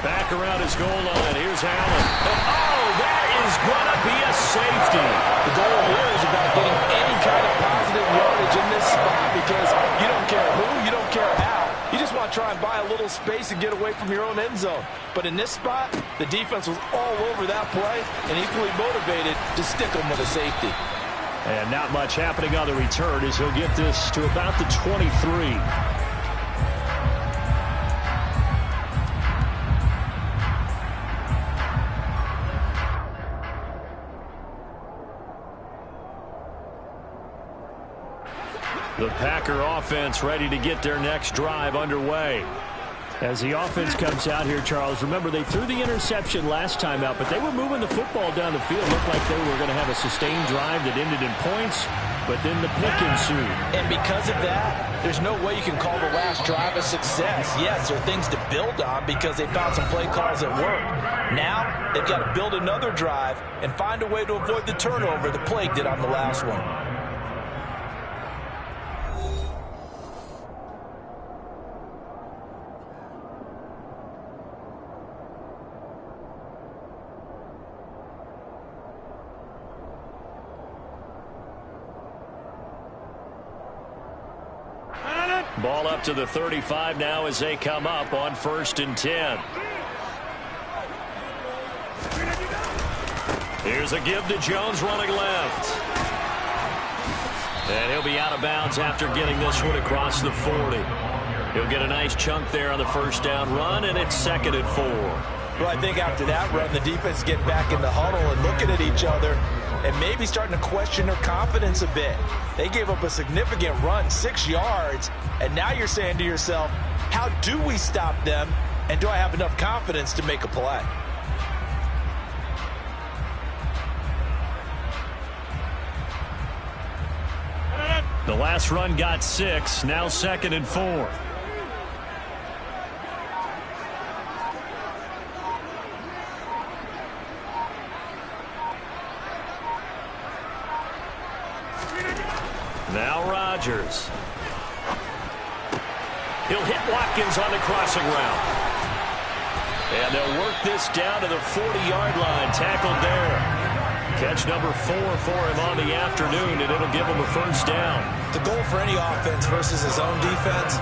Back around his goal line. Here's Allen. Oh, that is going to be a safety. The goal here is about getting any kind of positive yardage in this spot because you don't care who, you don't care how. You just want to try and buy a little space and get away from your own end zone. But in this spot, the defense was all over that play and equally motivated to stick them with a safety. And not much happening on the return as he'll get this to about the 23. The Packer offense ready to get their next drive underway. As the offense comes out here, Charles, remember they threw the interception last time out, but they were moving the football down the field. Looked like they were going to have a sustained drive that ended in points, but then the pick ensued. And because of that, there's no way you can call the last drive a success. Yes, there are things to build on because they found some play calls that work. Now, they've got to build another drive and find a way to avoid the turnover the plague did on the last one. Ball up to the 35 now as they come up on 1st and 10. Here's a give to Jones running left. And he'll be out of bounds after getting this one across the 40. He'll get a nice chunk there on the first down run, and it's 2nd and 4. Well, I think after that run, the defense get back in the huddle and looking at each other and maybe starting to question their confidence a bit. They gave up a significant run, 6 yards, and now you're saying to yourself, how do we stop them, and do I have enough confidence to make a play? The last run got 6, now 2nd and 4. Now Rodgers. He'll hit Watkins on the crossing route. And they'll work this down to the 40-yard line. Tackled there. Catch number 4 for him on the afternoon, and it'll give him a first down. The goal for any offense versus his own defense,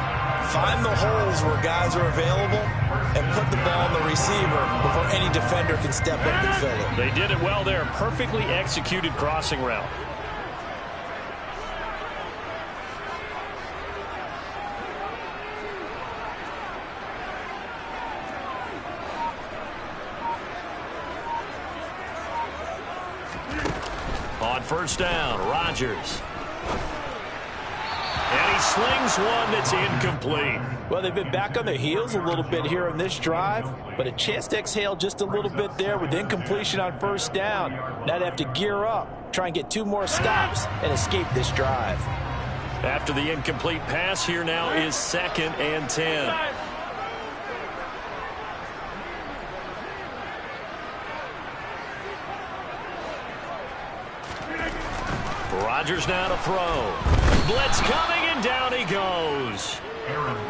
find the holes where guys are available and put the ball in the receiver before any defender can step up and fill it. They did it well there. Perfectly executed crossing route. On first down, Rodgers. And he slings one that's incomplete. Well, they've been back on their heels a little bit here in this drive, but a chance to exhale just a little bit there with incompletion on first down. Now they have to gear up, try and get 2 more stops, and escape this drive. After the incomplete pass, here now is 2nd and 10. Rodgers now to throw. Blitz coming, and down he goes.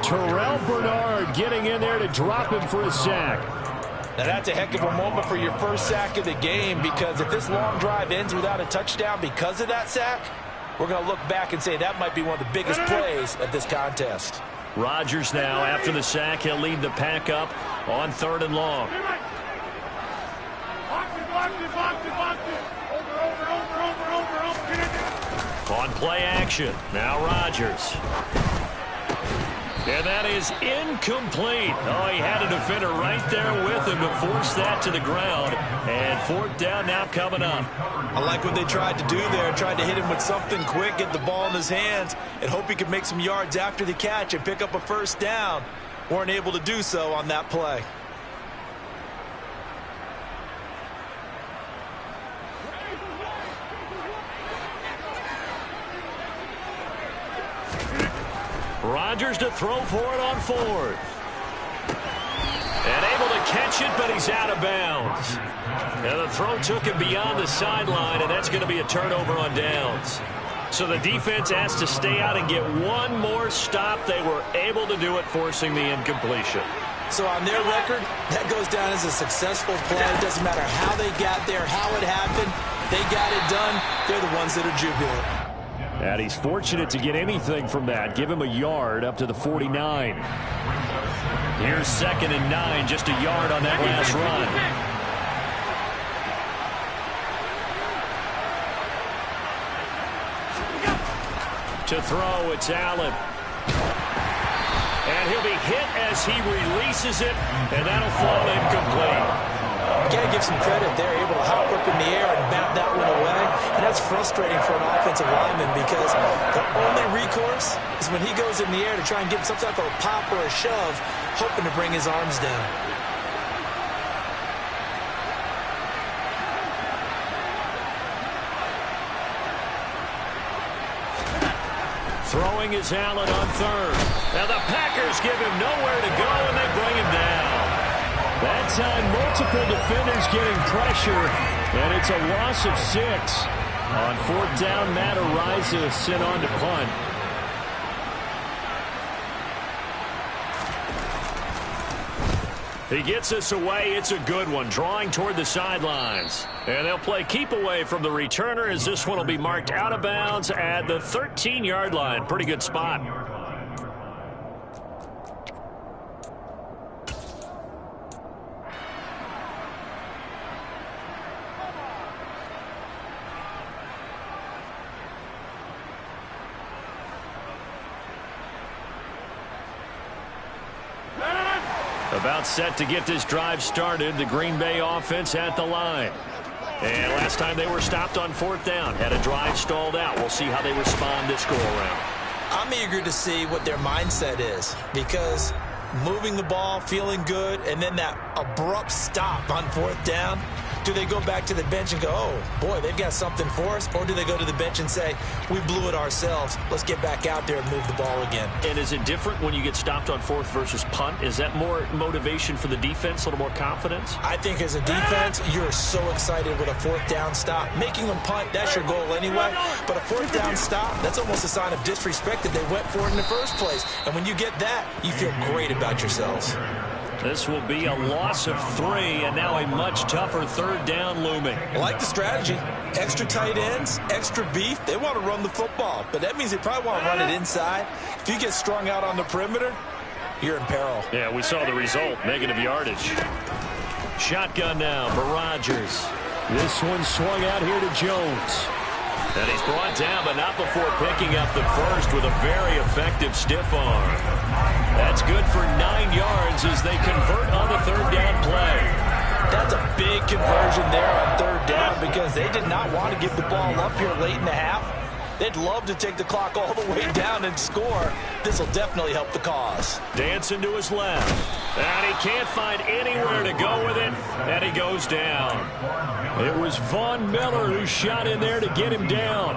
Terrell Bernard getting in there to drop him for a sack. Now that's a heck of a moment for your first sack of the game, because if this long drive ends without a touchdown because of that sack, we're going to look back and say that might be one of the biggest plays of this contest. Rodgers now, after the sack, he'll lead the pack up on 3rd and long. On play action, now Rodgers. And that is incomplete. Oh, he had a defender right there with him to force that to the ground. And 4th down now coming up. I like what they tried to do there. Tried to hit him with something quick, get the ball in his hands, and hope he could make some yards after the catch and pick up a first down. Weren't able to do so on that play. Rodgers to throw for it on 4th. And able to catch it, but he's out of bounds. And the throw took him beyond the sideline, and that's going to be a turnover on downs. So the defense has to stay out and get one more stop. They were able to do it, forcing the incompletion. So on their record, that goes down as a successful play. It doesn't matter how they got there, how it happened. They got it done. They're the ones that are jubilant. And he's fortunate to get anything from that. Give him a yard up to the 49. Here's 2nd and 9, just a yard on that last run. To throw, it's Allen. And he'll be hit as he releases it, and that'll fall incomplete. You got to give some credit. They're able to hop up in the air and bat that one away. And that's frustrating for an offensive lineman, because the only recourse is when he goes in the air to try and give some type of a pop or a shove, hoping to bring his arms down. Throwing is Allen on 3rd. Now the Packers give him nowhere to go, and they bring him down. That time, multiple defenders getting pressure, and it's a loss of 6. On 4th down, Matt Araiza sent on to punt. He gets us away. It's a good one, drawing toward the sidelines. And they'll play keep away from the returner, as this one will be marked out of bounds at the 13-yard line. Pretty good spot. About set to get this drive started. The Green Bay offense at the line. And last time they were stopped on 4th down, had a drive stalled out. We'll see how they respond this go-around. I'm eager to see what their mindset is, because moving the ball, feeling good, and then that abrupt stop on 4th down, do they go back to the bench and go, oh, boy, they've got something for us? Or do they go to the bench and say, we blew it ourselves, let's get back out there and move the ball again? And is it different when you get stopped on 4th versus punt? Is that more motivation for the defense, a little more confidence? I think as a defense, you're so excited with a 4th down stop. Making them punt, that's your goal anyway. But a 4th down stop, that's almost a sign of disrespect that they went for it in the first place. And when you get that, you feel great about yourselves. This will be a loss of 3, and now a much tougher 3rd down looming. I like the strategy. Extra tight ends, extra beef. They want to run the football, but that means they probably want to run it inside. If you get strung out on the perimeter, you're in peril. Yeah, we saw the result, negative yardage. Shotgun now for Rodgers. This one swung out here to Jones. And he's brought down, but not before picking up the first with a very effective stiff arm. That's good for 9 yards as they convert on the 3rd down play. That's a big conversion there on 3rd down, because they did not want to give the ball up here late in the half. They'd love to take the clock all the way down and score. This will definitely help the cause. Dancing to his left. And he can't find anywhere to go with it. And he goes down. It was Von Miller who shot in there to get him down.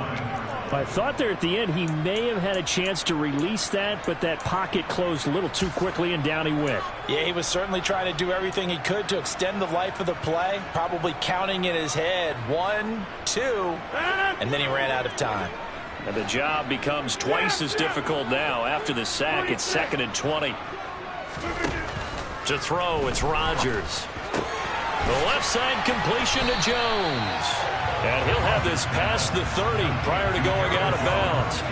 I thought there at the end he may have had a chance to release that, but that pocket closed a little too quickly, and down he went. Yeah, he was certainly trying to do everything he could to extend the life of the play, probably counting in his head 1, 2, and then he ran out of time. And the job becomes twice as difficult now. After the sack, it's 2nd and 20. To throw, it's Rodgers. The left side completion to Jones. And he'll have this past the 30 prior to going out of bounds.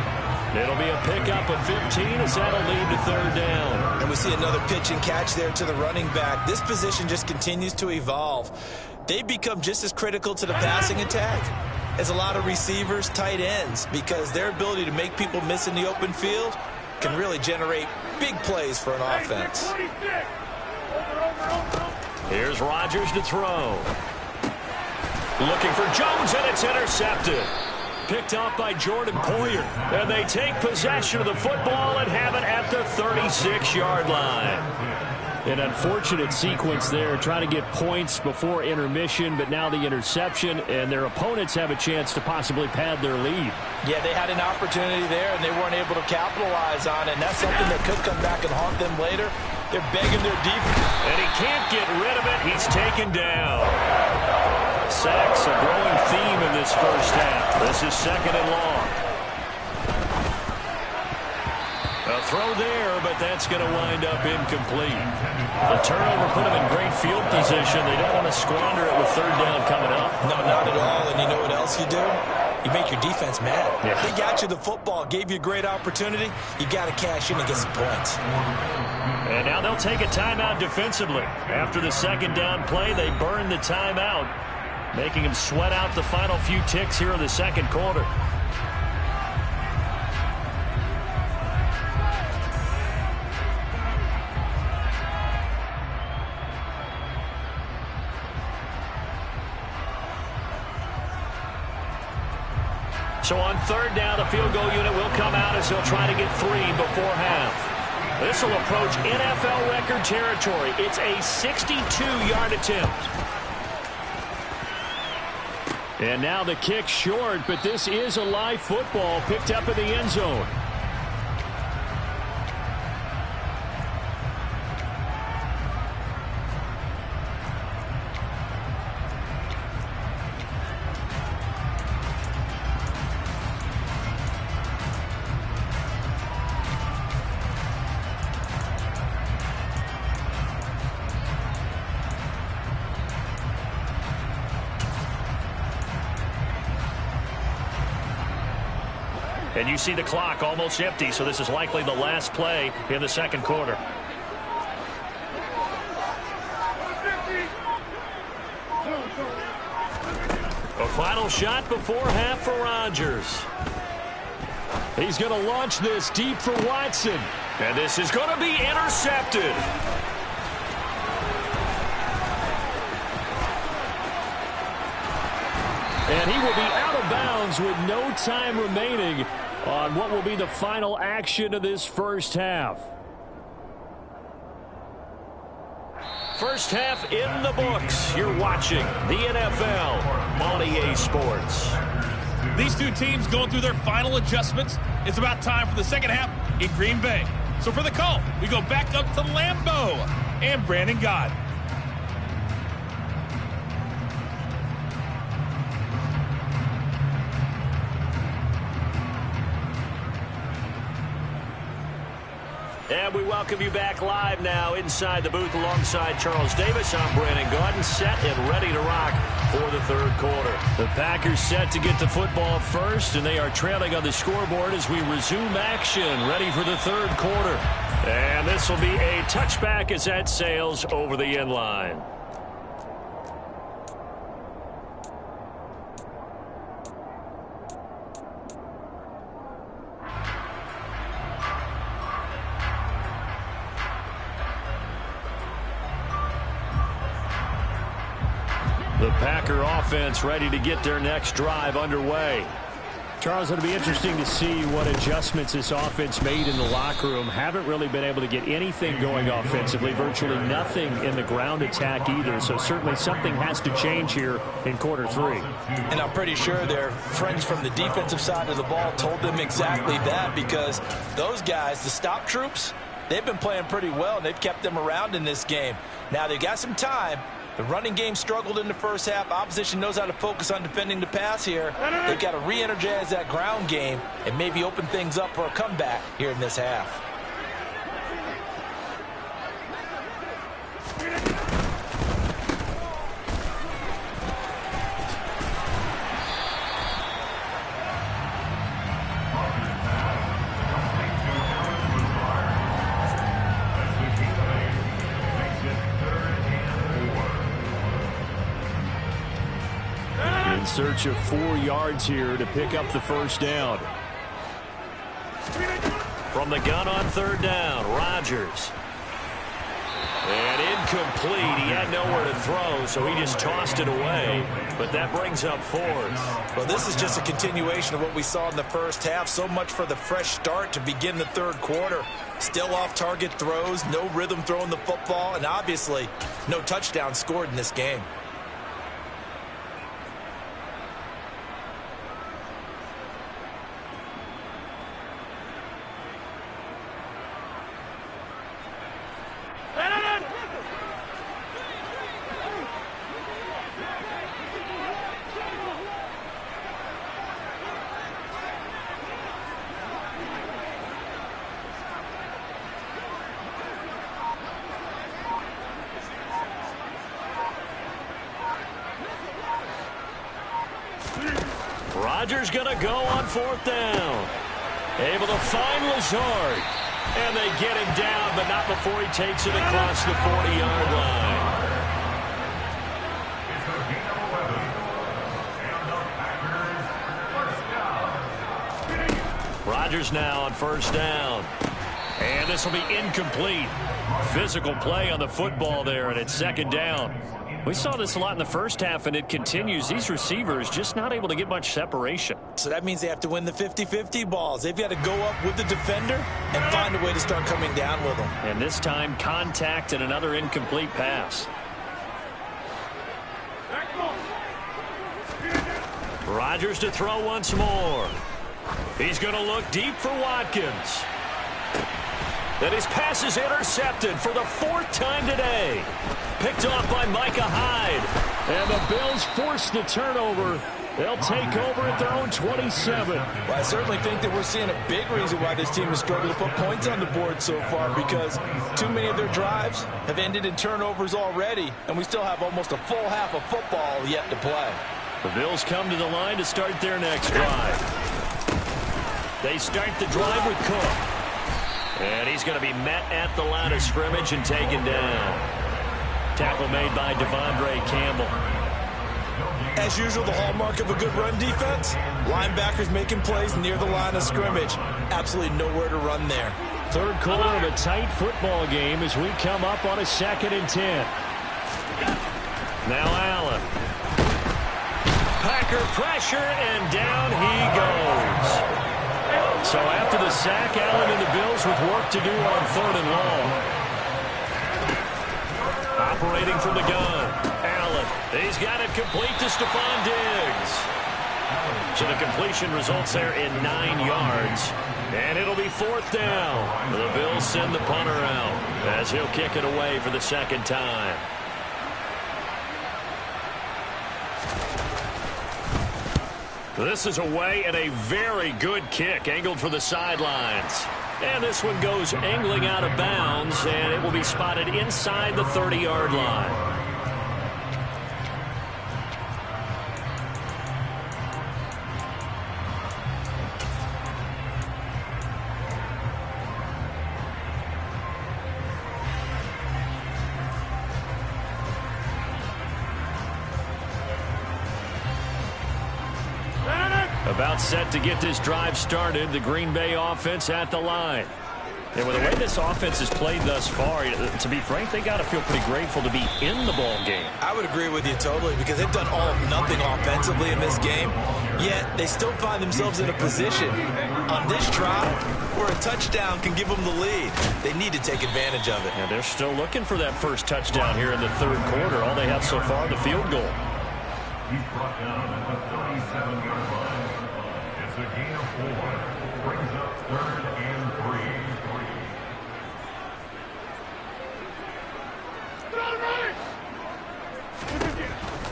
It'll be a pickup of 15 as that'll lead to 3rd down. And we see another pitch and catch there to the running back. This position just continues to evolve. They become just as critical to the passing attack as a lot of receivers, tight ends, because their ability to make people miss in the open field can really generate big plays for an offense. Here's Rodgers to throw. Looking for Jones, and it's intercepted. Picked off by Jordan Poyer. And they take possession of the football and have it at the 36-yard line. An unfortunate sequence there, trying to get points before intermission, but now the interception, and their opponents have a chance to possibly pad their lead. Yeah, they had an opportunity there, and they weren't able to capitalize on it, and that's something that could come back and haunt them later. They're begging their defense. And he can't get rid of it. He's taken down. Sacks, a growing theme in this first half. This is 2nd and long. A throw there, but that's going to wind up incomplete. The turnover put them in great field position. They don't want to squander it with 3rd down coming up. No, not at all. And you know what else you do? You make your defense mad. Yeah. They got you the football, gave you a great opportunity. You got to cash in and get some points. And now they'll take a timeout defensively. After the 2nd down play, they burn the timeout, making them sweat out the final few ticks here in the 2nd quarter. So on 3rd down, the field goal unit will come out as he'll try to get 3 before half. This will approach NFL record territory. It's a 62-yard attempt. And now the kick short, but this is a live football picked up in the end zone. And you see the clock almost empty, so this is likely the last play in the 2nd quarter. A final shot before half for Rodgers. He's going to launch this deep for Watson. And this is going to be intercepted. And he will be out of bounds with no time remaining on what will be the final action of this first half. First half in the books. You're watching the NFL on EA Sports. These two teams going through their final adjustments. It's about time for the 2nd half in Green Bay. So for the call, we go back up to Lambeau and Brandon Gott. And we welcome you back live now inside the booth alongside Charles Davis. I'm Brandon Gordon, set and ready to rock for the 3rd quarter. The Packers set to get the football first, and they are trailing on the scoreboard as we resume action, ready for the 3rd quarter. And this will be a touchback as that sails over the end line. The Packer offense ready to get their next drive underway. Charles, it'll be interesting to see what adjustments this offense made in the locker room. Haven't really been able to get anything going offensively, virtually nothing in the ground attack either. So certainly something has to change here in quarter 3. And I'm pretty sure their friends from the defensive side of the ball told them exactly that, because those guys, the stop troops, they've been playing pretty well, and they've kept them around in this game. Now they've got some time. The running game struggled in the first half. Opposition knows how to focus on defending the pass here. They've got to re-energize that ground game and maybe open things up for a comeback here in this half. In search of 4 yards here to pick up the first down. From the gun on third down, Rodgers. And incomplete. He had nowhere to throw, so he just tossed it away. But that brings up 4th. Well, this is just a continuation of what we saw in the first half. So much for the fresh start to begin the third quarter. Still off-target throws, no rhythm throwing the football, and obviously no touchdown scored in this game. Rodgers going to go on 4th down. Able to find Lazard. And they get him down, but not before he takes it across the 40-yard line. Rodgers now on 1st down. And this will be incomplete. Physical play on the football there, and it's 2nd down. We saw this a lot in the first half, and it continues. These receivers just not able to get much separation. So that means they have to win the 50-50 balls. They've got to go up with the defender and find a way to start coming down with them. And this time, contact and another incomplete pass. Rodgers to throw once more. He's going to look deep for Watkins. And his pass is intercepted for the 4th time today. Picked off by Micah Hyde. And the Bills force the turnover. They'll take over at their own 27. Well, I certainly think that we're seeing a big reason why this team has struggled to put points on the board so far, because too many of their drives have ended in turnovers already, and we still have almost a full half of football yet to play. The Bills come to the line to start their next drive. They start the drive with Cook. And he's going to be met at the line of scrimmage and taken down. Tackle made by Devondre Campbell. As usual, the hallmark of a good run defense, linebackers making plays near the line of scrimmage. Absolutely nowhere to run there. Third quarter of a tight football game as we come up on a 2nd and 10. Now Allen. Packer pressure, and down he goes. So after the sack, Allen and the Bills with work to do on 3rd and long. Operating from the gun. Allen. He's got it complete to Stephon Diggs. So the completion results there in 9 yards. And it'll be 4th down. The Bills send the punter out as he'll kick it away for the 2nd time. This is away and a very good kick, angled for the sidelines. And this one goes angling out of bounds, and it will be spotted inside the 30-yard line. About set to get this drive started, the Green Bay offense at the line. And with the way this offense has played thus far, to be frank, they got to feel pretty grateful to be in the ball game. I would agree with you totally, because they've done all of nothing offensively in this game. Yet they still find themselves in a position on this drive where a touchdown can give them the lead. They need to take advantage of it. And they're still looking for that first touchdown here in the third quarter. All they have so far, the field goal. He's brought down at the 37-yard line. It's a gain of 4. Brings up 3rd and 3.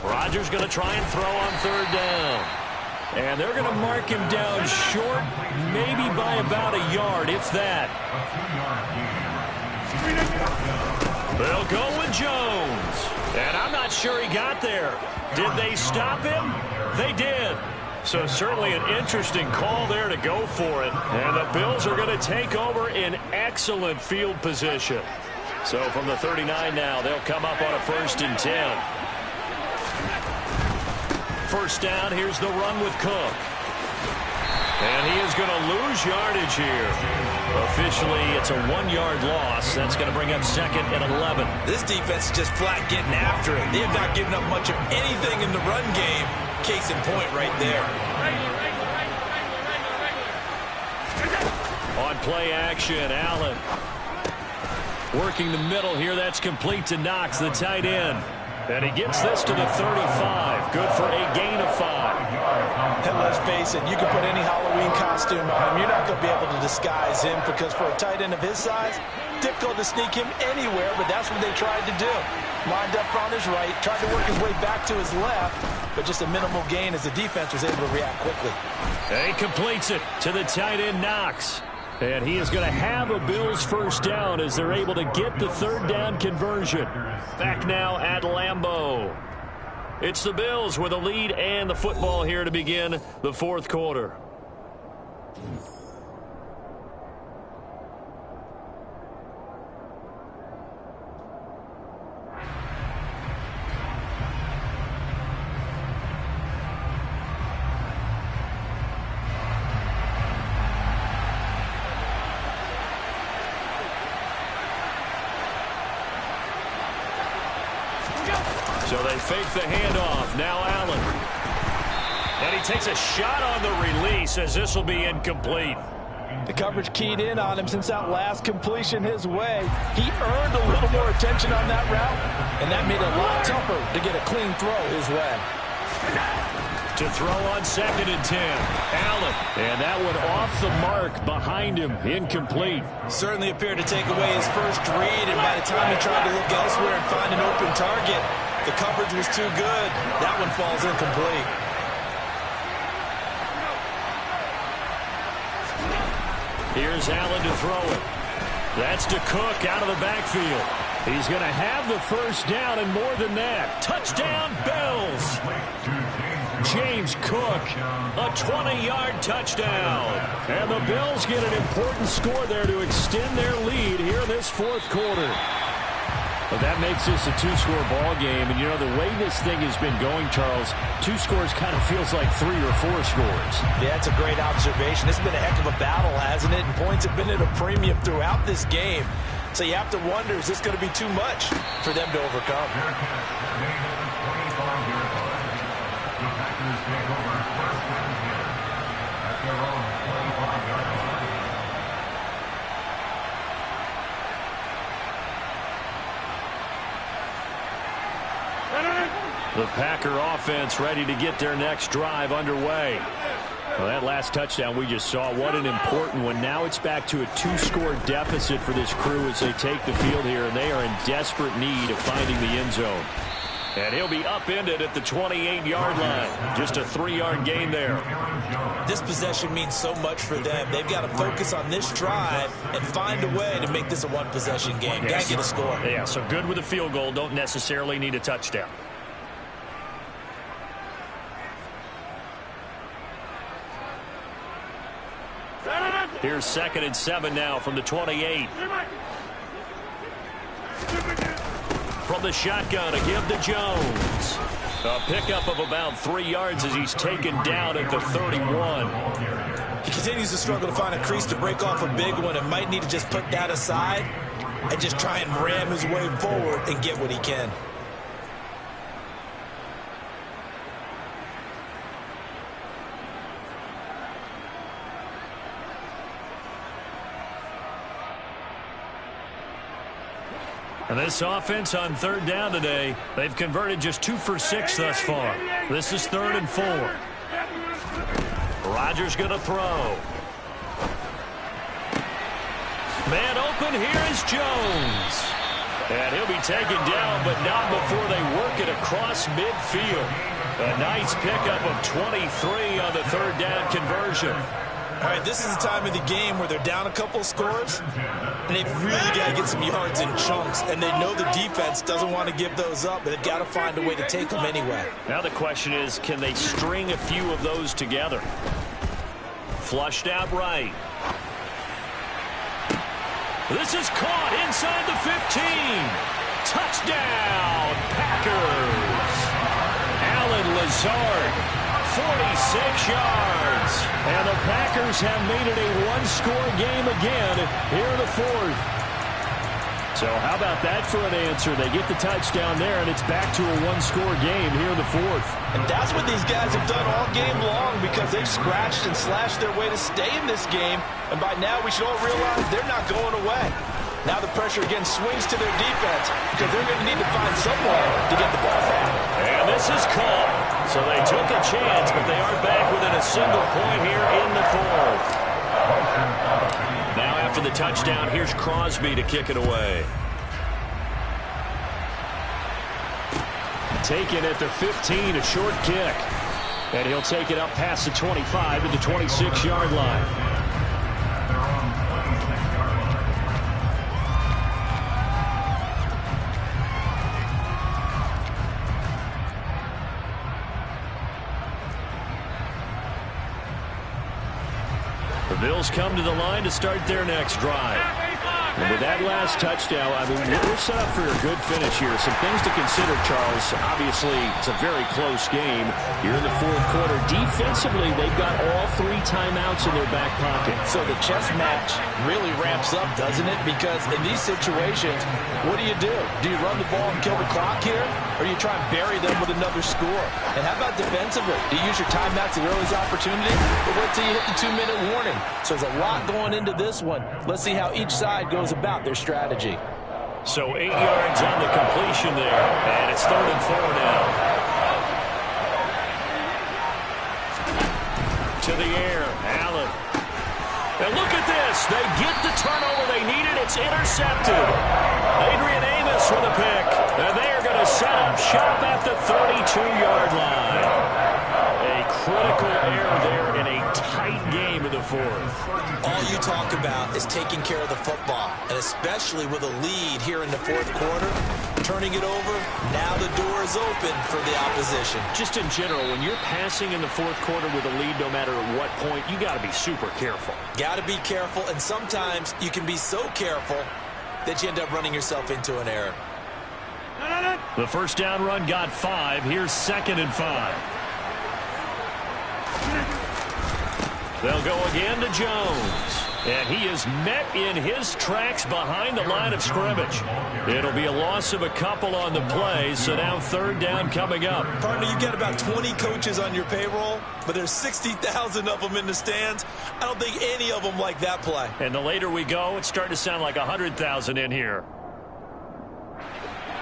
Rodgers going to try and throw on third down. And they're going to mark him down short, maybe by about a yard, if that. They'll go with Jones. And I'm not sure he got there. Did they stop him? They did. So certainly an interesting call there to go for it. And the Bills are going to take over in excellent field position. So from the 39 now, they'll come up on a 1st and 10. First down, here's the run with Cook. And he is going to lose yardage here. Officially, it's a 1-yard loss. That's going to bring up 2nd and 11. This defense is just flat getting after it. They have not given up much of anything in the run game. Case in point right there. On play action, Allen. Working the middle here. That's complete to Knox, the tight end. And he gets this to the 35. Good for a gain of 5. And let's face it, you can put any Halloween costume on him. You're not going to be able to disguise him because for a tight end of his size, difficult to sneak him anywhere, but that's what they tried to do. Lined up on his right, tried to work his way back to his left, but just a minimal gain as the defense was able to react quickly. And he completes it to the tight end, Knox. And he is going to have a Bills first down as they're able to get the third down conversion. Back now at Lambeau. It's the Bills with a lead and the football here to begin the fourth quarter. So they fake the handoff. Now Allen. And he takes a shot on the release as this will be incomplete. The coverage keyed in on him since that last completion his way. He earned a little more attention on that route, and that made it a lot tougher to get a clean throw his way. To throw on 2nd and 10. Allen. And that one off the mark behind him. Incomplete. Certainly appeared to take away his first read, and by the time he tried to look elsewhere and find an open target, the coverage was too good. That one falls incomplete. Here's Allen to throw it. That's to Cook out of the backfield. He's going to have the first down and more than that. Touchdown, Bills. James Cook, a 20-yard touchdown. And the Bills get an important score there to extend their lead here in this fourth quarter. But that makes this a 2-score ball game. And, you know, the way this thing has been going, Charles, 2 scores kind of feels like 3 or 4 scores. Yeah, that's a great observation. This has been a heck of a battle, hasn't it? And points have been at a premium throughout this game. So you have to wonder, is this going to be too much for them to overcome? The Packer offense ready to get their next drive underway. Well, that last touchdown we just saw, what an important one. Now it's back to a 2-score deficit for this crew as they take the field here, and they are in desperate need of finding the end zone. And he'll be upended at the 28-yard line. Just a 3-yard gain there. This possession means so much for them. They've got to focus on this drive and find a way to make this a one-possession game. Got to get a score. Yeah, so good with a field goal. Don't necessarily need a touchdown. Here's 2nd and 7 now from the 28. From the shotgun, a give to Jones. A pickup of about 3 yards as he's taken down at the 31. He continues to struggle to find a crease to break off a big one and might need to just put that aside and just try and ram his way forward and get what he can. And this offense on third down today, they've converted just 2 for 6 thus far. This is 3rd and 4. Rodgers going to throw. Man open, here is Jones. And he'll be taken down, but not before they work it across midfield. A nice pickup of 23 on the third down conversion. All right, this is the time of the game where they're down a couple of scores, and they've really got to get some yards in chunks, and they know the defense doesn't want to give those up, but they've got to find a way to take them anyway. Now the question is, can they string a few of those together? Flushed out right. This is caught inside the 15. Touchdown, Packers. Allen Lazard. 46 yards. And the Packers have made it a one-score game again here in the 4th. So how about that for an answer? They get the touchdown there, and it's back to a one-score game here in the 4th. And that's what these guys have done all game long, because they've scratched and slashed their way to stay in this game. And by now we should all realize they're not going away. Now the pressure again swings to their defense, because they're going to need to find some way to get the ball back. And this is caught. So they took a chance, but they are back within a single point here in the 4th. Now after the touchdown, here's Crosby to kick it away. Taken at the 15, a short kick. And he'll take it up past the 25 to the 26-yard line. The Bills come to the line to start their next drive. And with that last touchdown, I mean, we're set up for a good finish here. Some things to consider, Charles. Obviously, it's a very close game. You're in the 4th quarter. Defensively, they've got all 3 timeouts in their back pocket. So the chess match really ramps up, doesn't it? Because in these situations, what do? Do you run the ball and kill the clock here? Or do you try and bury them with another score? And how about defensively? Do you use your timeouts at earliest opportunity? Or wait till you hit the 2-minute warning? So there's a lot going into this one. Let's see how each side goes about their strategy. So 8 yards on the completion there, and it's 3rd and 4 now. To the air, Allen. And look at this. They get the turnover they needed. It's intercepted. Adrian Amos with a pick. And they are going to set up shop at the 32-yard line. A critical error there in a tight game in the 4th. All you talk about is taking care of the football, and especially with a lead here in the 4th quarter. Turning it over, now the door is open for the opposition. Just in general, when you're passing in the 4th quarter with a lead, no matter at what point, you got to be super careful. Got to be careful, and sometimes you can be so careful that you end up running yourself into an error. The first down run got 5. Here's 2nd and 5. They'll go again to Jones. And he is met in his tracks behind the line of scrimmage. It'll be a loss of a couple on the play, so now 3rd down coming up. Partner, you've got about 20 coaches on your payroll, but there's 60,000 of them in the stands. I don't think any of them like that play. And the later we go, it's starting to sound like 100,000 in here.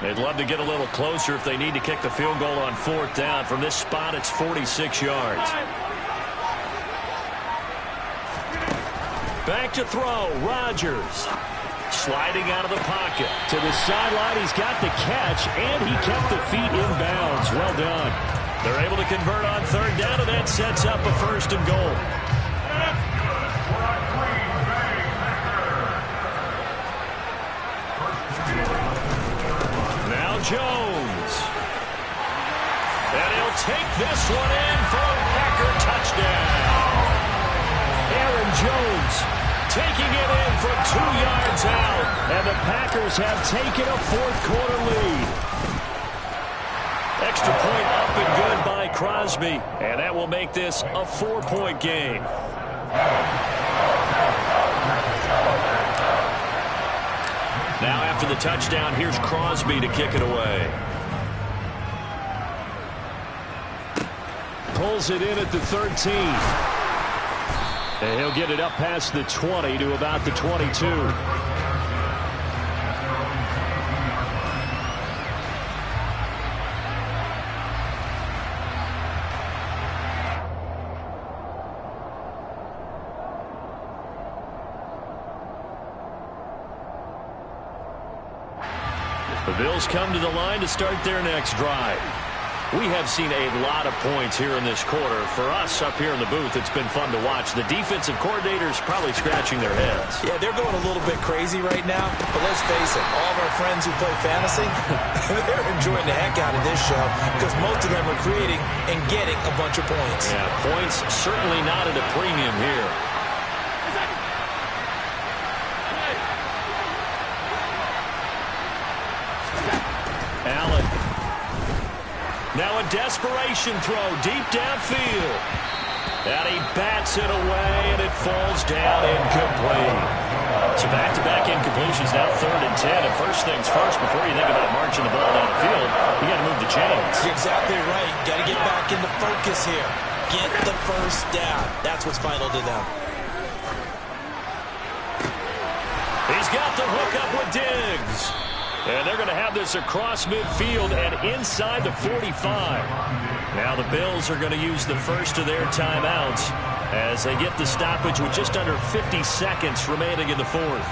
They'd love to get a little closer if they need to kick the field goal on 4th down. From this spot, it's 46 yards. Back to throw, Rodgers. Sliding out of the pocket. To the sideline, he's got the catch, and he kept the feet in bounds. Well done. They're able to convert on 3rd down, and that sets up a 1st and goal. Now Jones. And he'll take this one in for a Packer touchdown. Aaron Jones taking it in from 2 yards out. And the Packers have taken a 4th quarter lead. Extra point up and good by Crosby. And that will make this a 4-point game. Now after the touchdown, here's Crosby to kick it away. Pulls it in at the 13. And he'll get it up past the 20 to about the 22. The Bills come to the line to start their next drive. We have seen a lot of points here in this quarter. For us up here in the booth, it's been fun to watch. The defensive coordinators probably scratching their heads. Yeah, they're going a little bit crazy right now. But let's face it, all of our friends who play fantasy, they're enjoying the heck out of this show because most of them are creating and getting a bunch of points. Yeah, points certainly not at a premium here. Allen. Now a desperation throw deep downfield. And he bats it away, and it falls down incomplete. So back-to-back incompletions, now 3rd and 10. And first things first, before you think about marching the ball downfield, you got to move the chains. You're exactly right. Got to get back into focus here. Get the first down. That's what's vital to them. He's got the hook up with Diggs. And they're going to have this across midfield and inside the 45. Now the Bills are going to use the first of their timeouts as they get the stoppage with just under 50 seconds remaining in the fourth.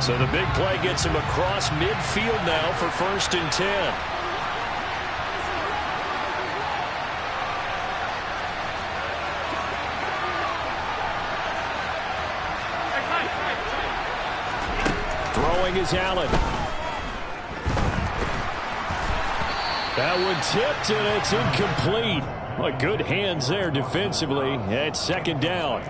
So the big play gets him across midfield now for 1st and 10. Throwing is Allen. That one tipped, and it's incomplete. Well, good hands there defensively. It's 2nd down.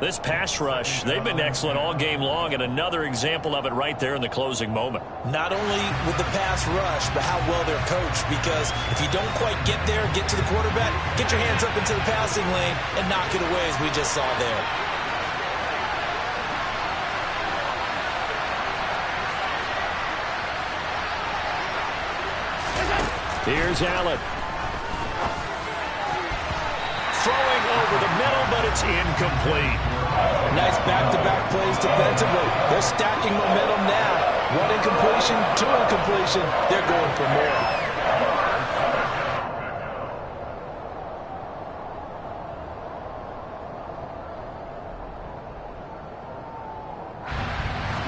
This pass rush, they've been excellent all game long, and another example of it right there in the closing moment. Not only with the pass rush, but how well they're coached, because if you don't quite get there, get to the quarterback, get your hands up into the passing lane and knock it away as we just saw there. Here's Allen. Throwing over the middle, but it's incomplete. Nice back-to-back plays defensively. They're stacking momentum now. 1 incompletion, 2 incompletion. They're going for more.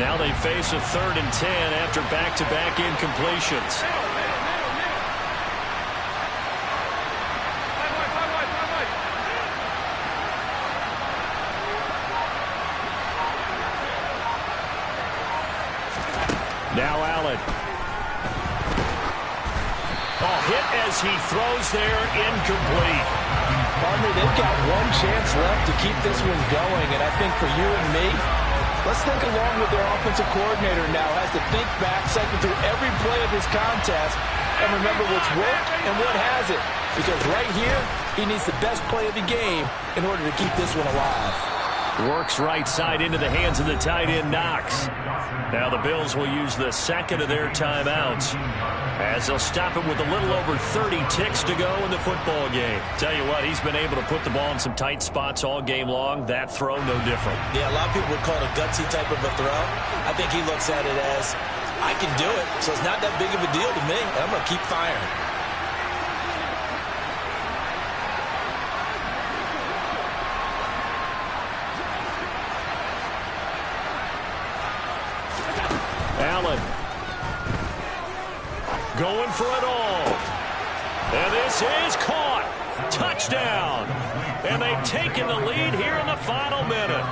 Now they face a 3rd and 10 after back-to-back incompletions. Now Allen. Oh, hit as he throws there, incomplete. Partner, they've got one chance left to keep this one going, and I think for you and me, let's think along with their offensive coordinator now, has to think back, cycle through every play of this contest, and remember what's worked and what hasn't. Because right here, he needs the best play of the game in order to keep this one alive. Works right side into the hands of the tight end, Knox. Now the Bills will use the 2nd of their timeouts as they'll stop it with a little over 30 ticks to go in the football game. Tell you what, he's been able to put the ball in some tight spots all game long. That throw, no different. Yeah, a lot of people would call it a gutsy type of a throw. I think he looks at it as, I can do it, so it's not that big of a deal to me. I'm going to keep firing. Allen going for it all. And this is caught. Touchdown. And they've taken the lead here in the final minute.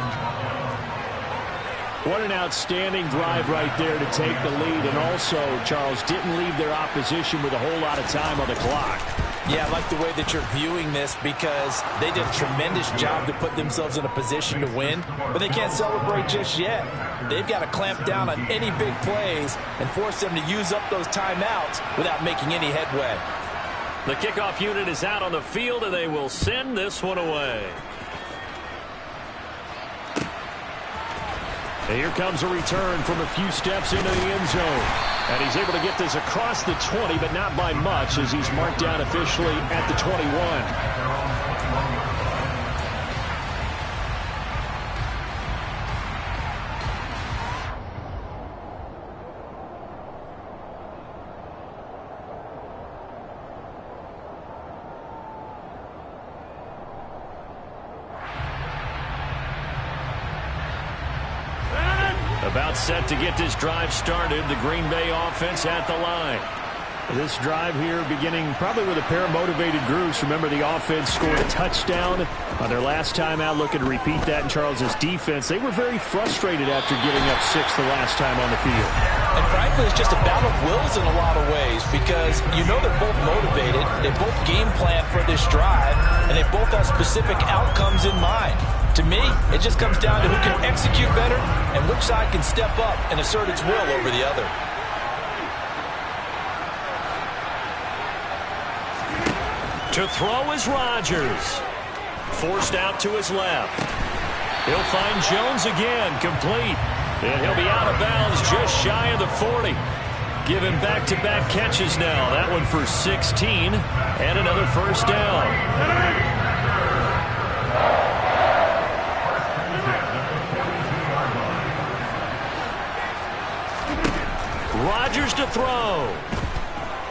What an outstanding drive right there to take the lead. And also, Charles, didn't leave their opposition with a whole lot of time on the clock. Yeah, I like the way that you're viewing this because they did a tremendous job to put themselves in a position to win, but they can't celebrate just yet. They've got to clamp down on any big plays and force them to use up those timeouts without making any headway. The kickoff unit is out on the field, and they will send this one away. And here comes a return from a few steps into the end zone. And he's able to get this across the 20, but not by much as he's marked down officially at the 21. About set to get this drive started. The Green Bay offense at the line. This drive here beginning probably with a pair of motivated groups. Remember, the offense scored a touchdown on their last time out, looking to repeat that in Charles's defense. They were very frustrated after giving up 6 the last time on the field. And frankly, it's just a battle of wills in a lot of ways because you know they're both motivated. They both game plan for this drive, and they both have specific outcomes in mind. To me, it just comes down to who can execute better and which side can step up and assert its will over the other. To throw is Rodgers. Forced out to his left. He'll find Jones again, complete. And he'll be out of bounds just shy of the 40. Given back-to-back catches now. That one for 16 and another first down. Rodgers to throw.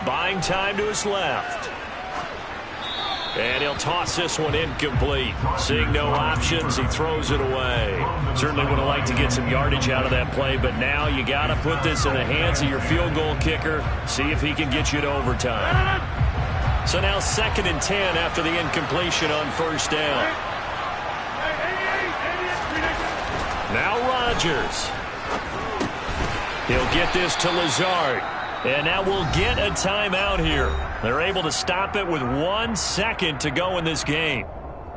Buying time to his left. And he'll toss this one incomplete. Seeing no options, he throws it away. Certainly would have liked to get some yardage out of that play, but now you got to put this in the hands of your field goal kicker. See if he can get you to overtime. So now 2nd and 10 after the incompletion on first down. Now Rodgers. He'll get this to Lazard. And now we'll get a timeout here. They're able to stop it with 1 second to go in this game.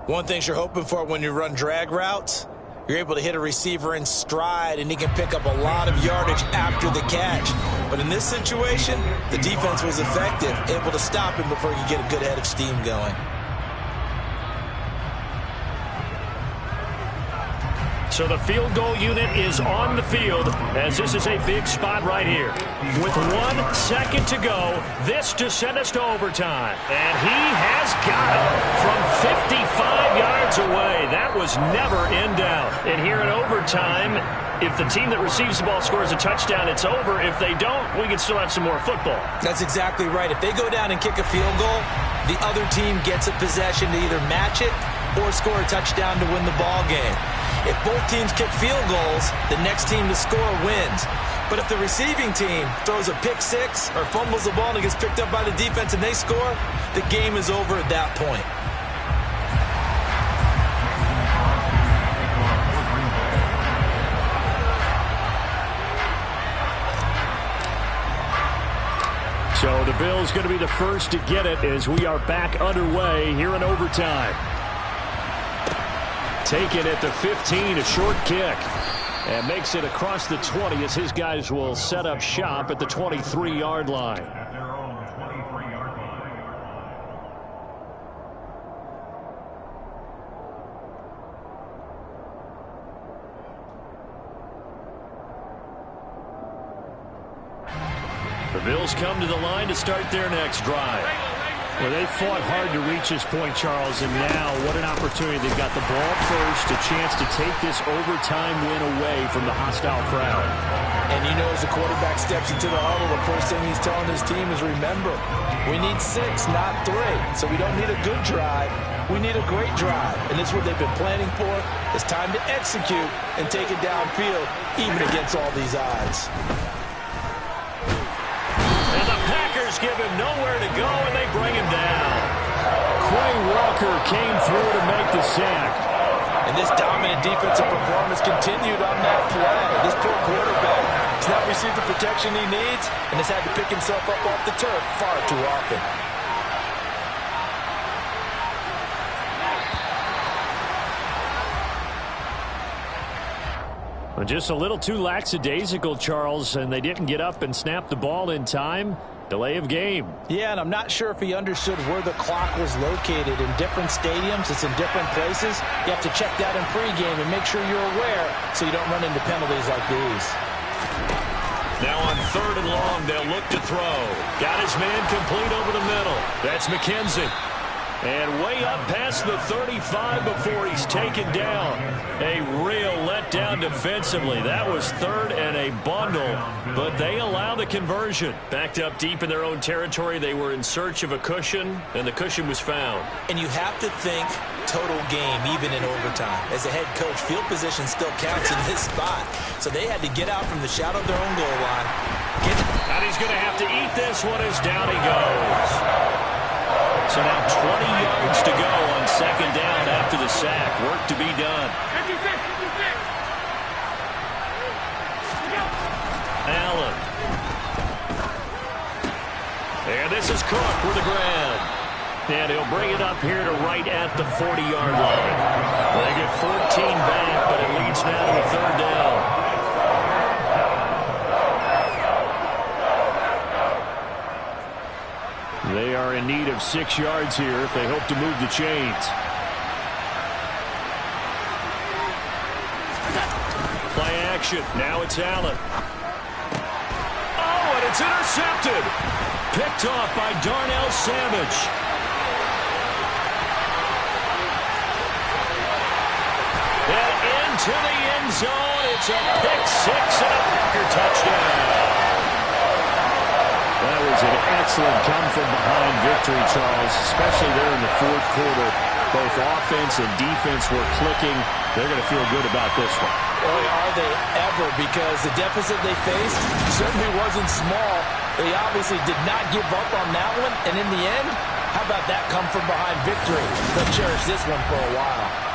One thing you're hoping for when you run drag routes, you're able to hit a receiver in stride, and he can pick up a lot of yardage after the catch. But in this situation, the defense was effective, able to stop him before he could get a good head of steam going. So the field goal unit is on the field as this is a big spot right here. With 1 second to go, this to send us to overtime. And he has got it from 55 yards away. That was never in doubt. And here in overtime, if the team that receives the ball scores a touchdown, it's over. If they don't, we can still have some more football. That's exactly right. If they go down and kick a field goal, the other team gets a possession to either match it or score a touchdown to win the ball game. If both teams kick field goals, the next team to score wins. But if the receiving team throws a pick six or fumbles the ball and it gets picked up by the defense and they score, the game is over at that point. So the Bills going to be the first to get it as we are back underway here in overtime. Taken at the 15, a short kick. And makes it across the 20 as his guys will set up shop at the 23-yard line. At their own 23-yard line. The Bills come to the line to start their next drive. Well, they fought hard to reach this point, Charles, and now what an opportunity. They've got the ball first, a chance to take this overtime win away from the hostile crowd. And you know, as the quarterback steps into the huddle, the first thing he's telling his team is, remember, we need 6, not 3. So we don't need a good drive. We need a great drive. And this is what they've been planning for. It's time to execute and take it downfield, even against all these odds. And the Packers give him nowhere to go, and they bring him down. Quay Walker came through to make the sack. And this dominant defensive performance continued on that play. This poor quarterback has not received the protection he needs and has had to pick himself up off the turf far too often. Just a little too lackadaisical, Charles, and they didn't get up and snap the ball in time. Delay of game. Yeah, and I'm not sure if he understood where the clock was located. In different stadiums, it's in different places. You have to check that in pregame and make sure you're aware so you don't run into penalties like these. Now on 3rd and long, they'll look to throw. Got his man complete over the middle. That's McKenzie. And way up past the 35 before he's taken down. A real letdown defensively. That was 3rd and a bundle, but they allow the conversion. Backed up deep in their own territory, they were in search of a cushion, and the cushion was found. And you have to think total game, even in overtime. As a head coach, field position still counts in this spot. So they had to get out from the shadow of their own goal line. And he's going to have to eat this one as down he goes. So now 20 yards to go on second down after the sack. Work to be done. Allen. And this is Cook with the grab. And he'll bring it up here to right at the 40-yard line. They get 14 back, but it leads now to a third down. They are in need of 6 yards here if they hope to move the chains. Play action. Now it's Allen. Oh, and it's intercepted. Picked off by Darnell Savage. And into the end zone. It's a pick six and a Packer touchdown. That was an excellent come-from-behind victory, Charles, especially there in the fourth quarter. Both offense and defense were clicking. They're going to feel good about this one. Boy, are they ever, because the deficit they faced certainly wasn't small. They obviously did not give up on that one, and in the end, how about that come-from-behind victory? They'll cherish this one for a while.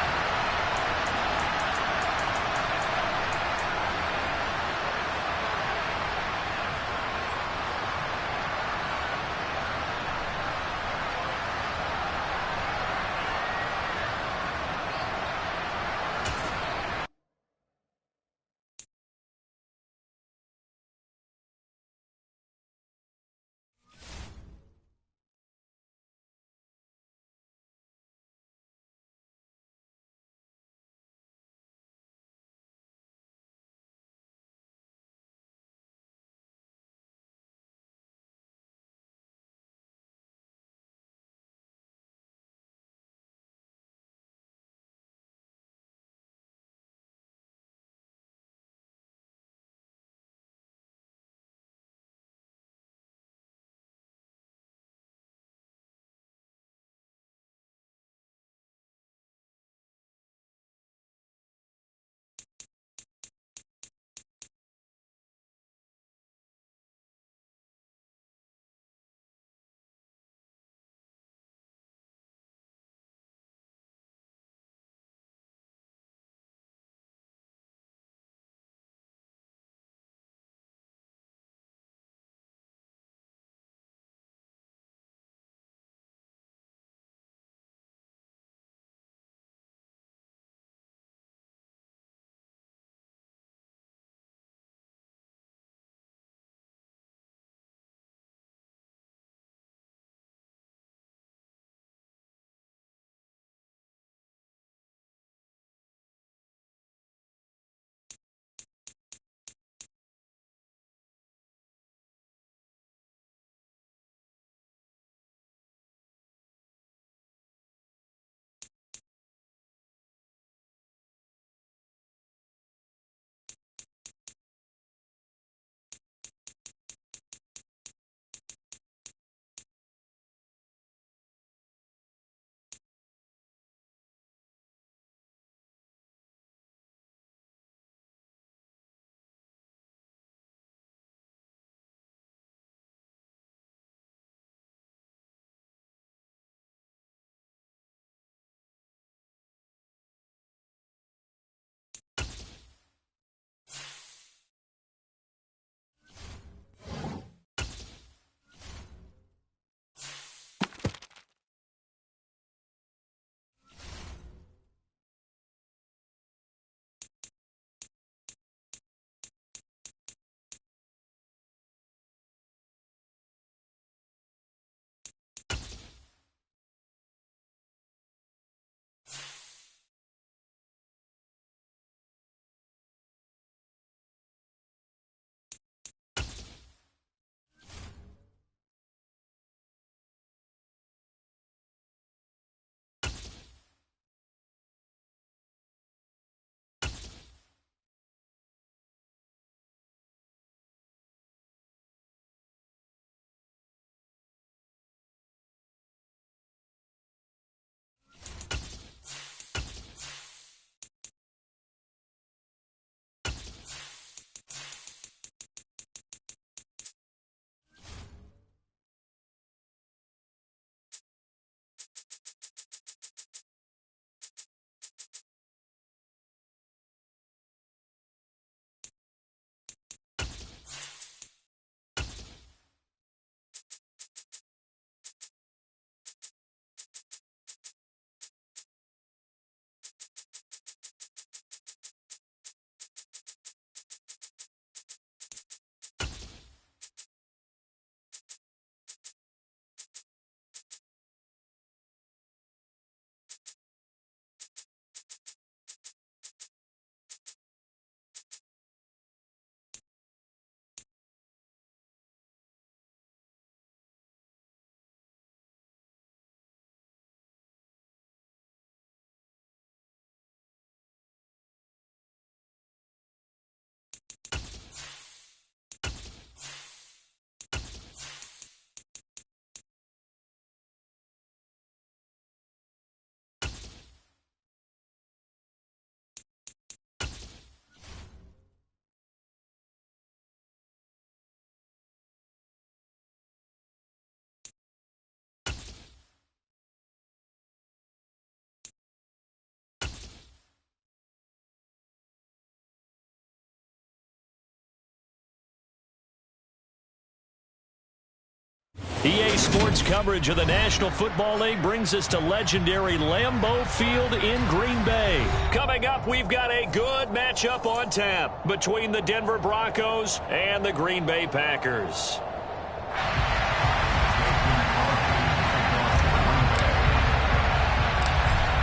EA Sports coverage of the National Football League brings us to legendary Lambeau Field in Green Bay. Coming up, we've got a good matchup on tap between the Denver Broncos and the Green Bay Packers.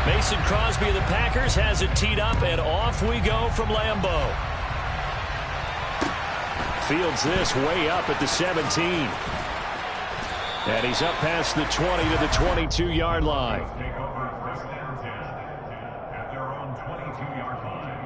Mason Crosby of the Packers has it teed up, and off we go from Lambeau. Fields this way up at the 17. And he's up past the 20 to the 22-yard line. Take over first and 10 at their own 22-yard line.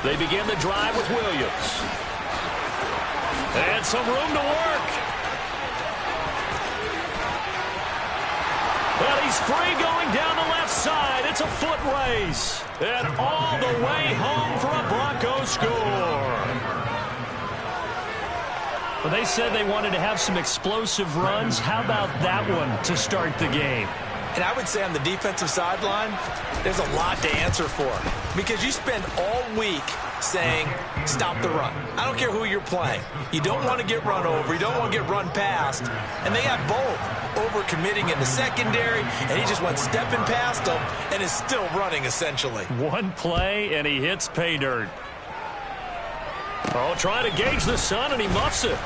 They begin the drive with Williams. And some room to work. Well, he's free going down the left side. It's a foot race. And all the way home for a Broncos score. Well, they said they wanted to have some explosive runs. How about that one to start the game? And I would say on the defensive sideline, there's a lot to answer for. Because you spend all week saying, stop the run. I don't care who you're playing. You don't want to get run over. You don't want to get run past. And they have both. Over-committing in the secondary, and he just went stepping past them and is still running, essentially. One play, and he hits pay dirt. Oh, trying to gauge the sun, and he muffs it.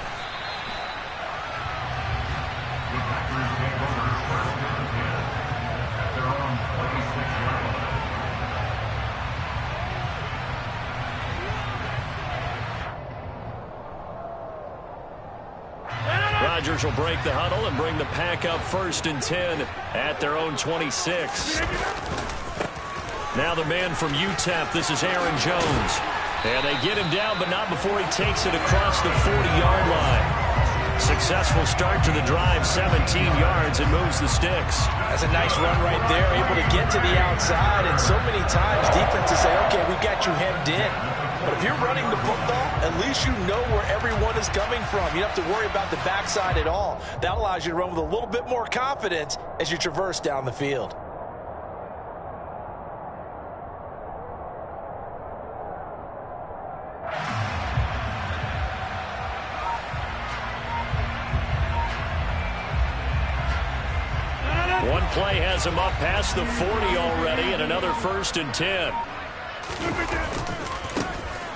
Rodgers will break the huddle and bring the pack up 1st and 10 at their own 26. Now the man from UTEP, this is Aaron Jones. And they get him down, but not before he takes it across the 40-yard line. Successful start to the drive, 17 yards, and moves the sticks. That's a nice run right there, able to get to the outside. And so many times defenses say, okay, we got you hemmed in. But if you're running the football, at least you know where everyone is coming from. You don't have to worry about the backside at all. That allows you to run with a little bit more confidence as you traverse down the field. One play has him up past the 40 already, and another 1st and 10.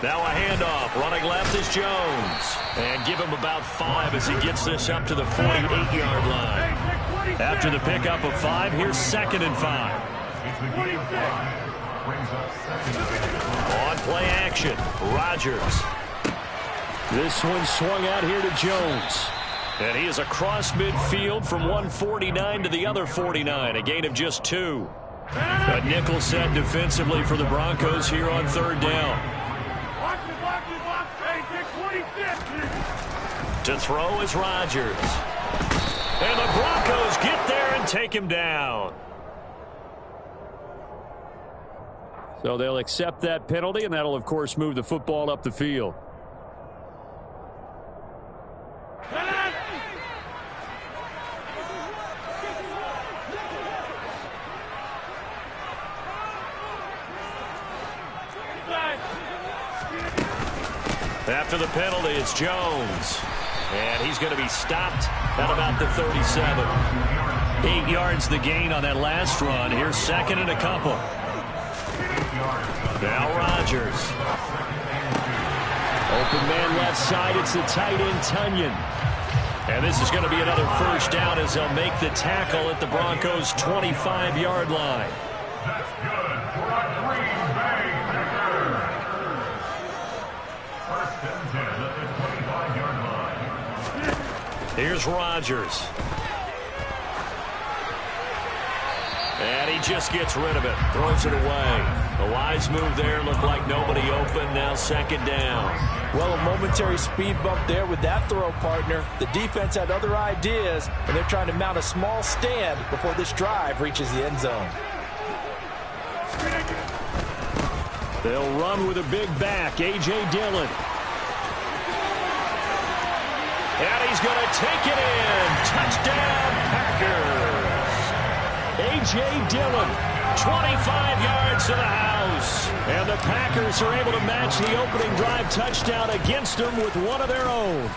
Now a handoff. Running left is Jones. And give him about 5 as he gets this up to the 48-yard line. After the pickup of 5, here's 2nd and 5. On play action, Rodgers. This one swung out here to Jones. And he is across midfield from 149 to the other 49, a gain of just 2. A nickel set defensively for the Broncos here on 3rd down. To throw is Rodgers. And the Broncos get there and take him down. So they'll accept that penalty, and that'll, of course, move the football up the field. After the penalty, it's Jones. And he's going to be stopped at about the 37. 8 yards the gain on that last run. Here's 2nd and a couple. Now Rodgers. Open man left side. It's the tight end, Tunyon. And this is going to be another 1st down as they'll make the tackle at the Broncos' 25-yard line. That's good for a Green Bay Packer. 1st and 10 at the 25-yard line. Here's Rodgers. And he just gets rid of it, throws it away. A wise move there, looked like nobody open, now second down. Well, a momentary speed bump there with that throw, partner. The defense had other ideas, and they're trying to mount a small stand before this drive reaches the end zone. They'll run with a big back, A.J. Dillon. And he's going to take it in. Touchdown, Packers. A.J. Dillon, 25 yards to the house. and the Packers are able to match the opening drive touchdown against them with one of their own.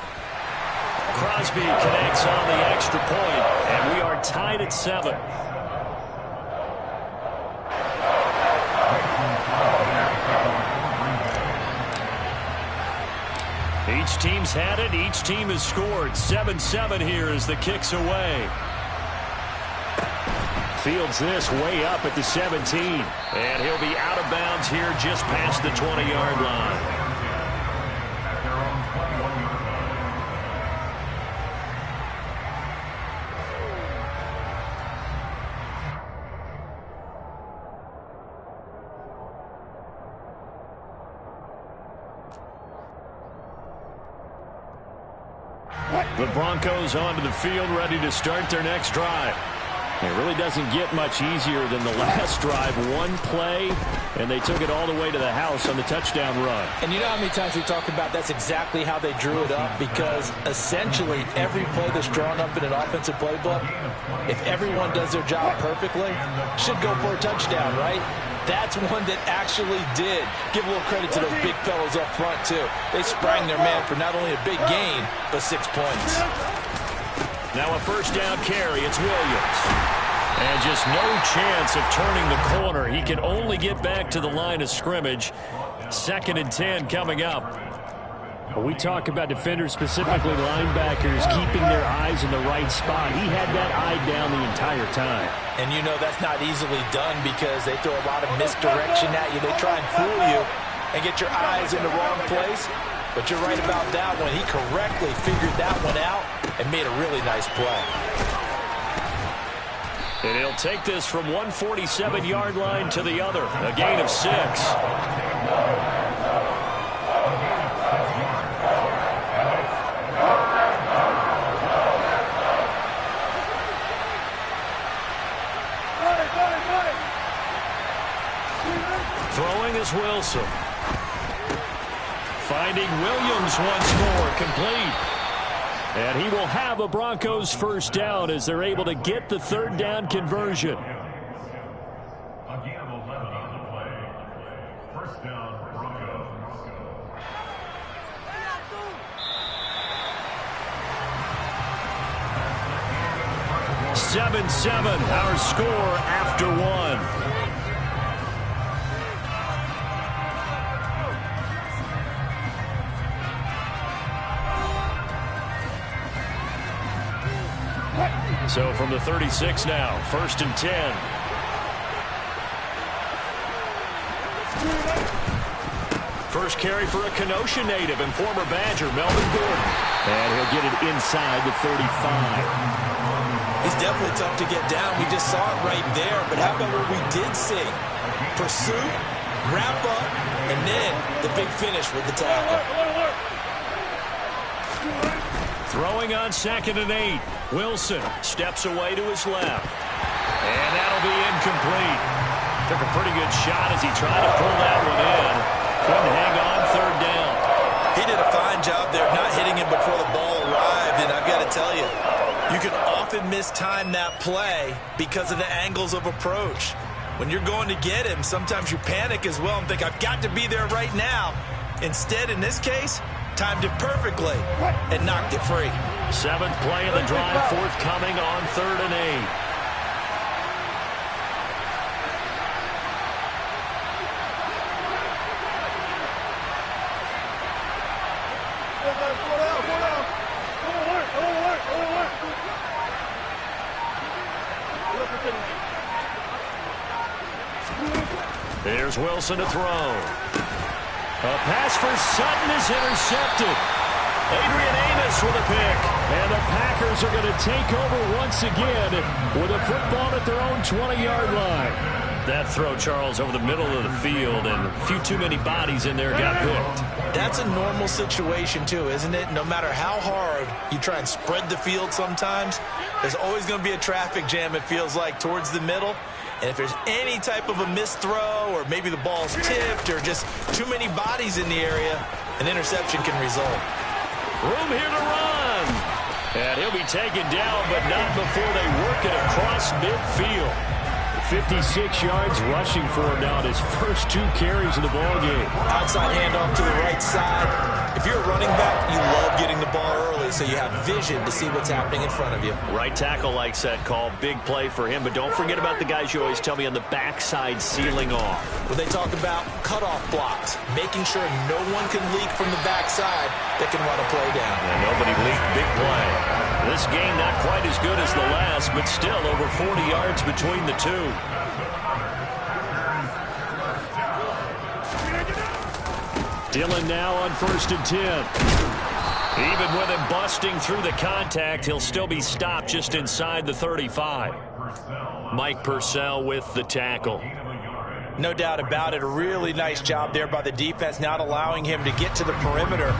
Crosby connects on the extra point, and we are tied at 7. Each team's had it. Each team has scored. 7-7 here as the kick's away. Fields this way up at the 17. And he'll be out of bounds here just past the 20-yard line. The Broncos onto the field, ready to start their next drive. It really doesn't get much easier than the last drive. One play, and they took it all the way to the house on the touchdown run. And you know how many times we talked about that's exactly how they drew it up? Because essentially every play that's drawn up in an offensive playbook, if everyone does their job perfectly, should go for a touchdown, right? That's one that actually did. Give a little credit to those big fellows up front, too. They sprang their man for not only a big gain, but 6 points. Now a first down carry. It's Williams. And just no chance of turning the corner. He can only get back to the line of scrimmage. 2nd and 10 coming up. When we talk about defenders, specifically linebackers, keeping their eyes in the right spot. He had that eye down the entire time. And you know that's not easily done because they throw a lot of misdirection at you. They try and fool you and get your eyes in the wrong place. But you're right about that one. He correctly figured that one out and made a really nice play. And he'll take this from 147-yard line to the other. A gain of 6. Throwing is Wilson. Finding Williams once more, complete. And he will have a Broncos first down as they're able to get the 3rd down conversion. Again, 11 on the play. First down, Broncos. 7-7, our score after 1. So from the 36 now, 1st and 10. First carry for a Kenosha native and former Badger, Melvin Gordon. And he'll get it inside the 35. He's definitely tough to get down. We just saw it right there. But how about what we did see? Pursuit, wrap up, and then the big finish with the tackle. Throwing on 2nd and 8. Wilson steps away to his left. And that'll be incomplete. Took a pretty good shot as he tried to pull that one in. Couldn't hang on 3rd down. He did a fine job there of not hitting him before the ball arrived. And I've got to tell you, you can often mistime that play because of the angles of approach. When you're going to get him, sometimes you panic as well and think, I've got to be there right now. Instead, in this case, timed it perfectly and knocked it free. 7th play of the drive, forthcoming on 3rd and 8. There's Wilson to throw. A pass for Sutton is intercepted. Adrian Amos with a pick. And the Packers are going to take over once again with a football at their own 20-yard line. That throw, Charles, over the middle of the field, and a few too many bodies in there got picked. That's a normal situation, too, isn't it? No matter how hard you try and spread the field sometimes, there's always going to be a traffic jam, it feels like, towards the middle. And if there's any type of a missed throw, or maybe the ball's tipped, or just too many bodies in the area, an interception can result. Room here to run. And he'll be taken down, but not before they work it across midfield. 56 yards rushing for him now in his first 2 carries of the ball game. Outside handoff to the right side. If you're a running back, you love getting the ball early so you have vision to see what's happening in front of you. Right tackle likes that call. Big play for him. But don't forget about the guys you always tell me on the backside sealing off. When they talk about cutoff blocks, making sure no one can leak from the backside that can run a play down. And nobody leaked. Big play. This game not quite as good as the last, but still over 40 yards between the two. Dillon now on 1st and 10. Even with him busting through the contact, he'll still be stopped just inside the 35. Mike Purcell with the tackle. No doubt about it. A really nice job there by the defense, not allowing him to get to the perimeter.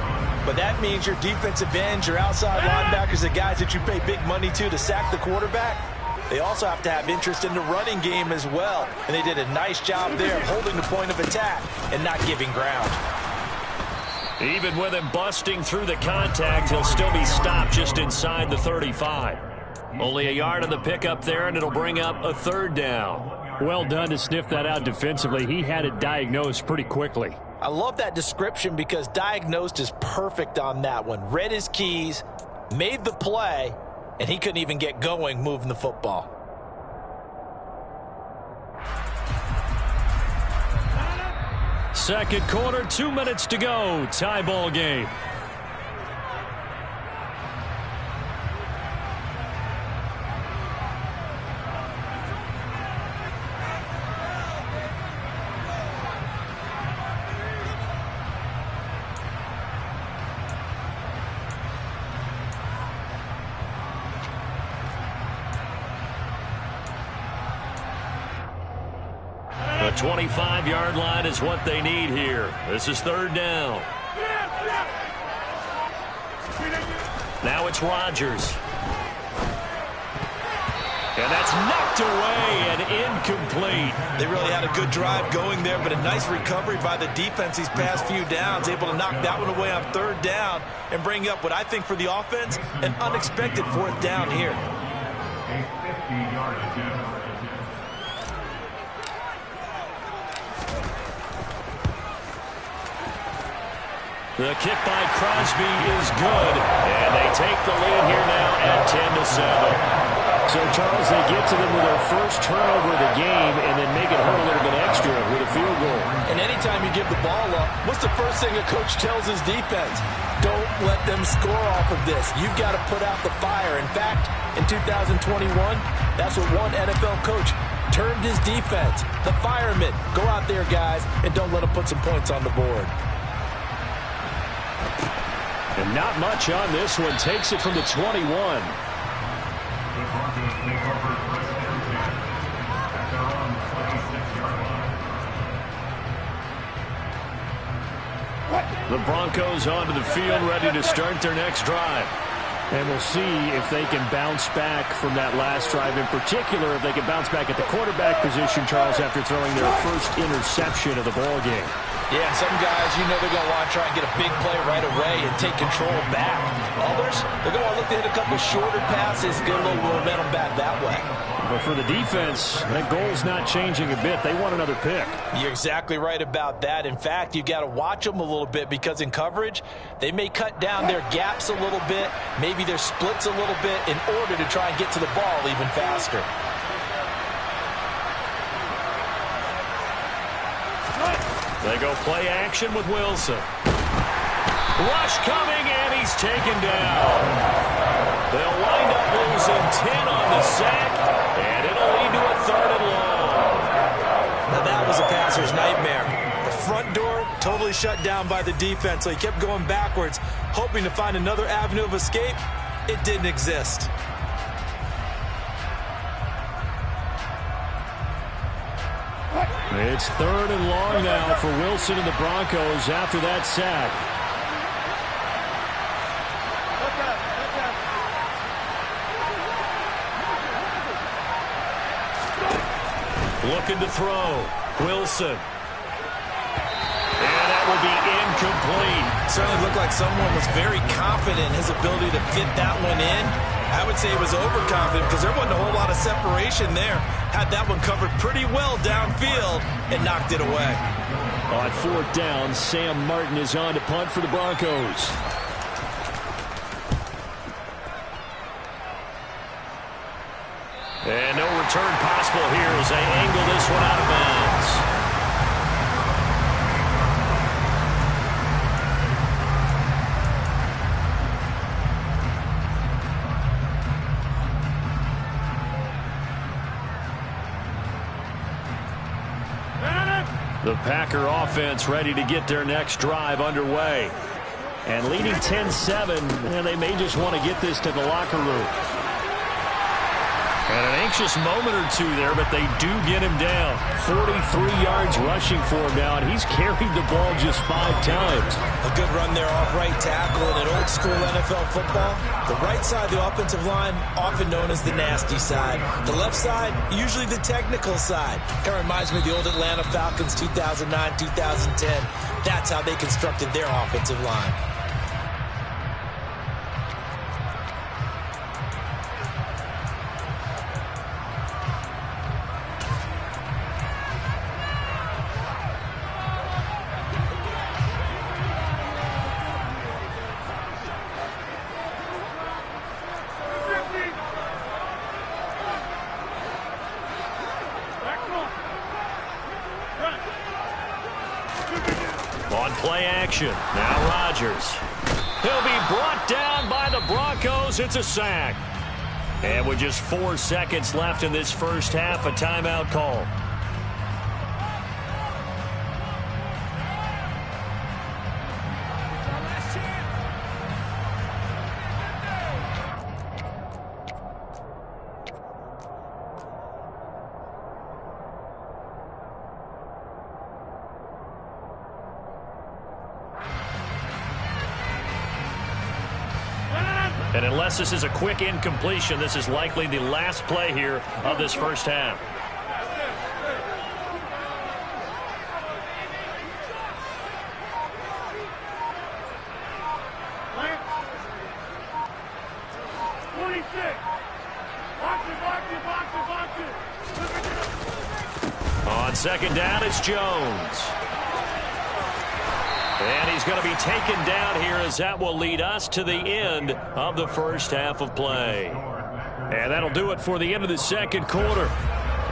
But that means your defensive ends, your outside linebackers, the guys that you pay big money to sack the quarterback, they also have to have interest in the running game as well. And they did a nice job there holding the point of attack and not giving ground. Even with him busting through the contact, he'll still be stopped just inside the 35. Only a yard on the pickup there, and it'll bring up a 3rd down. Well done to sniff that out defensively. He had it diagnosed pretty quickly. I love that description because diagnosed is perfect on that one. Read his keys, made the play, and he couldn't even get going moving the football. Second quarter, 2 minutes to go. Tie ball game. The 25-yard line is what they need here. This is 3rd down. Now it's Rodgers. And that's knocked away and incomplete. They really had a good drive going there, but a nice recovery by the defense these past few downs, able to knock that one away on 3rd down and bring up what I think for the offense, an unexpected 4th down here. A 50-yard attempt. The kick by Crosby is good, and they take the lead here now at 10-7. So, Charles, they get to them with their first turnover of the game and then make it hurt a little bit extra with a field goal. And anytime you give the ball up, what's the first thing a coach tells his defense? Don't let them score off of this. You've got to put out the fire. In fact, in 2021, that's what one NFL coach termed his defense. The firemen. Go out there, guys, and don't let them put some points on the board. And not much on this one. Takes it from the 21. The Broncos take over 1st and 10 at their own 26-yard line. The Broncos onto the field, ready to start their next drive. And we'll see if they can bounce back from that last drive. In particular, if they can bounce back at the quarterback position, Charles, after throwing their first interception of the ball game. Yeah, some guys, you know they're going to want to try and get a big play right away and take control back. Others, they're going to look to hit a couple shorter passes, get a little momentum back that way. But for the defense, that goal's not changing a bit. They want another pick. You're exactly right about that. In fact, you got to watch them a little bit because in coverage, they may cut down their gaps a little bit, maybe their splits a little bit in order to try and get to the ball even faster. They go play action with Wilson. Rush coming, and he's taken down. They'll wind up losing 10 on the sack, and it'll lead to a 3rd and long. Now that was a passer's nightmare. The front door totally shut down by the defense, so he kept going backwards, hoping to find another avenue of escape. it didn't exist. It's 3rd and long now for Wilson and the Broncos after that sack. Looking to throw. Wilson. And that will be incomplete. Certainly looked like someone was very confident in his ability to fit that one in. I would say he was overconfident because there wasn't a whole lot of separation there. Had that one covered pretty well downfield and knocked it away. On 4th down, Sam Martin is on to punt for the Broncos. And no return possible here as they angle this one out of bounds. The Packer offense ready to get their next drive underway. And leading 10-7, and they may just want to get this to the locker room. And an anxious moment or two there, but they do get him down. 43 yards rushing for him now, and he's carried the ball just 5 times. A good run there off right tackle in an old-school NFL football. The right side of the offensive line, often known as the nasty side. The left side, usually the technical side. It reminds me of the old Atlanta Falcons 2009-2010. That's how they constructed their offensive line. On play action, now Rodgers. He'll be brought down by the Broncos. It's a sack. And with just 4 seconds left in this first half, a timeout call. And unless this is a quick incompletion, this is likely the last play here of this first half. On second down, it's Jones. And he's going to be taken down here as that will lead us to the end of the first half of play. And that'll do it for the end of the second quarter.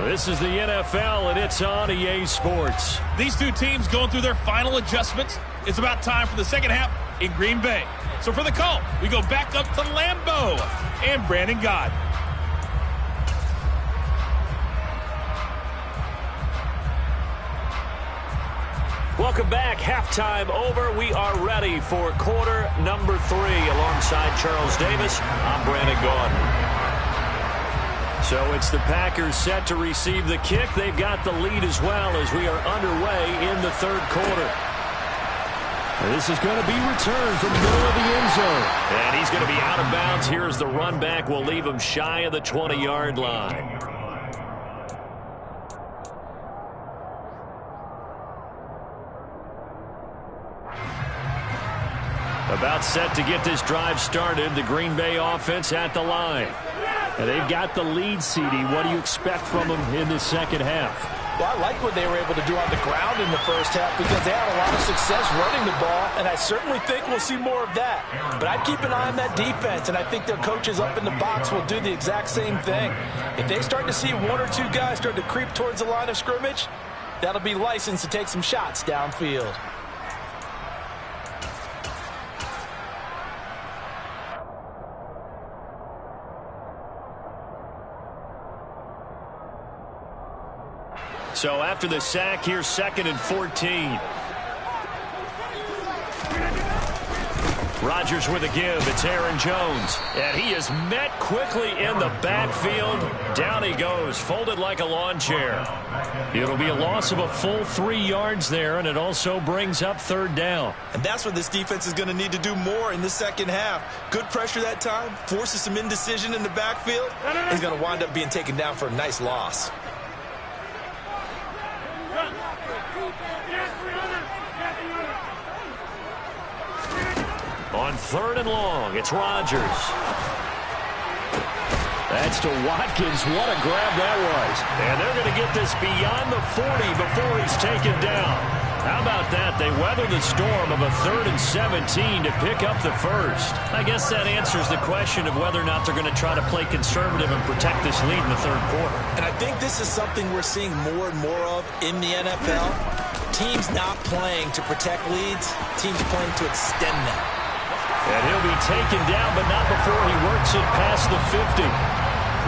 This is the NFL, and it's on EA Sports. These two teams going through their final adjustments. It's about time for the second half in Green Bay. So for the call, we go back up to Lambeau and Brandon Gott. Welcome back. Halftime over. We are ready for quarter number 3. Alongside Charles Davis, I'm Brandon Gaudin. So it's the Packers set to receive the kick. They've got the lead as well as we are underway in the third quarter. This is going to be returned from the middle of the end zone. And he's going to be out of bounds. Here's the run back. We'll leave him shy of the 20-yard line. About set to get this drive started. The Green Bay offense at the line. And they've got the lead, CD. What do you expect from them in the second half? Well, I like what they were able to do on the ground in the first half because they had a lot of success running the ball, and I certainly think we'll see more of that. But I'd keep an eye on that defense, and I think their coaches up in the box will do the exact same thing. If they start to see 1 or 2 guys start to creep towards the line of scrimmage, that'll be licensed to take some shots downfield. So after the sack, here's 2nd and 14. Rodgers with a give. It's Aaron Jones. And he is met quickly in the backfield. Down he goes, folded like a lawn chair. It'll be a loss of a full 3 yards there, and it also brings up 3rd down. And that's what this defense is going to need to do more in the second half. Good pressure that time, forces some indecision in the backfield. He's going to wind up being taken down for a nice loss. On 3rd and long, it's Rodgers. That's to Watkins. What a grab that was. And they're going to get this beyond the 40 before he's taken down. How about that? They weather the storm of a 3rd and 17 to pick up the first. I guess that answers the question of whether or not they're going to try to play conservative and protect this lead in the 3rd quarter. And I think this is something we're seeing more and more of in the NFL. Teams not playing to protect leads, teams playing to extend them. And he'll be taken down, but not before he works it past the 50.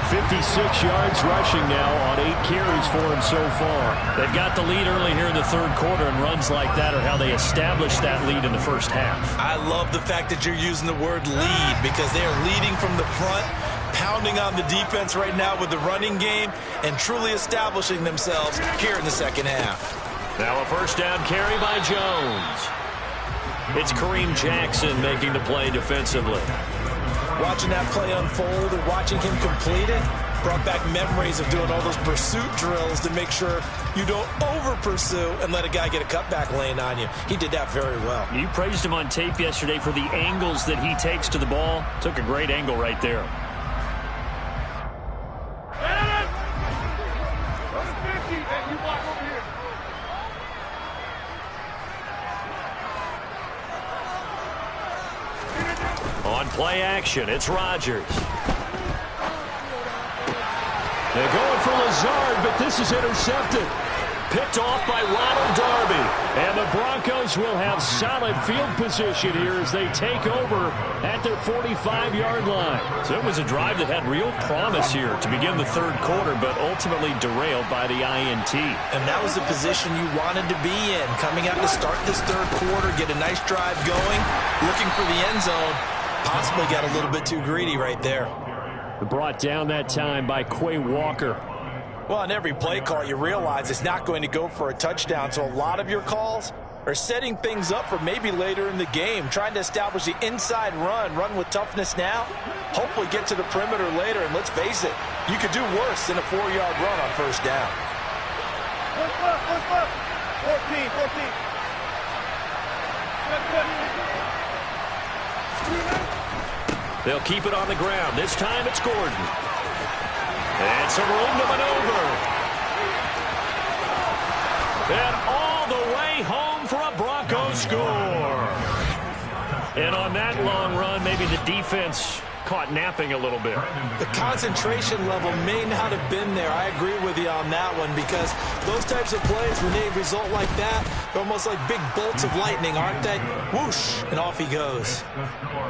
56 yards rushing now on 8 carries for him so far. They've got the lead early here in the 3rd quarter, and runs like that are how they establish that lead in the first half. I love the fact that you're using the word lead because they are leading from the front, pounding on the defense right now with the running game, and truly establishing themselves here in the second half. Now a 1st down carry by Jones. It's Kareem Jackson making the play defensively. Watching that play unfold and watching him complete it brought back memories of doing all those pursuit drills to make sure you don't over-pursue and let a guy get a cutback lane on you. He did that very well. You praised him on tape yesterday for the angles that he takes to the ball. Took a great angle right there. On play action, it's Rodgers. They're going for Lazard, but this is intercepted. Picked off by Ronald Darby. And the Broncos will have solid field position here as they take over at their 45-yard line. So it was a drive that had real promise here to begin the 3rd quarter, but ultimately derailed by the INT. And that was the position you wanted to be in. Coming out to start this 3rd quarter, get a nice drive going, looking for the end zone. Possibly got a little bit too greedy right there. Brought down that time by Quay Walker. Well, on every play call, you realize it's not going to go for a touchdown. So a lot of your calls are setting things up for maybe later in the game, trying to establish the inside run with toughness now, hopefully get to the perimeter later. And let's face it, you could do worse than a 4-yard run on 1st down. 14. They'll keep it on the ground. This time it's Gordon. And some room to maneuver. And all the way home for a Broncos score. And on that long run, maybe the defense caught napping a little bit. The concentration level may not have been there. I agree with you on that one because those types of plays, when they result like that, they're almost like big bolts of lightning, aren't they? Whoosh, and off he goes.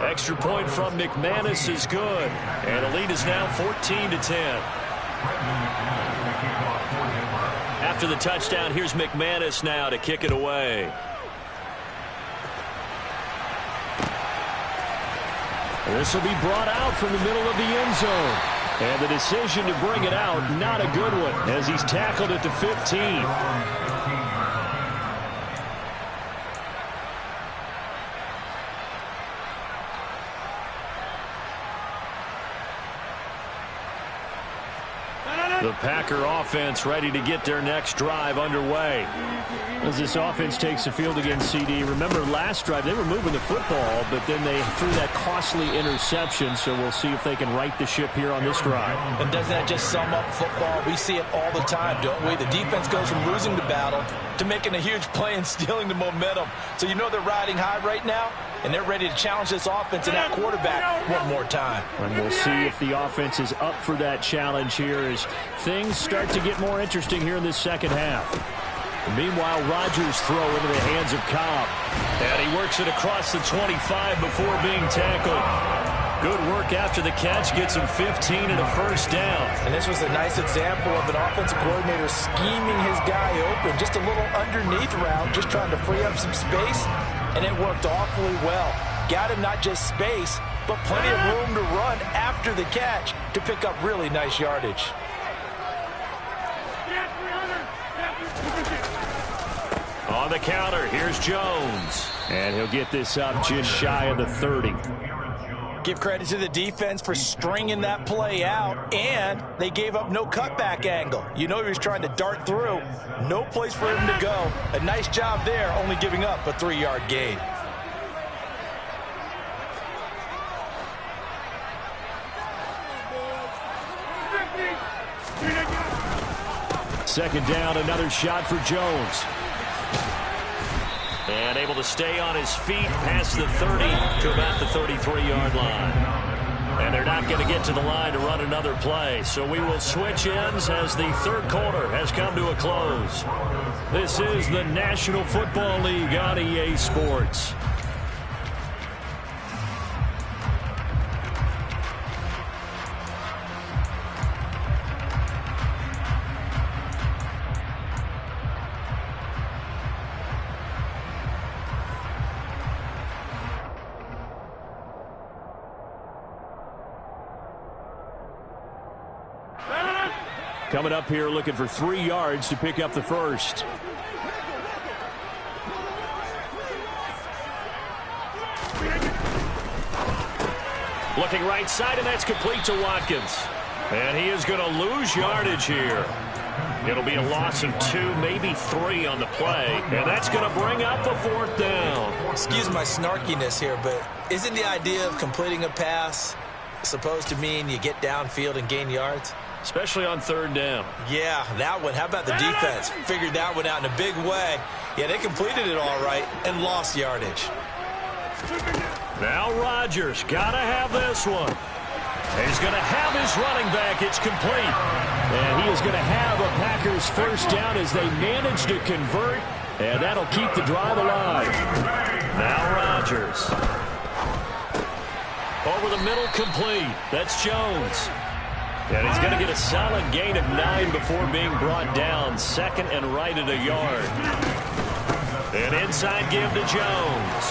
Extra point from McManus is good. And the lead is now 14-10. After the touchdown, here's McManus now to kick it away. This will be brought out from the middle of the end zone. And the decision to bring it out, not a good one, as he's tackled at the 15. The Packer offense ready to get their next drive underway. As this offense takes the field against CD, remember last drive they were moving the football, but then they threw that costly interception, so we'll see if they can right the ship here on this drive. And doesn't that just sum up football? We see it all the time, don't we? The defense goes from losing the battle to making a huge play and stealing the momentum. So you know they're riding high right now, and they're ready to challenge this offense and that quarterback one more time. And we'll see if the offense is up for that challenge here as things start to get more interesting here in this second half. Meanwhile, Rodgers throw into the hands of Cobb. And he works it across the 25 before being tackled. Good work after the catch, gets him 15 and a 1st down. And this was a nice example of an offensive coordinator scheming his guy open. Just a little underneath route, just trying to free up some space, and it worked awfully well. got him not just space, but plenty of room to run after the catch to pick up really nice yardage. On the counter, here's Jones. And he'll get this up just shy of the 30. Give credit to the defense for stringing that play out, and they gave up no cutback angle. You know he was trying to dart through. No place for him to go. A nice job there, only giving up a 3-yard gain. Second down, another shot for Jones. And able to stay on his feet past the 30 to about the 33-yard line. And they're not going to get to the line to run another play. So we will switch ends as the third quarter has come to a close. This is the National Football League on EA Sports. Coming up here looking for 3 yards to pick up the first. Looking right side, and that's complete to Watkins. And he is going to lose yardage here. It'll be a loss of 2, maybe 3 on the play. And that's going to bring up the fourth down. Excuse my snarkiness here, but isn't the idea of completing a pass supposed to mean you get downfield and gain yards? Especially on third down. Yeah, that one. How about the defense? Figured that one out in a big way. Yeah, they completed it all right and lost yardage. Now Rodgers got to have this one. He's going to have his running back. It's complete. And he is going to have a Packers first down as they manage to convert. And that'll keep the drive alive. Now Rodgers. Over the middle, complete. That's Jones. And he's going to get a solid gain of 9 before being brought down. Second and right at a yard. An inside give to Jones.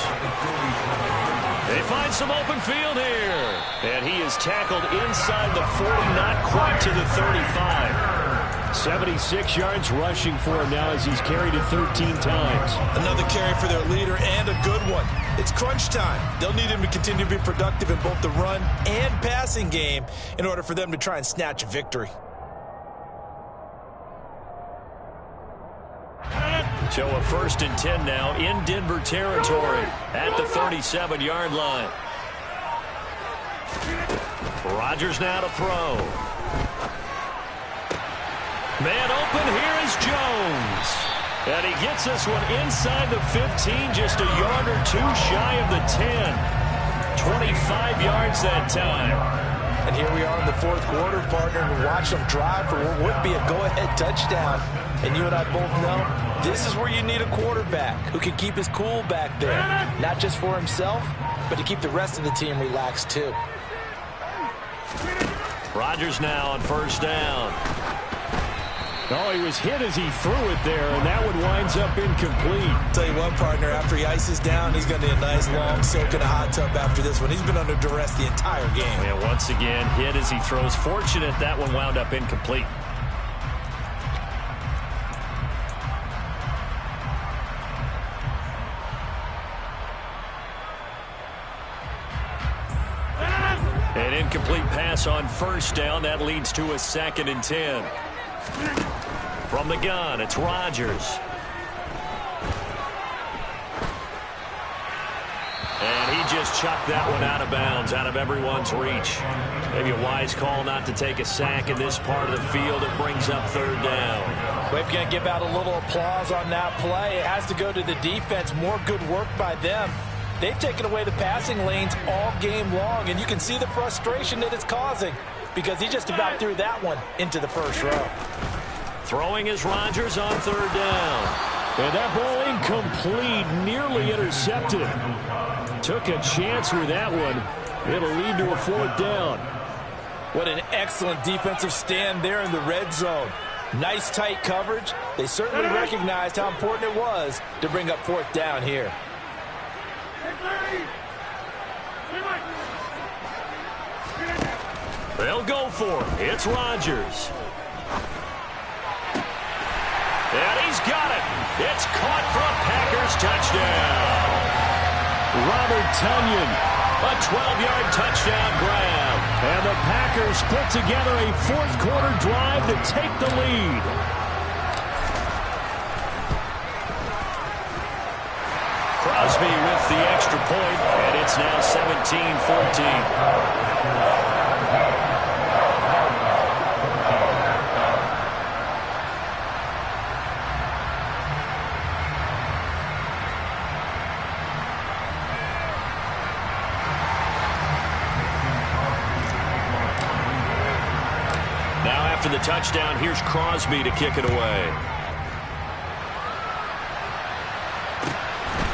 They find some open field here. And he is tackled inside the 40, not quite to the 35. 76 yards rushing for him now as he's carried it 13 times. Another carry for their leader and a good one. It's crunch time. They'll need him to continue to be productive in both the run and passing game in order for them to try and snatch a victory. So a 1st and 10 now in Denver territory at the 37-yard line. Rodgers now to throw. Man open, here is Jones. And he gets this one inside the 15, just a yard or 2 shy of the 10. 25 yards that time. And here we are in the fourth quarter, partner, and watch them drive for what would be a go-ahead touchdown. And you and I both know this is where you need a quarterback who can keep his cool back there. Not just for himself, but to keep the rest of the team relaxed too. Rodgers now on first down. Oh, he was hit as he threw it there, and that one winds up incomplete. Tell you what, partner, after he ices down, he's going to need a nice long soak in a hot tub after this one. He's been under duress the entire game. Yeah, once again, hit as he throws. Fortunate that one wound up incomplete. An incomplete pass on first down. That leads to a 2nd and 10. From the gun, it's Rodgers. And he just chucked that one out of bounds, out of everyone's reach. Maybe a wise call not to take a sack in this part of the field. It brings up third down. We're going to give out a little applause on that play. It has to go to the defense. More good work by them. They've taken away the passing lanes all game long, and you can see the frustration that it's causing because he just about threw that one into the first row. Throwing is Rodgers on third down. And that ball incomplete, nearly intercepted. Took a chance with that one. It'll lead to a 4th down. What an excellent defensive stand there in the red zone. Nice tight coverage. They certainly recognized how important it was to bring up 4th down here. They'll go for it. It's Rodgers. And he's got it. It's caught for a Packers touchdown. Robert Tonyan. A 12-yard touchdown grab. And the Packers put together a fourth-quarter drive to take the lead. Crosby with the extra point, and it's now 17-14. Now after the touchdown, here's Crosby to kick it away.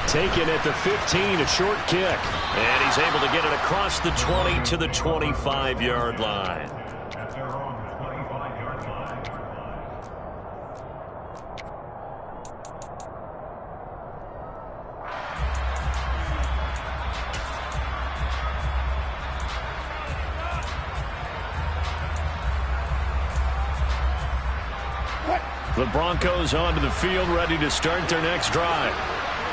Taken at the 15, a short kick. And he's able to get it across the 20 to the 25-yard line. At their own 25-yard line. The Broncos onto the field, ready to start their next drive.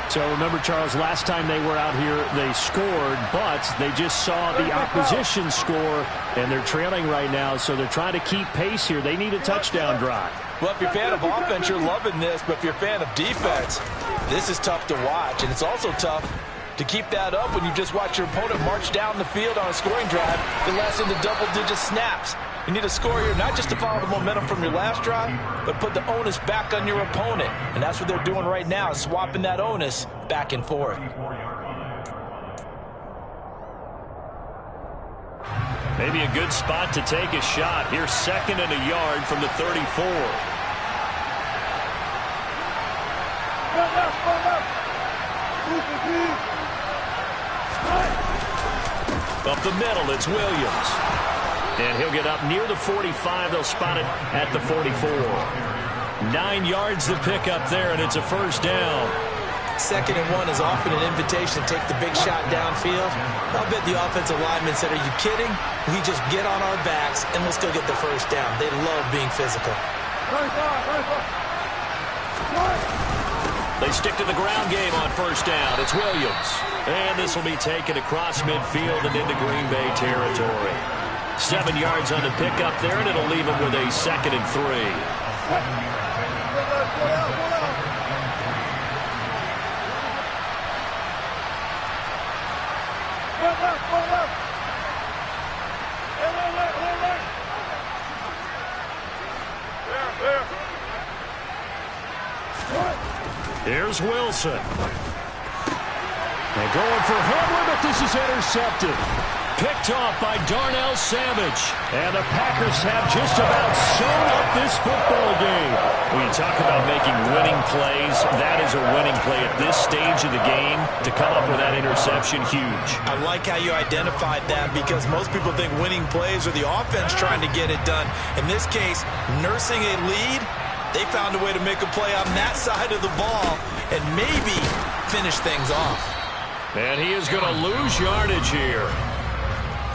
So remember, Charles, last time they were out here, they scored, but they just saw the opposition score, and they're trailing right now, so they're trying to keep pace here. They need a touchdown drive. Well, if you're a fan of offense, you're loving this, but if you're a fan of defense, this is tough to watch, and it's also tough to keep that up when you just watch your opponent march down the field on a scoring drive that lasts into double-digit snaps. You need a score here, not just to follow the momentum from your last drive, but put the onus back on your opponent. And that's what they're doing right now, swapping that onus back and forth. Maybe a good spot to take a shot. Here's 2nd and a yard from the 34. Up the middle, it's Williams. And he'll get up near the 45. They'll spot it at the 44. 9 yards to pick up there, and it's a first down. 2nd and 1 is often an invitation to take the big shot downfield. I'll bet the offensive linemen said, are you kidding? We just get on our backs, and let's go get the first down. They love being physical. They stick to the ground game on first down. It's Williams. And this will be taken across midfield and into Green Bay territory. 7 yards on the pickup there, and it'll leave him with a 2nd and 3. Here's Wilson. They're going for Hamler, but this is intercepted. Picked off by Darnell Savage. And the Packers have just about sewn up this football game. When you talk about making winning plays, that is a winning play at this stage of the game. To come up with that interception, huge. I like how you identified that because most people think winning plays are the offense trying to get it done. In this case, nursing a lead, they found a way to make a play on that side of the ball and maybe finish things off. And he is going to lose yardage here.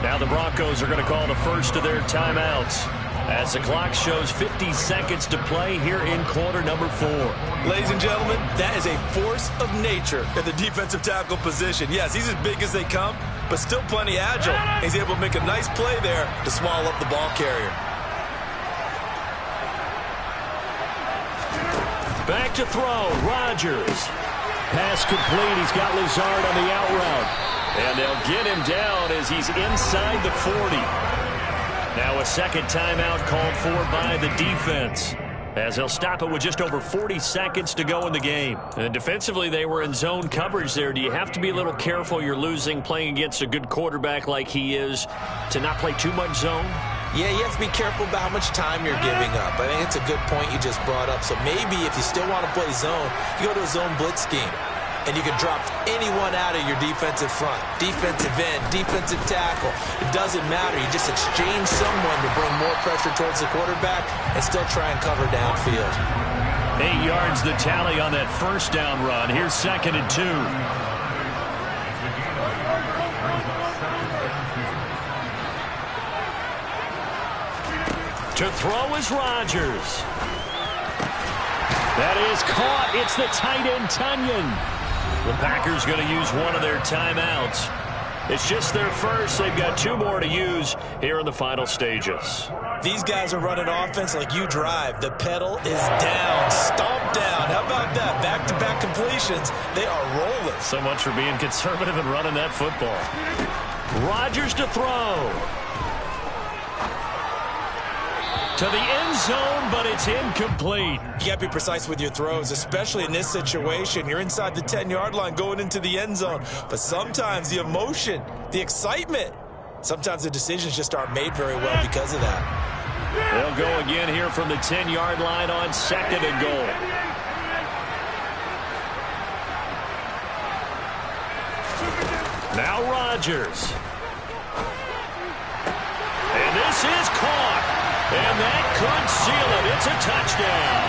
Now the Broncos are going to call the first of their timeouts as the clock shows 50 seconds to play here in quarter number 4. Ladies and gentlemen, that is a force of nature at the defensive tackle position. Yes, he's as big as they come, but still plenty agile. He's able to make a nice play there to swallow up the ball carrier. Back to throw, Rodgers. Pass complete. He's got Lazard on the out route. And they'll get him down as he's inside the 40. Now a second timeout called for by the defense, as they'll stop it with just over 40 seconds to go in the game. And defensively, they were in zone coverage there. Do you have to be a little careful? You're losing, playing against a good quarterback like he is, to not play too much zone? Yeah, you have to be careful about how much time you're giving up. I think it's a good point you just brought up. So maybe if you still want to play zone, you go to a zone blitz scheme. And you can drop anyone out of your defensive front. Defensive end, defensive tackle. It doesn't matter. You just exchange someone to bring more pressure towards the quarterback and still try and cover downfield. 8 yards the tally on that first down run. Here's 2nd and 2. To throw is Rodgers. That is caught. It's the tight end, Tunyon. The Packers going to use one of their timeouts. It's just their first. They've got 2 more to use here in the final stages. These guys are running offense like you drive. The pedal is down, stomped down. How about that? Back-to-back completions. They are rolling. So much for being conservative and running that football. Rodgers to throw. To the end zone, but it's incomplete. You got to be precise with your throws, especially in this situation. You're inside the 10-yard line going into the end zone. But sometimes the emotion, the excitement, sometimes the decisions just aren't made very well because of that. They'll go again here from the 10-yard line on 2nd and goal. Now Rodgers. And this is caught. And that could seal it. It's a touchdown.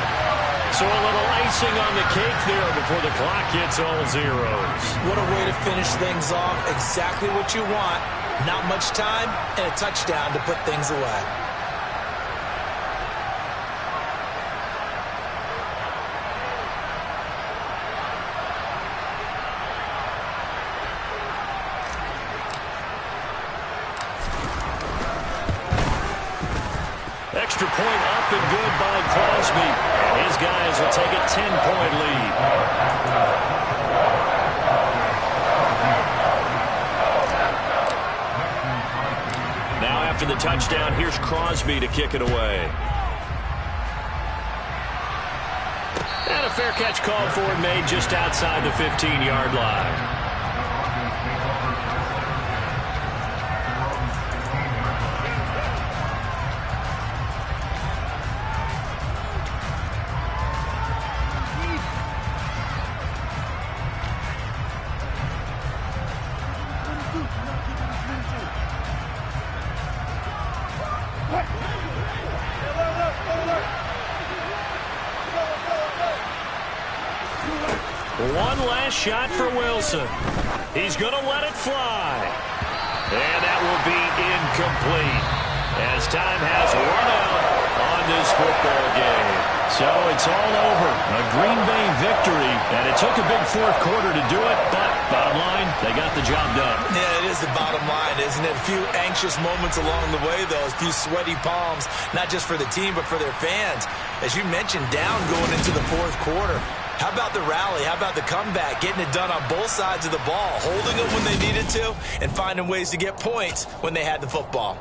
So a little icing on the cake there before the clock hits all zeros. What a way to finish things off. Exactly what you want. Not much time and a touchdown to put things away. Extra point up and good by Crosby. And his guys will take a 10-point lead. Now after the touchdown, here's Crosby to kick it away. And a fair catch called for and made just outside the 15-yard line. One last shot for Wilson. He's going to let it fly. And that will be incomplete as time has run out on this football game. So it's all over. A Green Bay victory, and it took a big 4th quarter to do it, but bottom line, they got the job done. Yeah, it is the bottom line, isn't it? A few anxious moments along the way, though. A few sweaty palms, not just for the team, but for their fans. As you mentioned, down going into the 4th quarter. How about the rally? How about the comeback? Getting it done on both sides of the ball, holding it when they needed to, and finding ways to get points when they had the football.